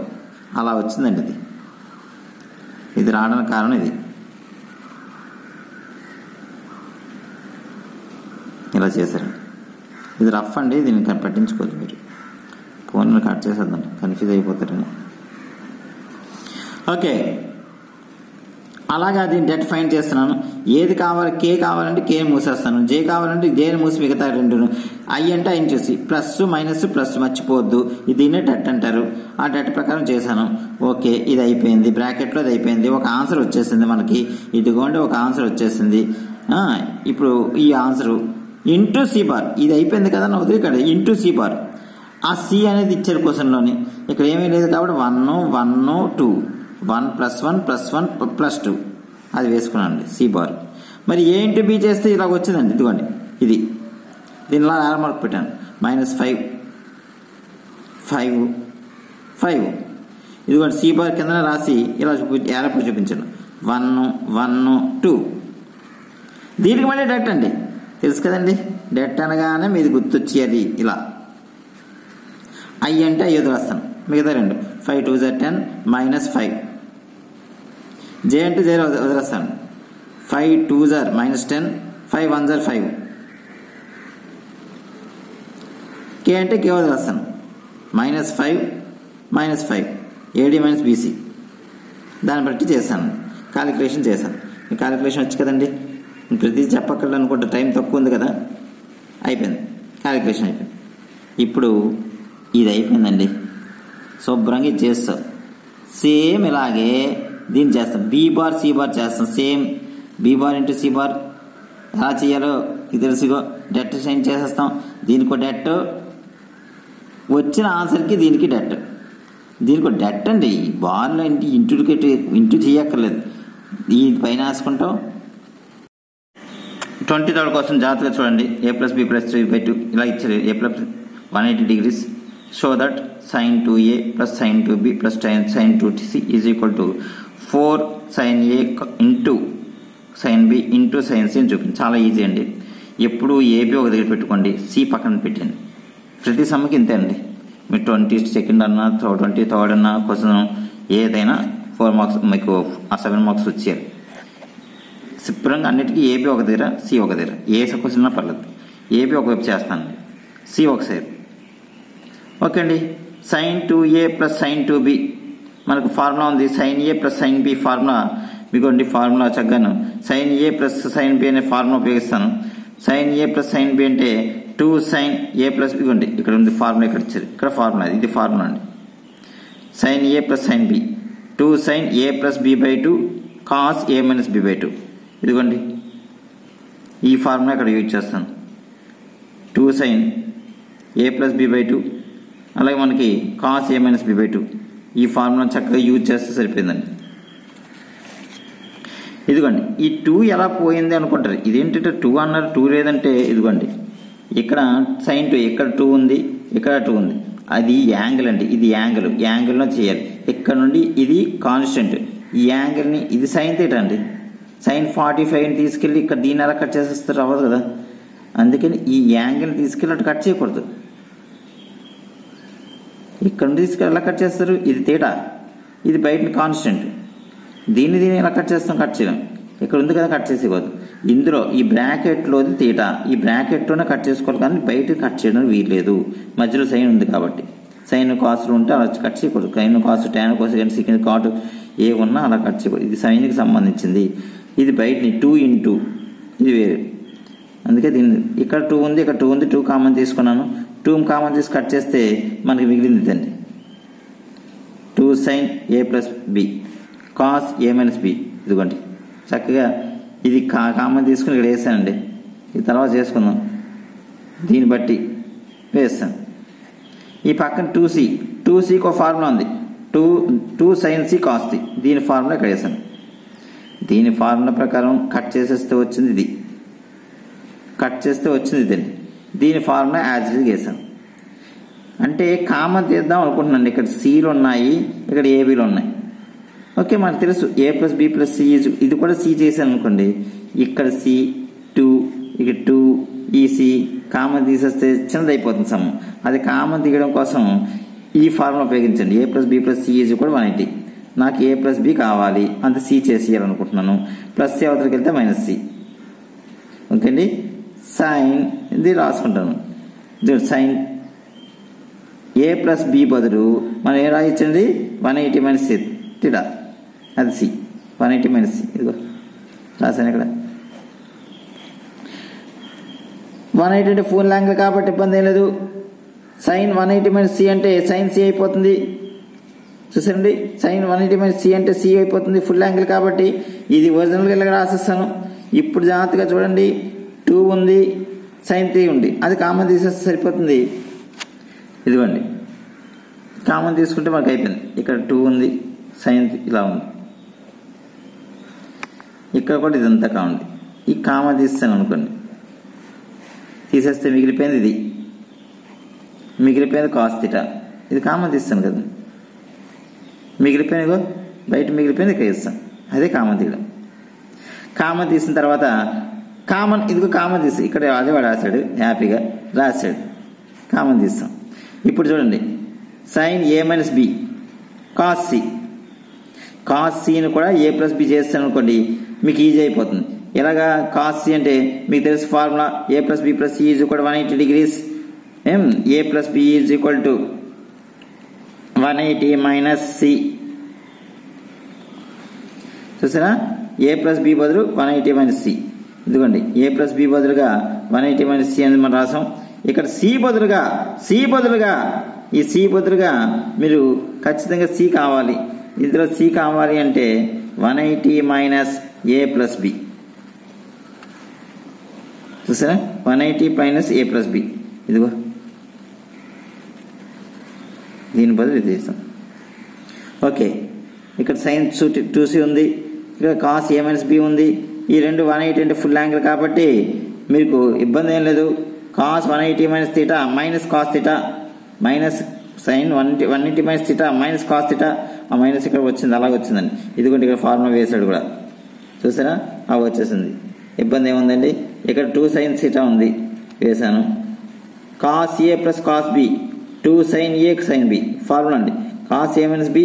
అలా వచ్చిందండి. ఇది రావడానికి కారణం ఇది ఇలా చేశారు. ఇది రఫ్ అండి, దీన్ని పట్టించుకోవద్దు మీరు. ఫోన్లు కట్ చేసేద్దండి, కన్ఫ్యూజ్ అయిపోతారేమో. ఓకే, అలాగా దీన్ని డెట్ ఫైండ్ చేస్తున్నాను. ఏది కావాలి, కే కావాలంటే కే మూసేస్తాను, జే కావాలంటే జేని మూసి మిగతా రెండును. ఐ అంటే ఐని చూసి ప్లస్ మైనస్ మర్చిపోవద్దు, దీన్నే డెట్ అంటారు. ఆ డెట్ ప్రకారం చేశాను. ఓకే, ఇది అయిపోయింది, బ్రాకెట్లో ఇది అయిపోయింది. ఒక ఆన్సర్ వచ్చేసింది మనకి, ఇదిగోండి ఒక ఆన్సర్ వచ్చేసింది. ఇప్పుడు ఈ ఆన్సరు ఇంటూ సి బార్, ఇది అయిపోయింది కదా నా వదిలి, ఇక్కడ ఇంటూ సి బార్. ఆ సి అనేది ఇచ్చారు క్వశ్చన్లోని, ఇక్కడ ఏమీ లేదు కాబట్టి 1 1 2 1 + 1 + 2 అది వేసుకున్నానండి సి బార్. మరి ఏ ఇంటూ బి చేస్తే ఇలాగ వచ్చిందండి, ఇదిగోండి ఇది దీనిలా ఆరో మార్క్ పెట్టాను. -5 ఇదిగోండి సి బార్ కింద రాసి ఇలా ఏరపు చూపించాను 1 1 2. దీనికి మళ్ళీ డెట్ అండి, తెలుసు కదండి. డెట్ అనగానే మీది గుర్తొచ్చి అది ఇలా ఐ అంటే ఐ వదిలేస్తాను, మిగతా రెండు 5 2 10 -5. జే అంటే జే వదిలేస్తాను 5 2 -10 5 1 5. కే అంటే కే వదిలేస్తాను -5 ఏడి మైనస్ బీసీ. దాన్ని బట్టి చేశాను, క్యాలిక్యులేషన్ చేశాను. క్యాలిక్యులేషన్ వచ్చి కదండి, ప్రతి చెప్పక్కర్లేదు అనుకుంటే టైం తక్కువ ఉంది కదా. అయిపోయింది, క్యాలిక్యులేషన్ అయిపోయింది. ఇప్పుడు ఇది అయిపోయిందండి, శుభ్రంగా చేస్తాం. సేమ్ ఇలాగే దీన్ని చేస్తాం, బీ బార్ సి బార్ చేస్తాం. Same B bar into C bar ఎలా చేయాలో ఇది తెలుసుగో. డెట్ సైన్ చేసేస్తాం, దీనికి డెట్ వచ్చిన ఆన్సర్కి దీనికి డెట్, దీనికి డెట్ అండి. బార్లో ఇంటూ చేయక్కర్లేదు, ఈ పైన వేసుకుంటాం. 23rd క్వశ్చన్ జాగ్రత్తగా చూడండి. a + b + 3/2 ఇలా ఇచ్చారు. a + 180 degrees show that sin 2a + sin 2b + sin 2c = 4 sin a into sin b into sin c అని చూపింది. చాలా ఈజీ అండి. ఎప్పుడు ఏబి ఒక దగ్గర పెట్టుకోండి, సి పక్కన పెట్టండి. ప్రతి సమ్మకి ఇంతే అండి. మీరు 22nd అన్నా 23rd అన్నా క్వశ్చన్ ఏదైనా 4 మార్క్స్ మీకు ఆ 7 మార్క్స్ వచ్చారు. శుభ్రంగా అన్నిటికీ ఏబి ఒక దగ్గర సి ఒక దగ్గర, ఏ క్వశ్చన్ పర్లేదు. ఏబి ఒకవైపు చేస్తాను, సి ఒక సైడ్. ఓకే అండి. sin 2a + sin 2b మనకు ఫార్ములా ఉంది. sin a + sin b formula మీకోండి, ఫార్ములా చక్కగాను sin a + sin b అనే ఫార్ములా ఉపయోగిస్తాను. sin a + sin b అంటే 2 sin a + b ఇవ్వండి. ఇక్కడ ఉంది ఫార్ములా, ఇక్కడ ఇచ్చారు, ఇక్కడ ఫార్ములా, ఇది ఫార్ములా అండి. sin a plus sin b 2 sin a plus b by 2 cos a minus b by 2. ఇదిగోండి ఈ ఫార్ములా ఇక్కడ యూజ్ చేస్తాను. 2 sin a plus b by 2 అలాగే మనకి cos a minus b by 2 ఈ ఫార్ములా చక్కగా యూజ్ చేస్తే సరిపోయిందండి. ఇదిగోండి ఈ 2 ఎలా పోయింది అనుకుంటారు. ఇదేంటంటే 2 అన్నారు, 2 లేదంటే ఇదిగోండి ఇక్కడ sin 2 ఇక్కడ 2 ఉంది, ఇక్కడ 2 ఉంది. అది యాంగిల్ అండి, ఇది యాంగిల్లో చేయాలి. ఇక్కడ నుండి ఇది కాన్స్టెంట్, ఈ యాంగిల్ని ఇది సైన్ థీటా అండి. sin 45ని తీసుకెళ్ళి ఇక్కడ దీన్ని ఎలా కట్ చేసేస్తారు, అవ్వదు కదా. అందుకని ఈ యాంగిల్ని తీసుకెళ్ళి అటు కట్ చేయకూడదు. ఇక్కడ నుండి తీసుకెళ్ళి ఎలా కట్ చేస్తారు, ఇది థీటా, ఇది బయట కాన్స్టెంట్. దీన్ని ఎలా కట్ చేస్తాం, కట్ చేయడం. ఇక్కడ ఉంది కదా, కట్ చేసేయకూడదు. ఇందులో ఈ బ్రాకెట్లోది థీటా, ఈ బ్రాకెట్లోనే కట్ చేసుకోవాలి, కానీ బయట కట్ చేయడం వీల్లేదు. మధ్యలో సైన్ ఉంది కాబట్టి. సైన్ కాసులు ఉంటే అలా కట్ చేయకూడదు. సైన్ కాసు, ట్యాన్ కాసు, కానీ సెకండ్ కాటు ఏ ఉన్నా అలా కట్ చేయకూడదు. ఇది సైన్కి సంబంధించింది. ఇది బయటని 2 ఇంటూ ఇది వేరే. అందుకే దీన్ని ఇక్కడ 2 ఉంది, ఇక్కడ 2 ఉంది, 2 కామన్ తీసుకున్నాను. 2 కామన్ తీసి కట్ చేస్తే మనకి మిగిలింది ఇదండి. 2 sin a plus b cos a minus b. ఇదిగోండి చక్కగా ఇది కామన్ తీసుకుని ఇక్కడ వేసానండి. ఇది తర్వాత చేసుకుందాం, దీన్ని బట్టి వేస్తాను. ఈ పక్కన 2cకి ఒక ఫార్ములా ఉంది, 2 sin c cos c. దీని ఫార్ములా ఇక్కడ వేసాను. దీని ఫార్ములా ప్రకారం కట్ చేసేస్తే వచ్చింది ఇది, కట్ చేస్తే వచ్చింది ఇదండి. దీని ఫార్ములా యాజ్ ఇట్ ఈజ్ వేసాను. అంటే కామన్ తీద్దాం అనుకుంటున్నాను. ఇక్కడ సిలు ఉన్నాయి, ఇక్కడ ఏబీలు ఉన్నాయి. ఓకే, మనకు తెలుసు a plus b plus c. ఇది కూడా c చేశాను అనుకోండి. ఇక్కడ c 2, ఇక్కడ 2, ఈ c కామన్ తీసేస్తే చిన్నది అయిపోతుంది సమ్. అది కామన్ తీయడం కోసం ఈ ఫార్ములా ఉపయోగించండి. a plus b plus c is కూడా 180. నాకు a plus b కావాలి, అంత c చేసేయాలనుకుంటున్నాను. ప్లస్ c అవతలకి వెళ్తే మైనస్ c. ఓకే అండి, సైన్ ఇది రాసుకుంటాను. సైన్ a plus b బదులు మనం ఏం రాయించండి, 180 మైనస్ c థీటా, అది c. 180 మైనస్ c ఇదిగో రాశాను ఇక్కడ. 180 అంటే ఫుల్ యాంగిల్ కాబట్టి ఇబ్బంది ఏం లేదు. సైన్ 180 మైనస్ c అంటే సైన్ c అయిపోతుంది. చూసండి, సైన్ 180 మైనస్ c అంటే c అయిపోతుంది, ఫుల్ యాంగిల్ కాబట్టి. ఇది ఒరిజినల్గా ఇలా రాసేస్తాను. ఇప్పుడు జాగ్రత్తగా చూడండి, 2 ఉంది, సైన్ 3 ఉంది, అది కామన్ తీసేస్తే సరిపోతుంది. ఇదిగోండి కామన్ తీసుకుంటే మనకు అయిపోయింది. ఇక్కడ 2 ఉంది, సైన్ ఇలా ఉంది, ఇక్కడ కూడా ఇదంతా కావండి. ఈ కామన్ తీస్తాను అనుకోండి, తీసేస్తే మిగిలిపోయింది ఇది, మిగిలిపోయింది కాస్ థీటా. ఇది కామన్ తీస్తాను కదా, మిగిలిపోయినగో బయట మిగిలిపోయింది ఇక్కడ ఇస్తాను, అదే కామన్ తీయడం. కామన్ తీసిన తర్వాత కామన్ ఇదిగో కామన్ తీసి ఇక్కడ అదే వాడు రాశాడు, హ్యాపీగా రాశాడు, కామన్ తీస్తాం. ఇప్పుడు చూడండి, sine a minus b cos c. Cos cని కూడా a ప్లస్ b చేస్తాను అనుకోండి, మీకు ఈజీ అయిపోతుంది. ఎలాగా, కాస్ c అంటే మీకు తెలుసు formula, a plus b plus c is equal 180 degrees. a plus b is equal to 180 minus c. చూసారా, a ప్లస్ b బదులు 180 మైనస్ c. ఇదిగోండి a ప్లస్ b బదులుగా 180 మైనస్ c అని మనం రాసాం. ఇక్కడ c బదులుగా ఈ c బదులుగా మీరు ఖచ్చితంగా c కావాలి. ఇందులో c కావాలి అంటే 180 మైనస్ a ప్లస్ b. చూసారా, 180 మైనస్ a ప్లస్ b. ఇదిగో దీని బదులు ఇది చేస్తాం. ఓకే, ఇక్కడ సైన్ 2c ఉంది, ఇక్కడ కాస్ a మైనస్ b ఉంది. ఈ రెండు 180 అంటే ఫుల్ యాంగిల్ కాబట్టి మీకు ఇబ్బంది ఏం లేదు. Cos 180 minus theta minus cos theta minus sine 180 minus theta minus cos theta. ఆ మైనస్ ఇక్కడ వచ్చింది, అలాగే వచ్చిందండి. ఇదిగోండి ఇక్కడ ఫార్ములా వేసాడు కూడా, చూసారా, అవి వచ్చేసింది. ఇబ్బంది ఏముందండి, ఇక్కడ 2 సైన్ థీటా ఉంది, వేసాను. Cos a plus cos b 2 sine a sine b formula అండి. Cos a minus b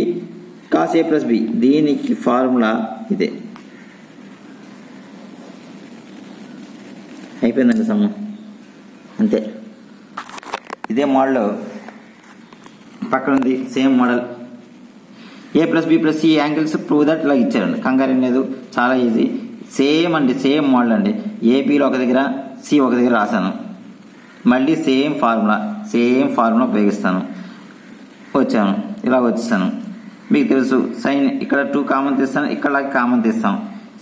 cos a plus b, దీనికి ఫార్ములా ఇదే. అయిపోయిందండి సమ్మ, అంతే. ఇదే మోడల్ పక్కన ఉంది, same model. a plus b plus c angles prove that ఇలా ఇచ్చారండి, కంగారు ఏం లేదు, చాలా ఈజీ. సేమ్ అండి, సేమ్ మోడల్ అండి. ఏపీలో ఒక దగ్గర, సి ఒక దగ్గర రాశాను. మళ్ళీ సేమ్ ఫార్ములా ఉపయోగిస్తాను. వచ్చాను. ఇలా వచ్చేసాను. మీకు తెలుసు సైన్ ఇక్కడ 2 కామన్ తీస్తాను, ఇక్కడ కామన్ తీస్తాం,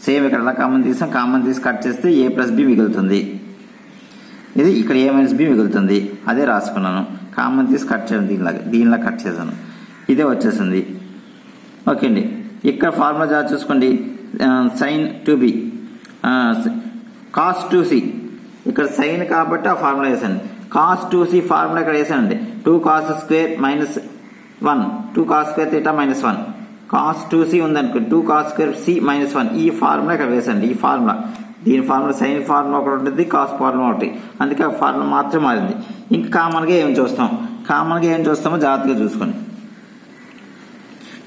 సేమ్ ఇక్కడ ఎలా కామన్ తీస్తాం, కామన్ తీసి కట్ చేస్తే a ప్లస్ బి మిగులుతుంది. ఇది ఇక్కడ a మైనస్ బి మిగులుతుంది. అదే రాసుకున్నాను. కామన్ తీసి కట్ చేయడం దీనిలా కట్ చేశాను. ఇదే వచ్చేసింది. ఓకే అండి. ఇక్కడ ఫార్ములా జాగ్రత్త చూసుకోండి. సైన్ 2b కాస్ 2c, ఇక్కడ సైన్ కాబట్టి ఆ ఫార్ములా వేసాను. కాస్ 2c ఫార్ములా ఇక్కడ వేసానండి. 2 cos square minus 1, 2 cos square theta minus 1, cos 2c ఉందనుకో 2 కాస్ స్క్వేర్ c మైనస్ 1. ఈ ఫార్ములా ఇక్కడ వేసండి. ఈ ఫార్ములా, దీని ఫార్ములా సైన్ ఫార్ములా ఒకటి ఉంటుంది, కాస్ ఫార్ములా ఒకటి, అందుకే ఆ ఫార్ములా మాత్రం మారింది. ఇంకా కామన్గా ఏం చూస్తామో జాగ్రత్తగా చూసుకోండి.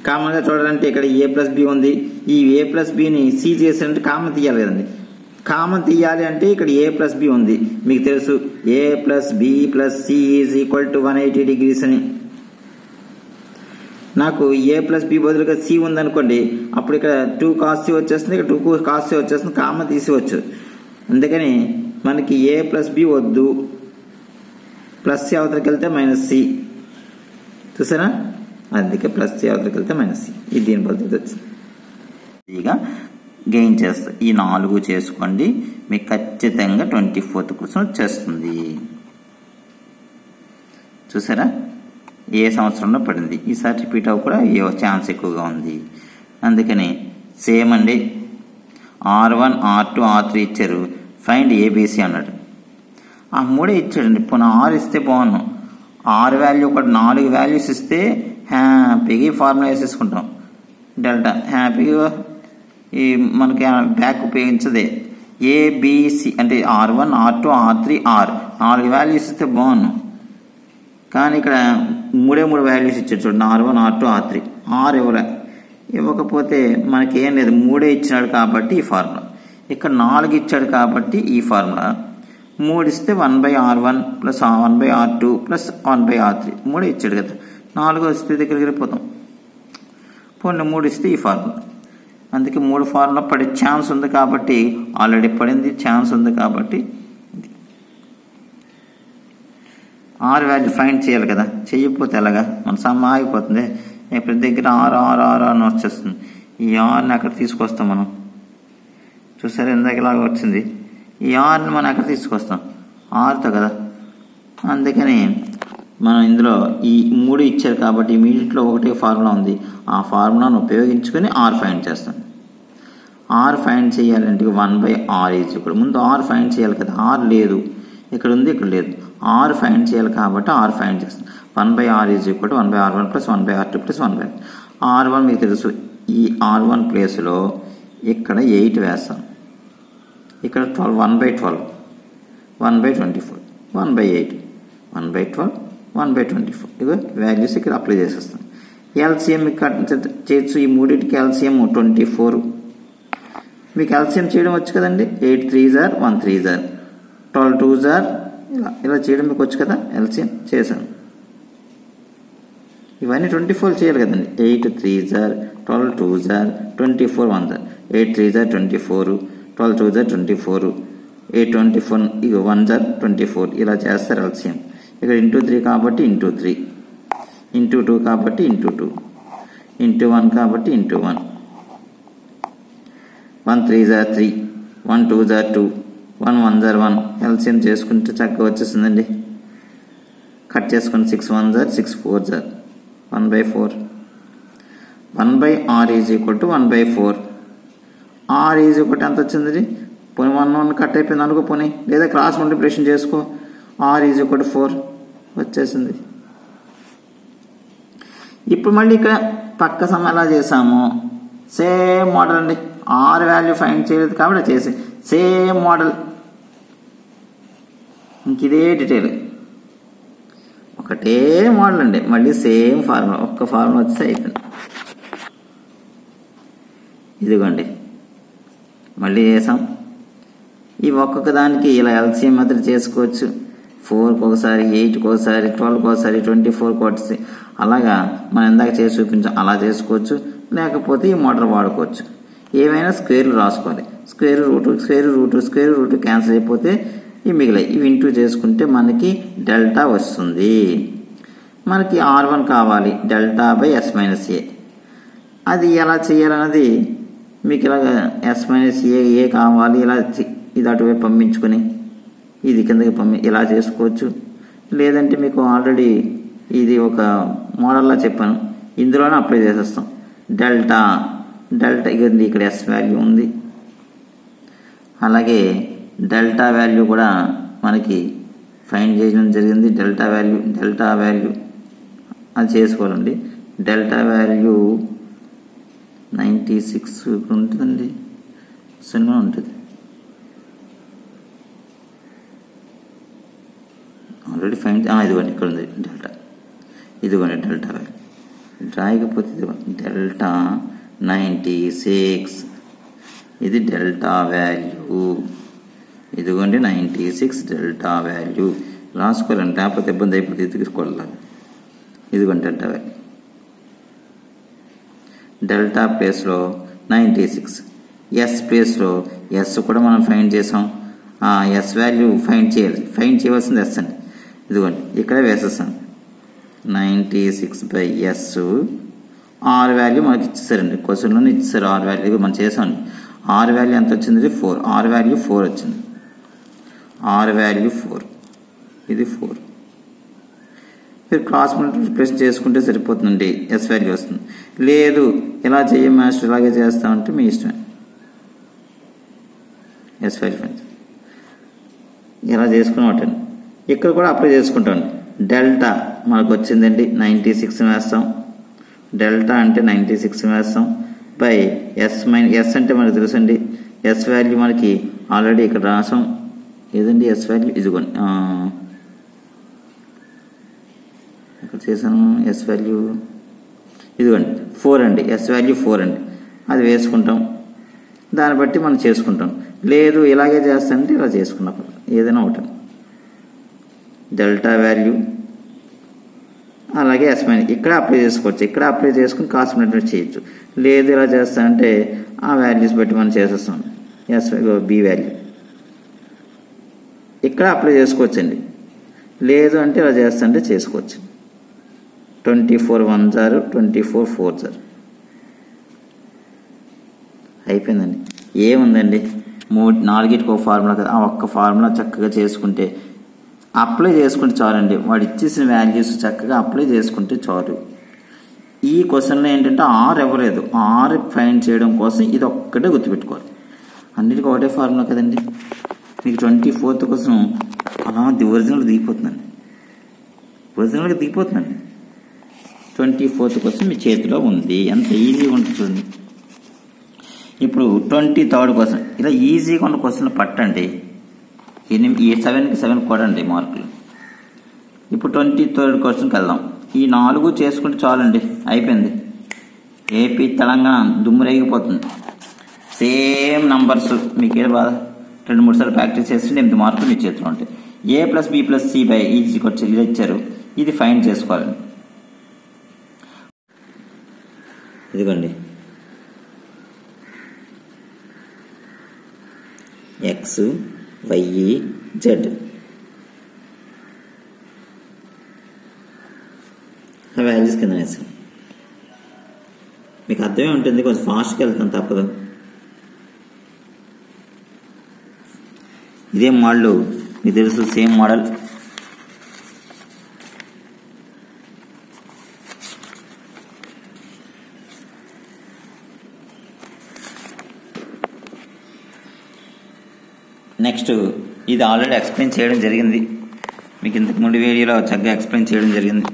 కామన్గా చూడాలంటే ఇక్కడ a ప్లస్ బి ఉంది. ఈ a ప్లస్ బిని c చేసారంటే కామన్ తీయాలి కదండి. కామన్ తీయాలి అంటే ఇక్కడ a ప్లస్ బి ఉంది. మీకు తెలుసు a plus B plus C is equal to 180 degrees అని. నాకు a ప్లస్ బి బదులుగా c ఉందనుకోండి, అప్పుడు ఇక్కడ 2 కాస్ సి వచ్చేస్తుంది, ఇక్కడ 2 కాస్ సి వచ్చేస్తుంది, కామన్ తీసివచ్చు. అందుకని మనకి a ప్లస్ బి వద్దు, ప్లస్ సి అవతలకి వెళ్తే మైనస్ సి, చూసారా? అందుకే ప్లస్ సి అవతలకి వెళ్తే మైనస్ సి. ఇది దీని బదులు వచ్చింది. ఇక గెయిన్ చేస్తా. ఈ 4 చేసుకోండి, మీకు ఖచ్చితంగా 24th క్వశ్చన్ వచ్చేస్తుంది. చూసారా? ఏ సంవత్సరంలో పడింది. ఈసారి రిపీట్ అవ్వ కూడా ఏ ఛాన్స్ ఎక్కువగా ఉంది. అందుకని సేమ్ అండి. R1 R2 R3 ఇచ్చారు, ఫైండ్ ABC అన్నాడు. ఆ 3 ఇచ్చాడండి. పోనీ R ఇస్తే బాగున్నాం. R వాల్యూ ఒకటి 4 వాల్యూస్ ఇస్తే హ్యాపీగా ఈ ఫార్ములా వేసేసుకుంటాం. డెల్టా హ్యాపీగా ఈ మనకి బ్యాక్ ఉపయోగించదే. ABC అంటే R1 R2 R3 R 4 values ఇస్తే బాగున్నాం. కానీ ఇక్కడ 3 వాల్యూస్ ఇచ్చాడు చూడండి. R1 R2 R3 R ఇవ్వకపోతే మనకి ఏం లేదు. 3 ఇచ్చినాడు కాబట్టి ఈ ఫార్ములా. ఇక్కడ 4 ఇచ్చాడు కాబట్టి ఈ ఫార్ములా. 3 ఇస్తే 1/R1 plus 1/R2 plus 1/R3. 3 ఇచ్చాడు కదా, 4 వస్తే దగ్గరికి వెళ్ళిపోతాం. పోనీ 3 ఇస్తే ఈ ఫార్ములా. అందుకే 3 ఫార్ములా పడే ఛాన్స్ ఉంది కాబట్టి, ఆల్రెడీ పడింది ఛాన్స్ ఉంది కాబట్టి R వాల్యూ ఫైండ్ చేయాలి కదా. చేయకపోతే ఎలాగా? మన సమ్మ ఆగిపోతుంది. ఇప్పుడు దగ్గర R అని వచ్చేస్తుంది. ఈ Rని అక్కడ తీసుకొస్తాం మనం. చూసారా? ఇందాక ఇలాగ వచ్చింది. ఈ Rని మనం అక్కడ తీసుకొస్తాం Rతో కదా. అందుకని మనం ఇందులో ఈ 3 ఇచ్చారు కాబట్టి ఇమీడియట్లో ఒకటే ఫార్ములా ఉంది. ఆ ఫార్ములాను ఉపయోగించుకొని R ఫైండ్ చేస్తాం. R ఫైండ్ చేయాలంటే 1/R ఈజ్ ఇక్కడ ముందు R ఫైండ్ చేయాలి కదా. R లేదు, ఇక్కడ ఉంది, ఇక్కడ లేదు. R ఫైండ్ చేయాలి కాబట్టి R ఫైండ్ చేస్తాం. 1/R is equal to 1/R1 plus 1/R2 plus 1/R. R1 మీకు తెలుసు. ఈ R1 ప్లేస్లో ఇక్కడ 8 వేస్తాం. ఇక్కడ 12 1/12 1/24 1/8 1/12 1/24. ఇగో వాల్యూస్ ఇక్కడ అప్లై చేసేస్తాం. ఎల్సిఎం చేయొచ్చు. ఈ మూడింటికి ఎల్సిఎం 24. మీకు ఎల్సిఎం చేయడం వచ్చు కదండి. 8 3s are 1 3s are 12 2s are ఇలా చేయడం మీకు వచ్చు కదా. ఎల్సిఎం చేశాను. ఇవన్నీ 24 చేయాలి కదండి. 8 3s are 12 2s are 24 1s are 8 3s are 24 12 2s are 24 8 24 ఇక 1s are 24 ఇలా చేస్తారు ఎల్సిఎం. ఇక్కడ ఇంటూ 3 కాబట్టి ఇంటూ 3, ఇంటూ 2 కాబట్టి ఇంటూ 2, ఇంటూ 1 కాబట్టి into 1. 1 3s are 3 1 2s are 2 1 1s are 1. LCM చేసుకుంటే చక్కగా వచ్చేసిందండి. కట్ చేసుకుని 6 1s are 6 4s are 1/4. 1/R is equal to 1/4. R is equal to ఎంత వచ్చింది? పోనీ 1 1 కట్ అయిపోయింది అనుకో. పోనీ లేదా క్రాస్ మల్టిప్లికేషన్ చేసుకో. R ఈజ్ ఈక్వల్ టు 4 వచ్చేసింది. ఇప్పుడు మళ్ళీ ఇక్కడ పక్క సమ్ ఎలా చేసాము? సేమ్ మోడల్ అండి. R వాల్యూ ఫైండ్ చేయలేదు కాబట్టి చేసి సేమ్ మోడల్. ఇంక ఇదే డీటెయిల్, ఒకటే మోడల్ అండి. మళ్ళీ సేమ్ ఫార్ములా, ఒక్క ఫార్ములా వచ్చి అయిపోయింది. ఇదిగోండి మళ్ళీ చేసాం. ఈ ఒక్కొక్క దానికి ఇలా ఎల్సిఎం మెథడ్ చేసుకోవచ్చు. 4కి ఒకసారి, 8కి ఒకసారి, 12కి ఒకసారి, 24కి ఒకసారి, అలాగా మనం ఇందాక చేసి చూపించాం. అలా చేసుకోవచ్చు. లేకపోతే ఈ మోడల్ వాడుకోవచ్చు. ఏమైనా స్క్వేర్లు రాసుకోవాలి. స్క్వేర్ రూట్ క్యాన్సిల్ అయిపోతే ఇవి మిగిలాయి. ఇవి ఇంటూ చేసుకుంటే మనకి డెల్టా వస్తుంది. మనకి R1 కావాలి డెల్టా బై ఎస్ మైనస్ ఏ. అది ఎలా చేయాలన్నది మీకు ఇలాగ ఎస్ మైనస్ ఏ కావాలి, ఇలా ఇది అటువైపు పంపించుకొని ఇది కిందకి ఇలా చేసుకోవచ్చు. లేదంటే మీకు ఆల్రెడీ ఇది ఒక మోడల్లా చెప్పాను, ఇందులోనే అప్లై చేసేస్తాం. డెల్టా ఇది ఇక్కడ ఎస్ వాల్యూ ఉంది, అలాగే డెల్టా వాల్యూ కూడా మనకి ఫైండ్ చేయడం జరిగింది. డెల్టా వాల్యూ అది చేసుకోవాలండి. డెల్టా వాల్యూ 96 ఉంటుందండి, సినిమా ఉంటుంది ఆల్రెడీ ఫైండ్. ఇదిగోండి ఇక్కడ ఉంది డెల్టా, ఇదిగోండి డెల్టా వాల్యూ. రాయకపోతే ఇదిగోండి డెల్టా 96, ఇది డెల్టా వాల్యూ, ఇదిగోండి 96 డెల్టా వాల్యూ. రాసుకోవాలండి, లేకపోతే ఇబ్బంది అయిపోతుంది తీసుకోవాలి. ఇదిగోండి డెల్టా వాల్యూ, డెల్టా ప్లేస్లో 96, ఎస్ ప్లేస్లో ఎస్ కూడా మనం ఫైండ్ చేసాం. ఎస్ వాల్యూ ఫైండ్ చేయవలసింది ఎస్ అండి. ఇదిగోండి ఇక్కడే వేసేస్తాను 96 బై ఎస్. ఆర్ వాల్యూ మనకి ఇచ్చేసారండి, క్వశ్చన్లోనే ఇచ్చేసారు ఆర్ వాల్యూ. మనం చేసామండి. ఆర్ వాల్యూ ఎంత వచ్చింది? 4. ఆర్ వాల్యూ 4 వచ్చింది. ఆర్ వాల్యూ 4, ఇది 4. మీరు క్రాస్ మల్టిప్లికేషన్ చేసుకుంటే సరిపోతుందండి, ఎస్ వాల్యూ వస్తుంది. లేదు ఇలా చేయ మాస్టర్ ఇలాగే చేస్తామంటే మీ ఇష్టమే. ఎస్ వాల్యూ ఇలా చేసుకుని ఒకటండి. ఇక్కడ కూడా అప్లై చేసుకుంటామండి. డెల్టా మనకు వచ్చిందండి 96 వేస్తాం, డెల్టా అంటే 96 వేస్తాం బై ఎస్ అంటే మనకు తెలుసండి. ఎస్ వాల్యూ మనకి ఆల్రెడీ ఇక్కడ రాసాం. ఏదండి ఎస్ వాల్యూ? ఇదిగోండి ఇక్కడ చేశాను. ఎస్ వాల్యూ ఇదిగోండి 4 అండి, ఎస్ వాల్యూ 4 అండి. అది వేసుకుంటాం, దాన్ని బట్టి మనం చేసుకుంటాం. లేదు ఇలాగే చేస్తానంటే ఇలా చేసుకున్నప్పుడు ఏదైనా ఒకటి. డెల్టా వాల్యూ అలాగే ఎస్ మైనస్ ఇక్కడ అప్లై చేసుకోవచ్చు, ఇక్కడ అప్లై చేసుకుని కాస్ట్ మెయింటెనెన్స్ చేయొచ్చు. లేదు ఇలా చేస్తానంటే ఆ వాల్యూస్ బట్టి మనం చేసేస్తాం. ఎస్ బి వాల్యూ ఇక్కడ అప్లై చేసుకోవచ్చండి. లేదు అంటే ఇలా చేస్తానంటే చేసుకోవచ్చు. 24 1 జారు 24 4 జారు అయిపోయిందండి. ఏముందండి 4కి ఒక ఫార్ములా కదా, ఆ ఒక్క ఫార్ములా చక్కగా చేసుకుంటే అప్లై చేసుకుంటే చాలండి. వాడు ఇచ్చేసిన వాల్యూస్ చక్కగా అప్లై చేసుకుంటే చాలు. ఈ క్వశ్చన్లో ఏంటంటే ఆర్ ఇవ్వలేదు, ఆర్ ఫైండ్ చేయడం కోసం ఇది ఒక్కటే గుర్తుపెట్టుకోవాలి. అన్నిటికీ ఒకటే ఫార్ములా కదండి. మీకు 24th కోసం అలా ఒరిజినల్గా దిగిపోతుందండి, ఒరిజినల్గా దిగిపోతుందండి. 24th కోసం మీ చేతిలో ఉంది, ఎంత ఈజీగా ఉంటుంది చూడండి. ఇప్పుడు 23rd కోసం ఇలా ఈజీగా ఉన్న క్వశ్చన్లు పట్టండి. ఈ 7కి 7 కొడండి మార్కులు. ఇప్పుడు 23rd క్వశ్చన్కి వెళ్దాం. ఈ 4 చేసుకుంటే చాలండి, అయిపోయింది. ఏపీ తెలంగాణ దుమ్మురేగిపోతుంది. సేమ్ నంబర్స్ మీకే బాధ. 2-3 సార్లు ప్రాక్టీస్ చేస్తుంటే 8 మార్కులు మీ చేతిలో ఉంటాయి. a + b + c బై ఈజీకి వచ్చి ఇది ఇచ్చారు, ఇది ఫైండ్ చేసుకోవాలండి. ఇదిగోండి x y z ఆ వాల్యూస్ కింద వేసాం. మీకు అర్థమే ఉంటుంది, కొంచెం ఫాస్ట్గా వెళ్తాం తప్పదు. ఇదే మోడల్ మీకు తెలుసు, సేమ్ మోడల్. నెక్స్ట్ ఇది ఆల్రెడీ ఎక్స్ప్లెయిన్ చేయడం జరిగింది, మీకు ఇంతకు ముందు వీడియోలో చక్కగా ఎక్స్ప్లెయిన్ చేయడం జరిగింది.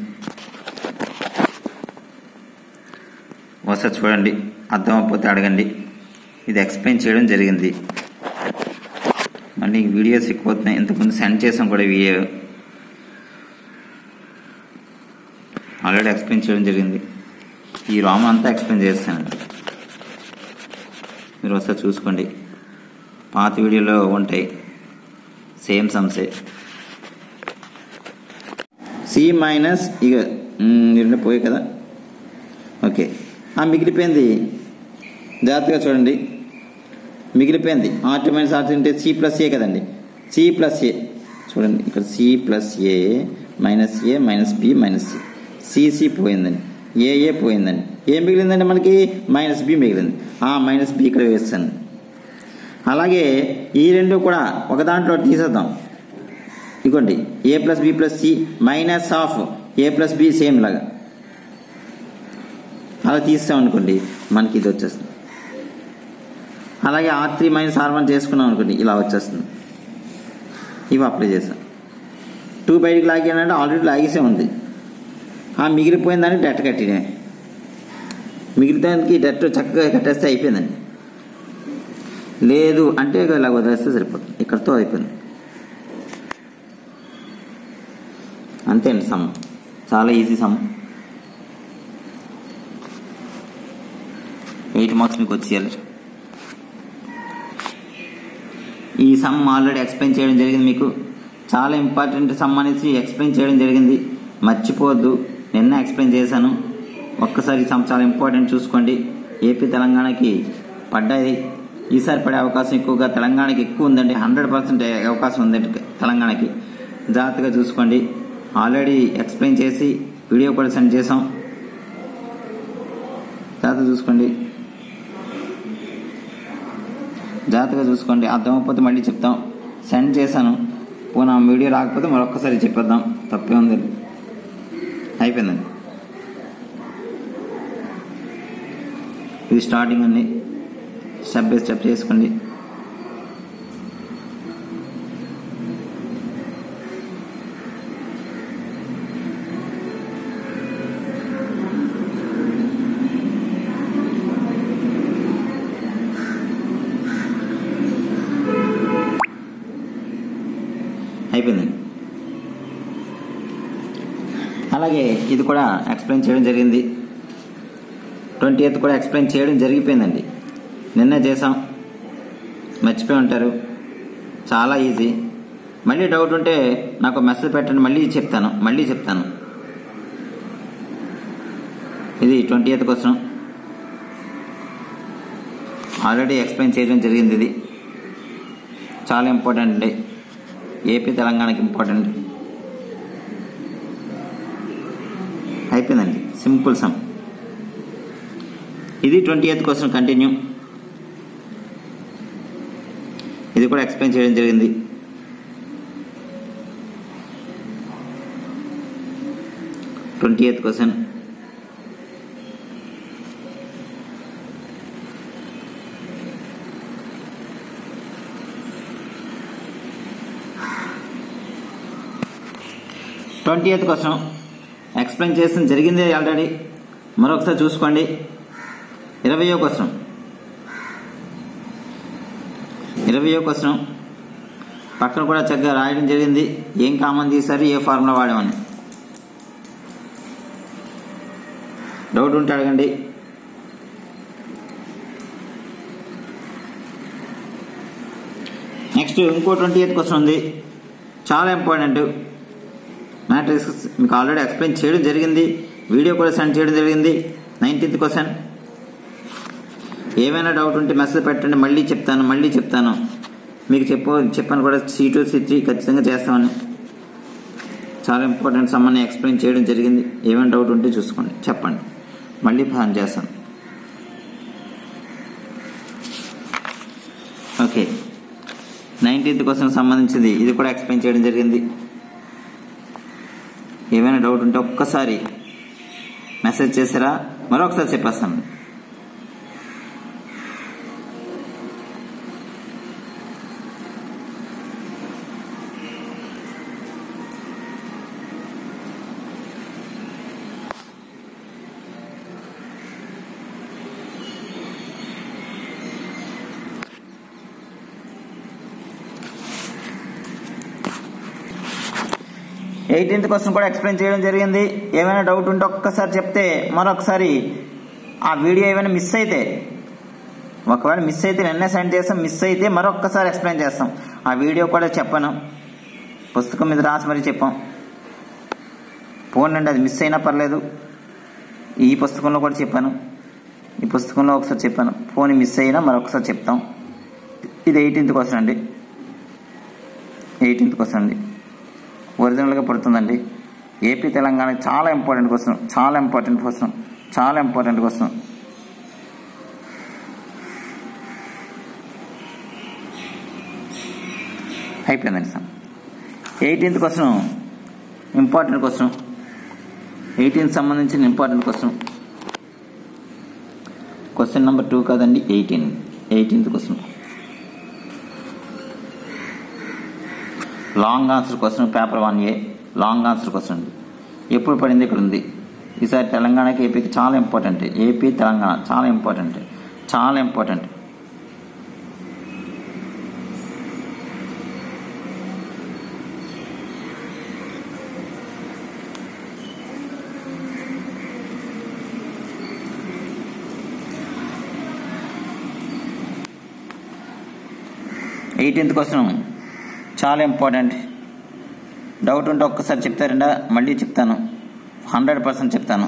ఒకసారి చూడండి, అర్థం అవ్వకపోతే అడగండి. ఇది ఎక్స్ప్లెయిన్ చేయడం జరిగింది. మళ్ళీ వీడియోస్ ఎక్కువవుతున్నాయి, ఇంతకుముందు సెండ్ చేసాం కూడా వీడియో ఆల్రెడీ ఎక్స్ప్లెయిన్ చేయడం జరిగింది. ఈ రామ్ అంతా ఎక్స్ప్లెయిన్ చేస్తానండి, మీరు ఒకసారి చూసుకోండి. పాత వీడియోలో ఉంటాయి సేమ్ సమ్సే. సి మైనస్ ఇక రెండు పోయి కదా, ఓకే. మిగిలిపోయింది, జాగ్రత్తగా చూడండి. మిగిలిపోయింది R2 - R3 అంటే C + A కదండి. C + A చూడండి, ఇక్కడ C + A - A - B - C CC పోయిందండి, ఏఏ పోయిందండి. ఏం మిగిలిందండి మనకి? మైనస్ బి మిగిలింది. ఆ మైనస్ బి ఇక్కడ వేస్తాను. అలాగే ఈ రెండు కూడా ఒక దాంట్లో తీసేద్దాం. ఇదిగోండి A plus B plus C minus of A plus B same లాగా అలా తీస్తాం అనుకోండి, మనకి ఇది వచ్చేస్తుంది. అలాగే R3 మైనస్ R1 చేసుకున్నాం అనుకోండి, ఇలా వచ్చేస్తుంది. ఇవి అప్లై చేస్తాం. 2 బయటికి లాగానంటే ఆల్రెడీ లాగేసే ఉంది. ఆ మిగిలిపోయిన దానికి డెట్ కట్టినే, మిగిలిదానికి డెట్ చక్కగా కట్టేస్తే అయిపోయిందండి. లేదు అంటే ఇలా వదిలేస్తే సరిపోతుంది. ఇక్కడతో అయిపోయింది. అంతే అండి సమ్. చాలా ఈజీ సమ్. 8 మార్క్స్ మీకు వచ్చేయాలి. ఈ సమ్ ఆల్రెడీ ఎక్స్ప్లెయిన్ చేయడం జరిగింది. మీకు చాలా ఇంపార్టెంట్ సమ్ అనేసి ఎక్స్ప్లెయిన్ చేయడం జరిగింది, మర్చిపోవద్దు. నిన్న ఎక్స్ప్లెయిన్ చేశాను. ఒక్కసారి సమ్ చాలా ఇంపార్టెంట్ చూసుకోండి. ఏపీ తెలంగాణకి పడ్డాయి. ఈసారి పడే అవకాశం ఎక్కువగా తెలంగాణకి ఎక్కువ ఉందండి. 100% అవకాశం ఉందండి తెలంగాణకి. జాగ్రత్తగా చూసుకోండి. ఆల్రెడీ ఎక్స్ప్లెయిన్ చేసి వీడియో కూడా సెండ్ చేసాం. జాగ్రత్తగా చూసుకోండి. అర్థమైపోతే మళ్ళీ చెప్తాం. సెండ్ చేశాను, పోనా వీడియో రాకపోతే మరొక్కసారి చెప్పేద్దాం, తప్పే ఉంది. అయిపోయిందండి. ఇది స్టార్టింగ్ అండి. స్టెప్ బై స్టెప్ చేసుకోండి. అయిపోయిందండి. అలాగే ఇది కూడా ఎక్స్ప్లెయిన్ చేయడం జరిగింది. 20th కూడా ఎక్స్ప్లెయిన్ చేయడం జరిగిపోయిందండి. నిన్నే చేసాం, మర్చిపోయి ఉంటారు. చాలా ఈజీ. మళ్ళీ డౌట్ ఉంటే నాకు మెసేజ్ పెట్టండి, మళ్ళీ చెప్తాను. ఇది 20th కోసం ఆల్రెడీ ఎక్స్ప్లెయిన్ చేయడం జరిగింది. ఇది చాలా ఇంపార్టెంట్ అండి. ఏపీ తెలంగాణకి ఇంపార్టెంట్. అయిపోయిందండి. Simple some. ఇది 20th కోసం కంటిన్యూ. ఇది కూడా ఎక్స్ప్లెయిన్ చేయడం జరిగింది. Twenty question. కోసం ఎక్స్ప్లెయిన్ చేసిన జరిగింది ఆల్రెడీ. మరొకసారి చూసుకోండి. 20వ క్వశ్చన్ పక్కన కూడా చక్కగా రాయడం జరిగింది. ఏం కామన్ తీశారు, ఏ ఫార్ములా వాడామని. డౌట్ ఉంటే అడగండి. నెక్స్ట్ ఇంకో 20th క్వశ్చన్ ఉంది, చాలా ఇంపార్టెంట్. మ్యాట్రిక్స్ మీకు ఆల్రెడీ ఎక్స్ప్లెయిన్ చేయడం జరిగింది, వీడియో కూడా సెండ్ చేయడం జరిగింది. 19th question. ఏమైనా డౌట్ ఉంటే మెసేజ్ పెట్టండి, మళ్ళీ చెప్తాను. మీకు చెప్పాను కూడా C2 C3 ఖచ్చితంగా చేస్తామని. చాలా ఇంపార్టెంట్ సమ్మని ఎక్స్ప్లెయిన్ చేయడం జరిగింది. ఏమైనా డౌట్ ఉంటే చూసుకోండి, చెప్పండి, మళ్ళీ ప్లాన్ చేస్తాను. ఓకే, 19th క్వశ్చన్ సంబంధించింది ఇది కూడా ఎక్స్ప్లెయిన్ చేయడం జరిగింది. ఏమైనా డౌట్ ఉంటే ఒక్కసారి మెసేజ్ చేసారా, మరొకసారి చెప్పేస్తాను. ఎయిటీన్త్ క్వశ్చన్ కూడా ఎక్స్ప్లెయిన్ చేయడం జరిగింది. ఏమైనా డౌట్ ఉంటే ఒక్కసారి చెప్తే మరొకసారి ఆ వీడియో ఏమైనా మిస్ అయితే, ఒకవేళ మిస్ అయితే నిన్నే సెండ్ చేస్తాం, మిస్ అయితే మరొక్కసారి ఎక్స్ప్లెయిన్ చేస్తాం. ఆ వీడియో కూడా చెప్పాను, పుస్తకం మీద రాసి మరీ చెప్పాం. పోనండి, అది మిస్ అయినా పర్లేదు. ఈ పుస్తకంలో కూడా చెప్పాను, ఈ పుస్తకంలో ఒకసారి చెప్పాను. ఫోన్ మిస్ అయినా మరొకసారి చెప్తాం. ఇది 18th క్వశ్చన్ అండి. 18th క్వశ్చన్ అండి. ఒరిజినల్గా పడుతుందండి. ఏపీ తెలంగాణకి చాలా ఇంపార్టెంట్ క్వశ్చన్, చాలా ఇంపార్టెంట్ క్వశ్చన్, చాలా ఇంపార్టెంట్ క్వశ్చన్. అయిపోయిందండి sir. 18th question important question, 18th సంబంధించిన ఇంపార్టెంట్ క్వశ్చన్. క్వశ్చన్ నెంబర్ 2 కాదండి, 18th question. Long answer question, paper 1A long answer question. ఎప్పుడు పడింది ఇక్కడ ఉంది. ఈసారి తెలంగాణకి ఏపీకి చాలా ఇంపార్టెంట్. ఏపీ తెలంగాణ చాలా ఇంపార్టెంట్, చాలా ఇంపార్టెంట్. ఎయిటీన్త్ క్వశ్చన్ చాలా ఇంపార్టెంట్. డౌట్ ఉంటే ఒక్కసారి చెప్తారండి, మళ్ళీ చెప్తాను, 100% చెప్తాను.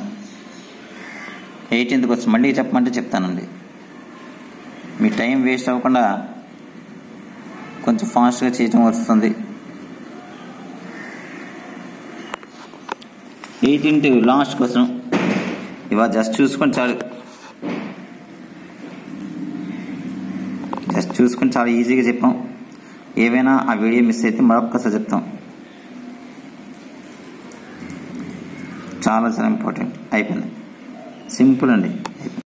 18th క్వశ్చన్ మళ్ళీ చెప్పమంటే చెప్తానండి. మీ టైం వేస్ట్ అవ్వకుండా కొంచెం ఫాస్ట్గా చేయటం వస్తుంది. 18th last question. ఇవాళ జస్ట్ చూసుకొని చాలు, జస్ట్ చూసుకొని చాలా ఈజీగా చెప్పాం. ఏవైనా ఆ వీడియో మిస్ అయితే మరొక్కసారి చెప్తాం. చాలా చాలా ఇంపార్టెంట్. అయిపోయింది, సింపుల్ అండి.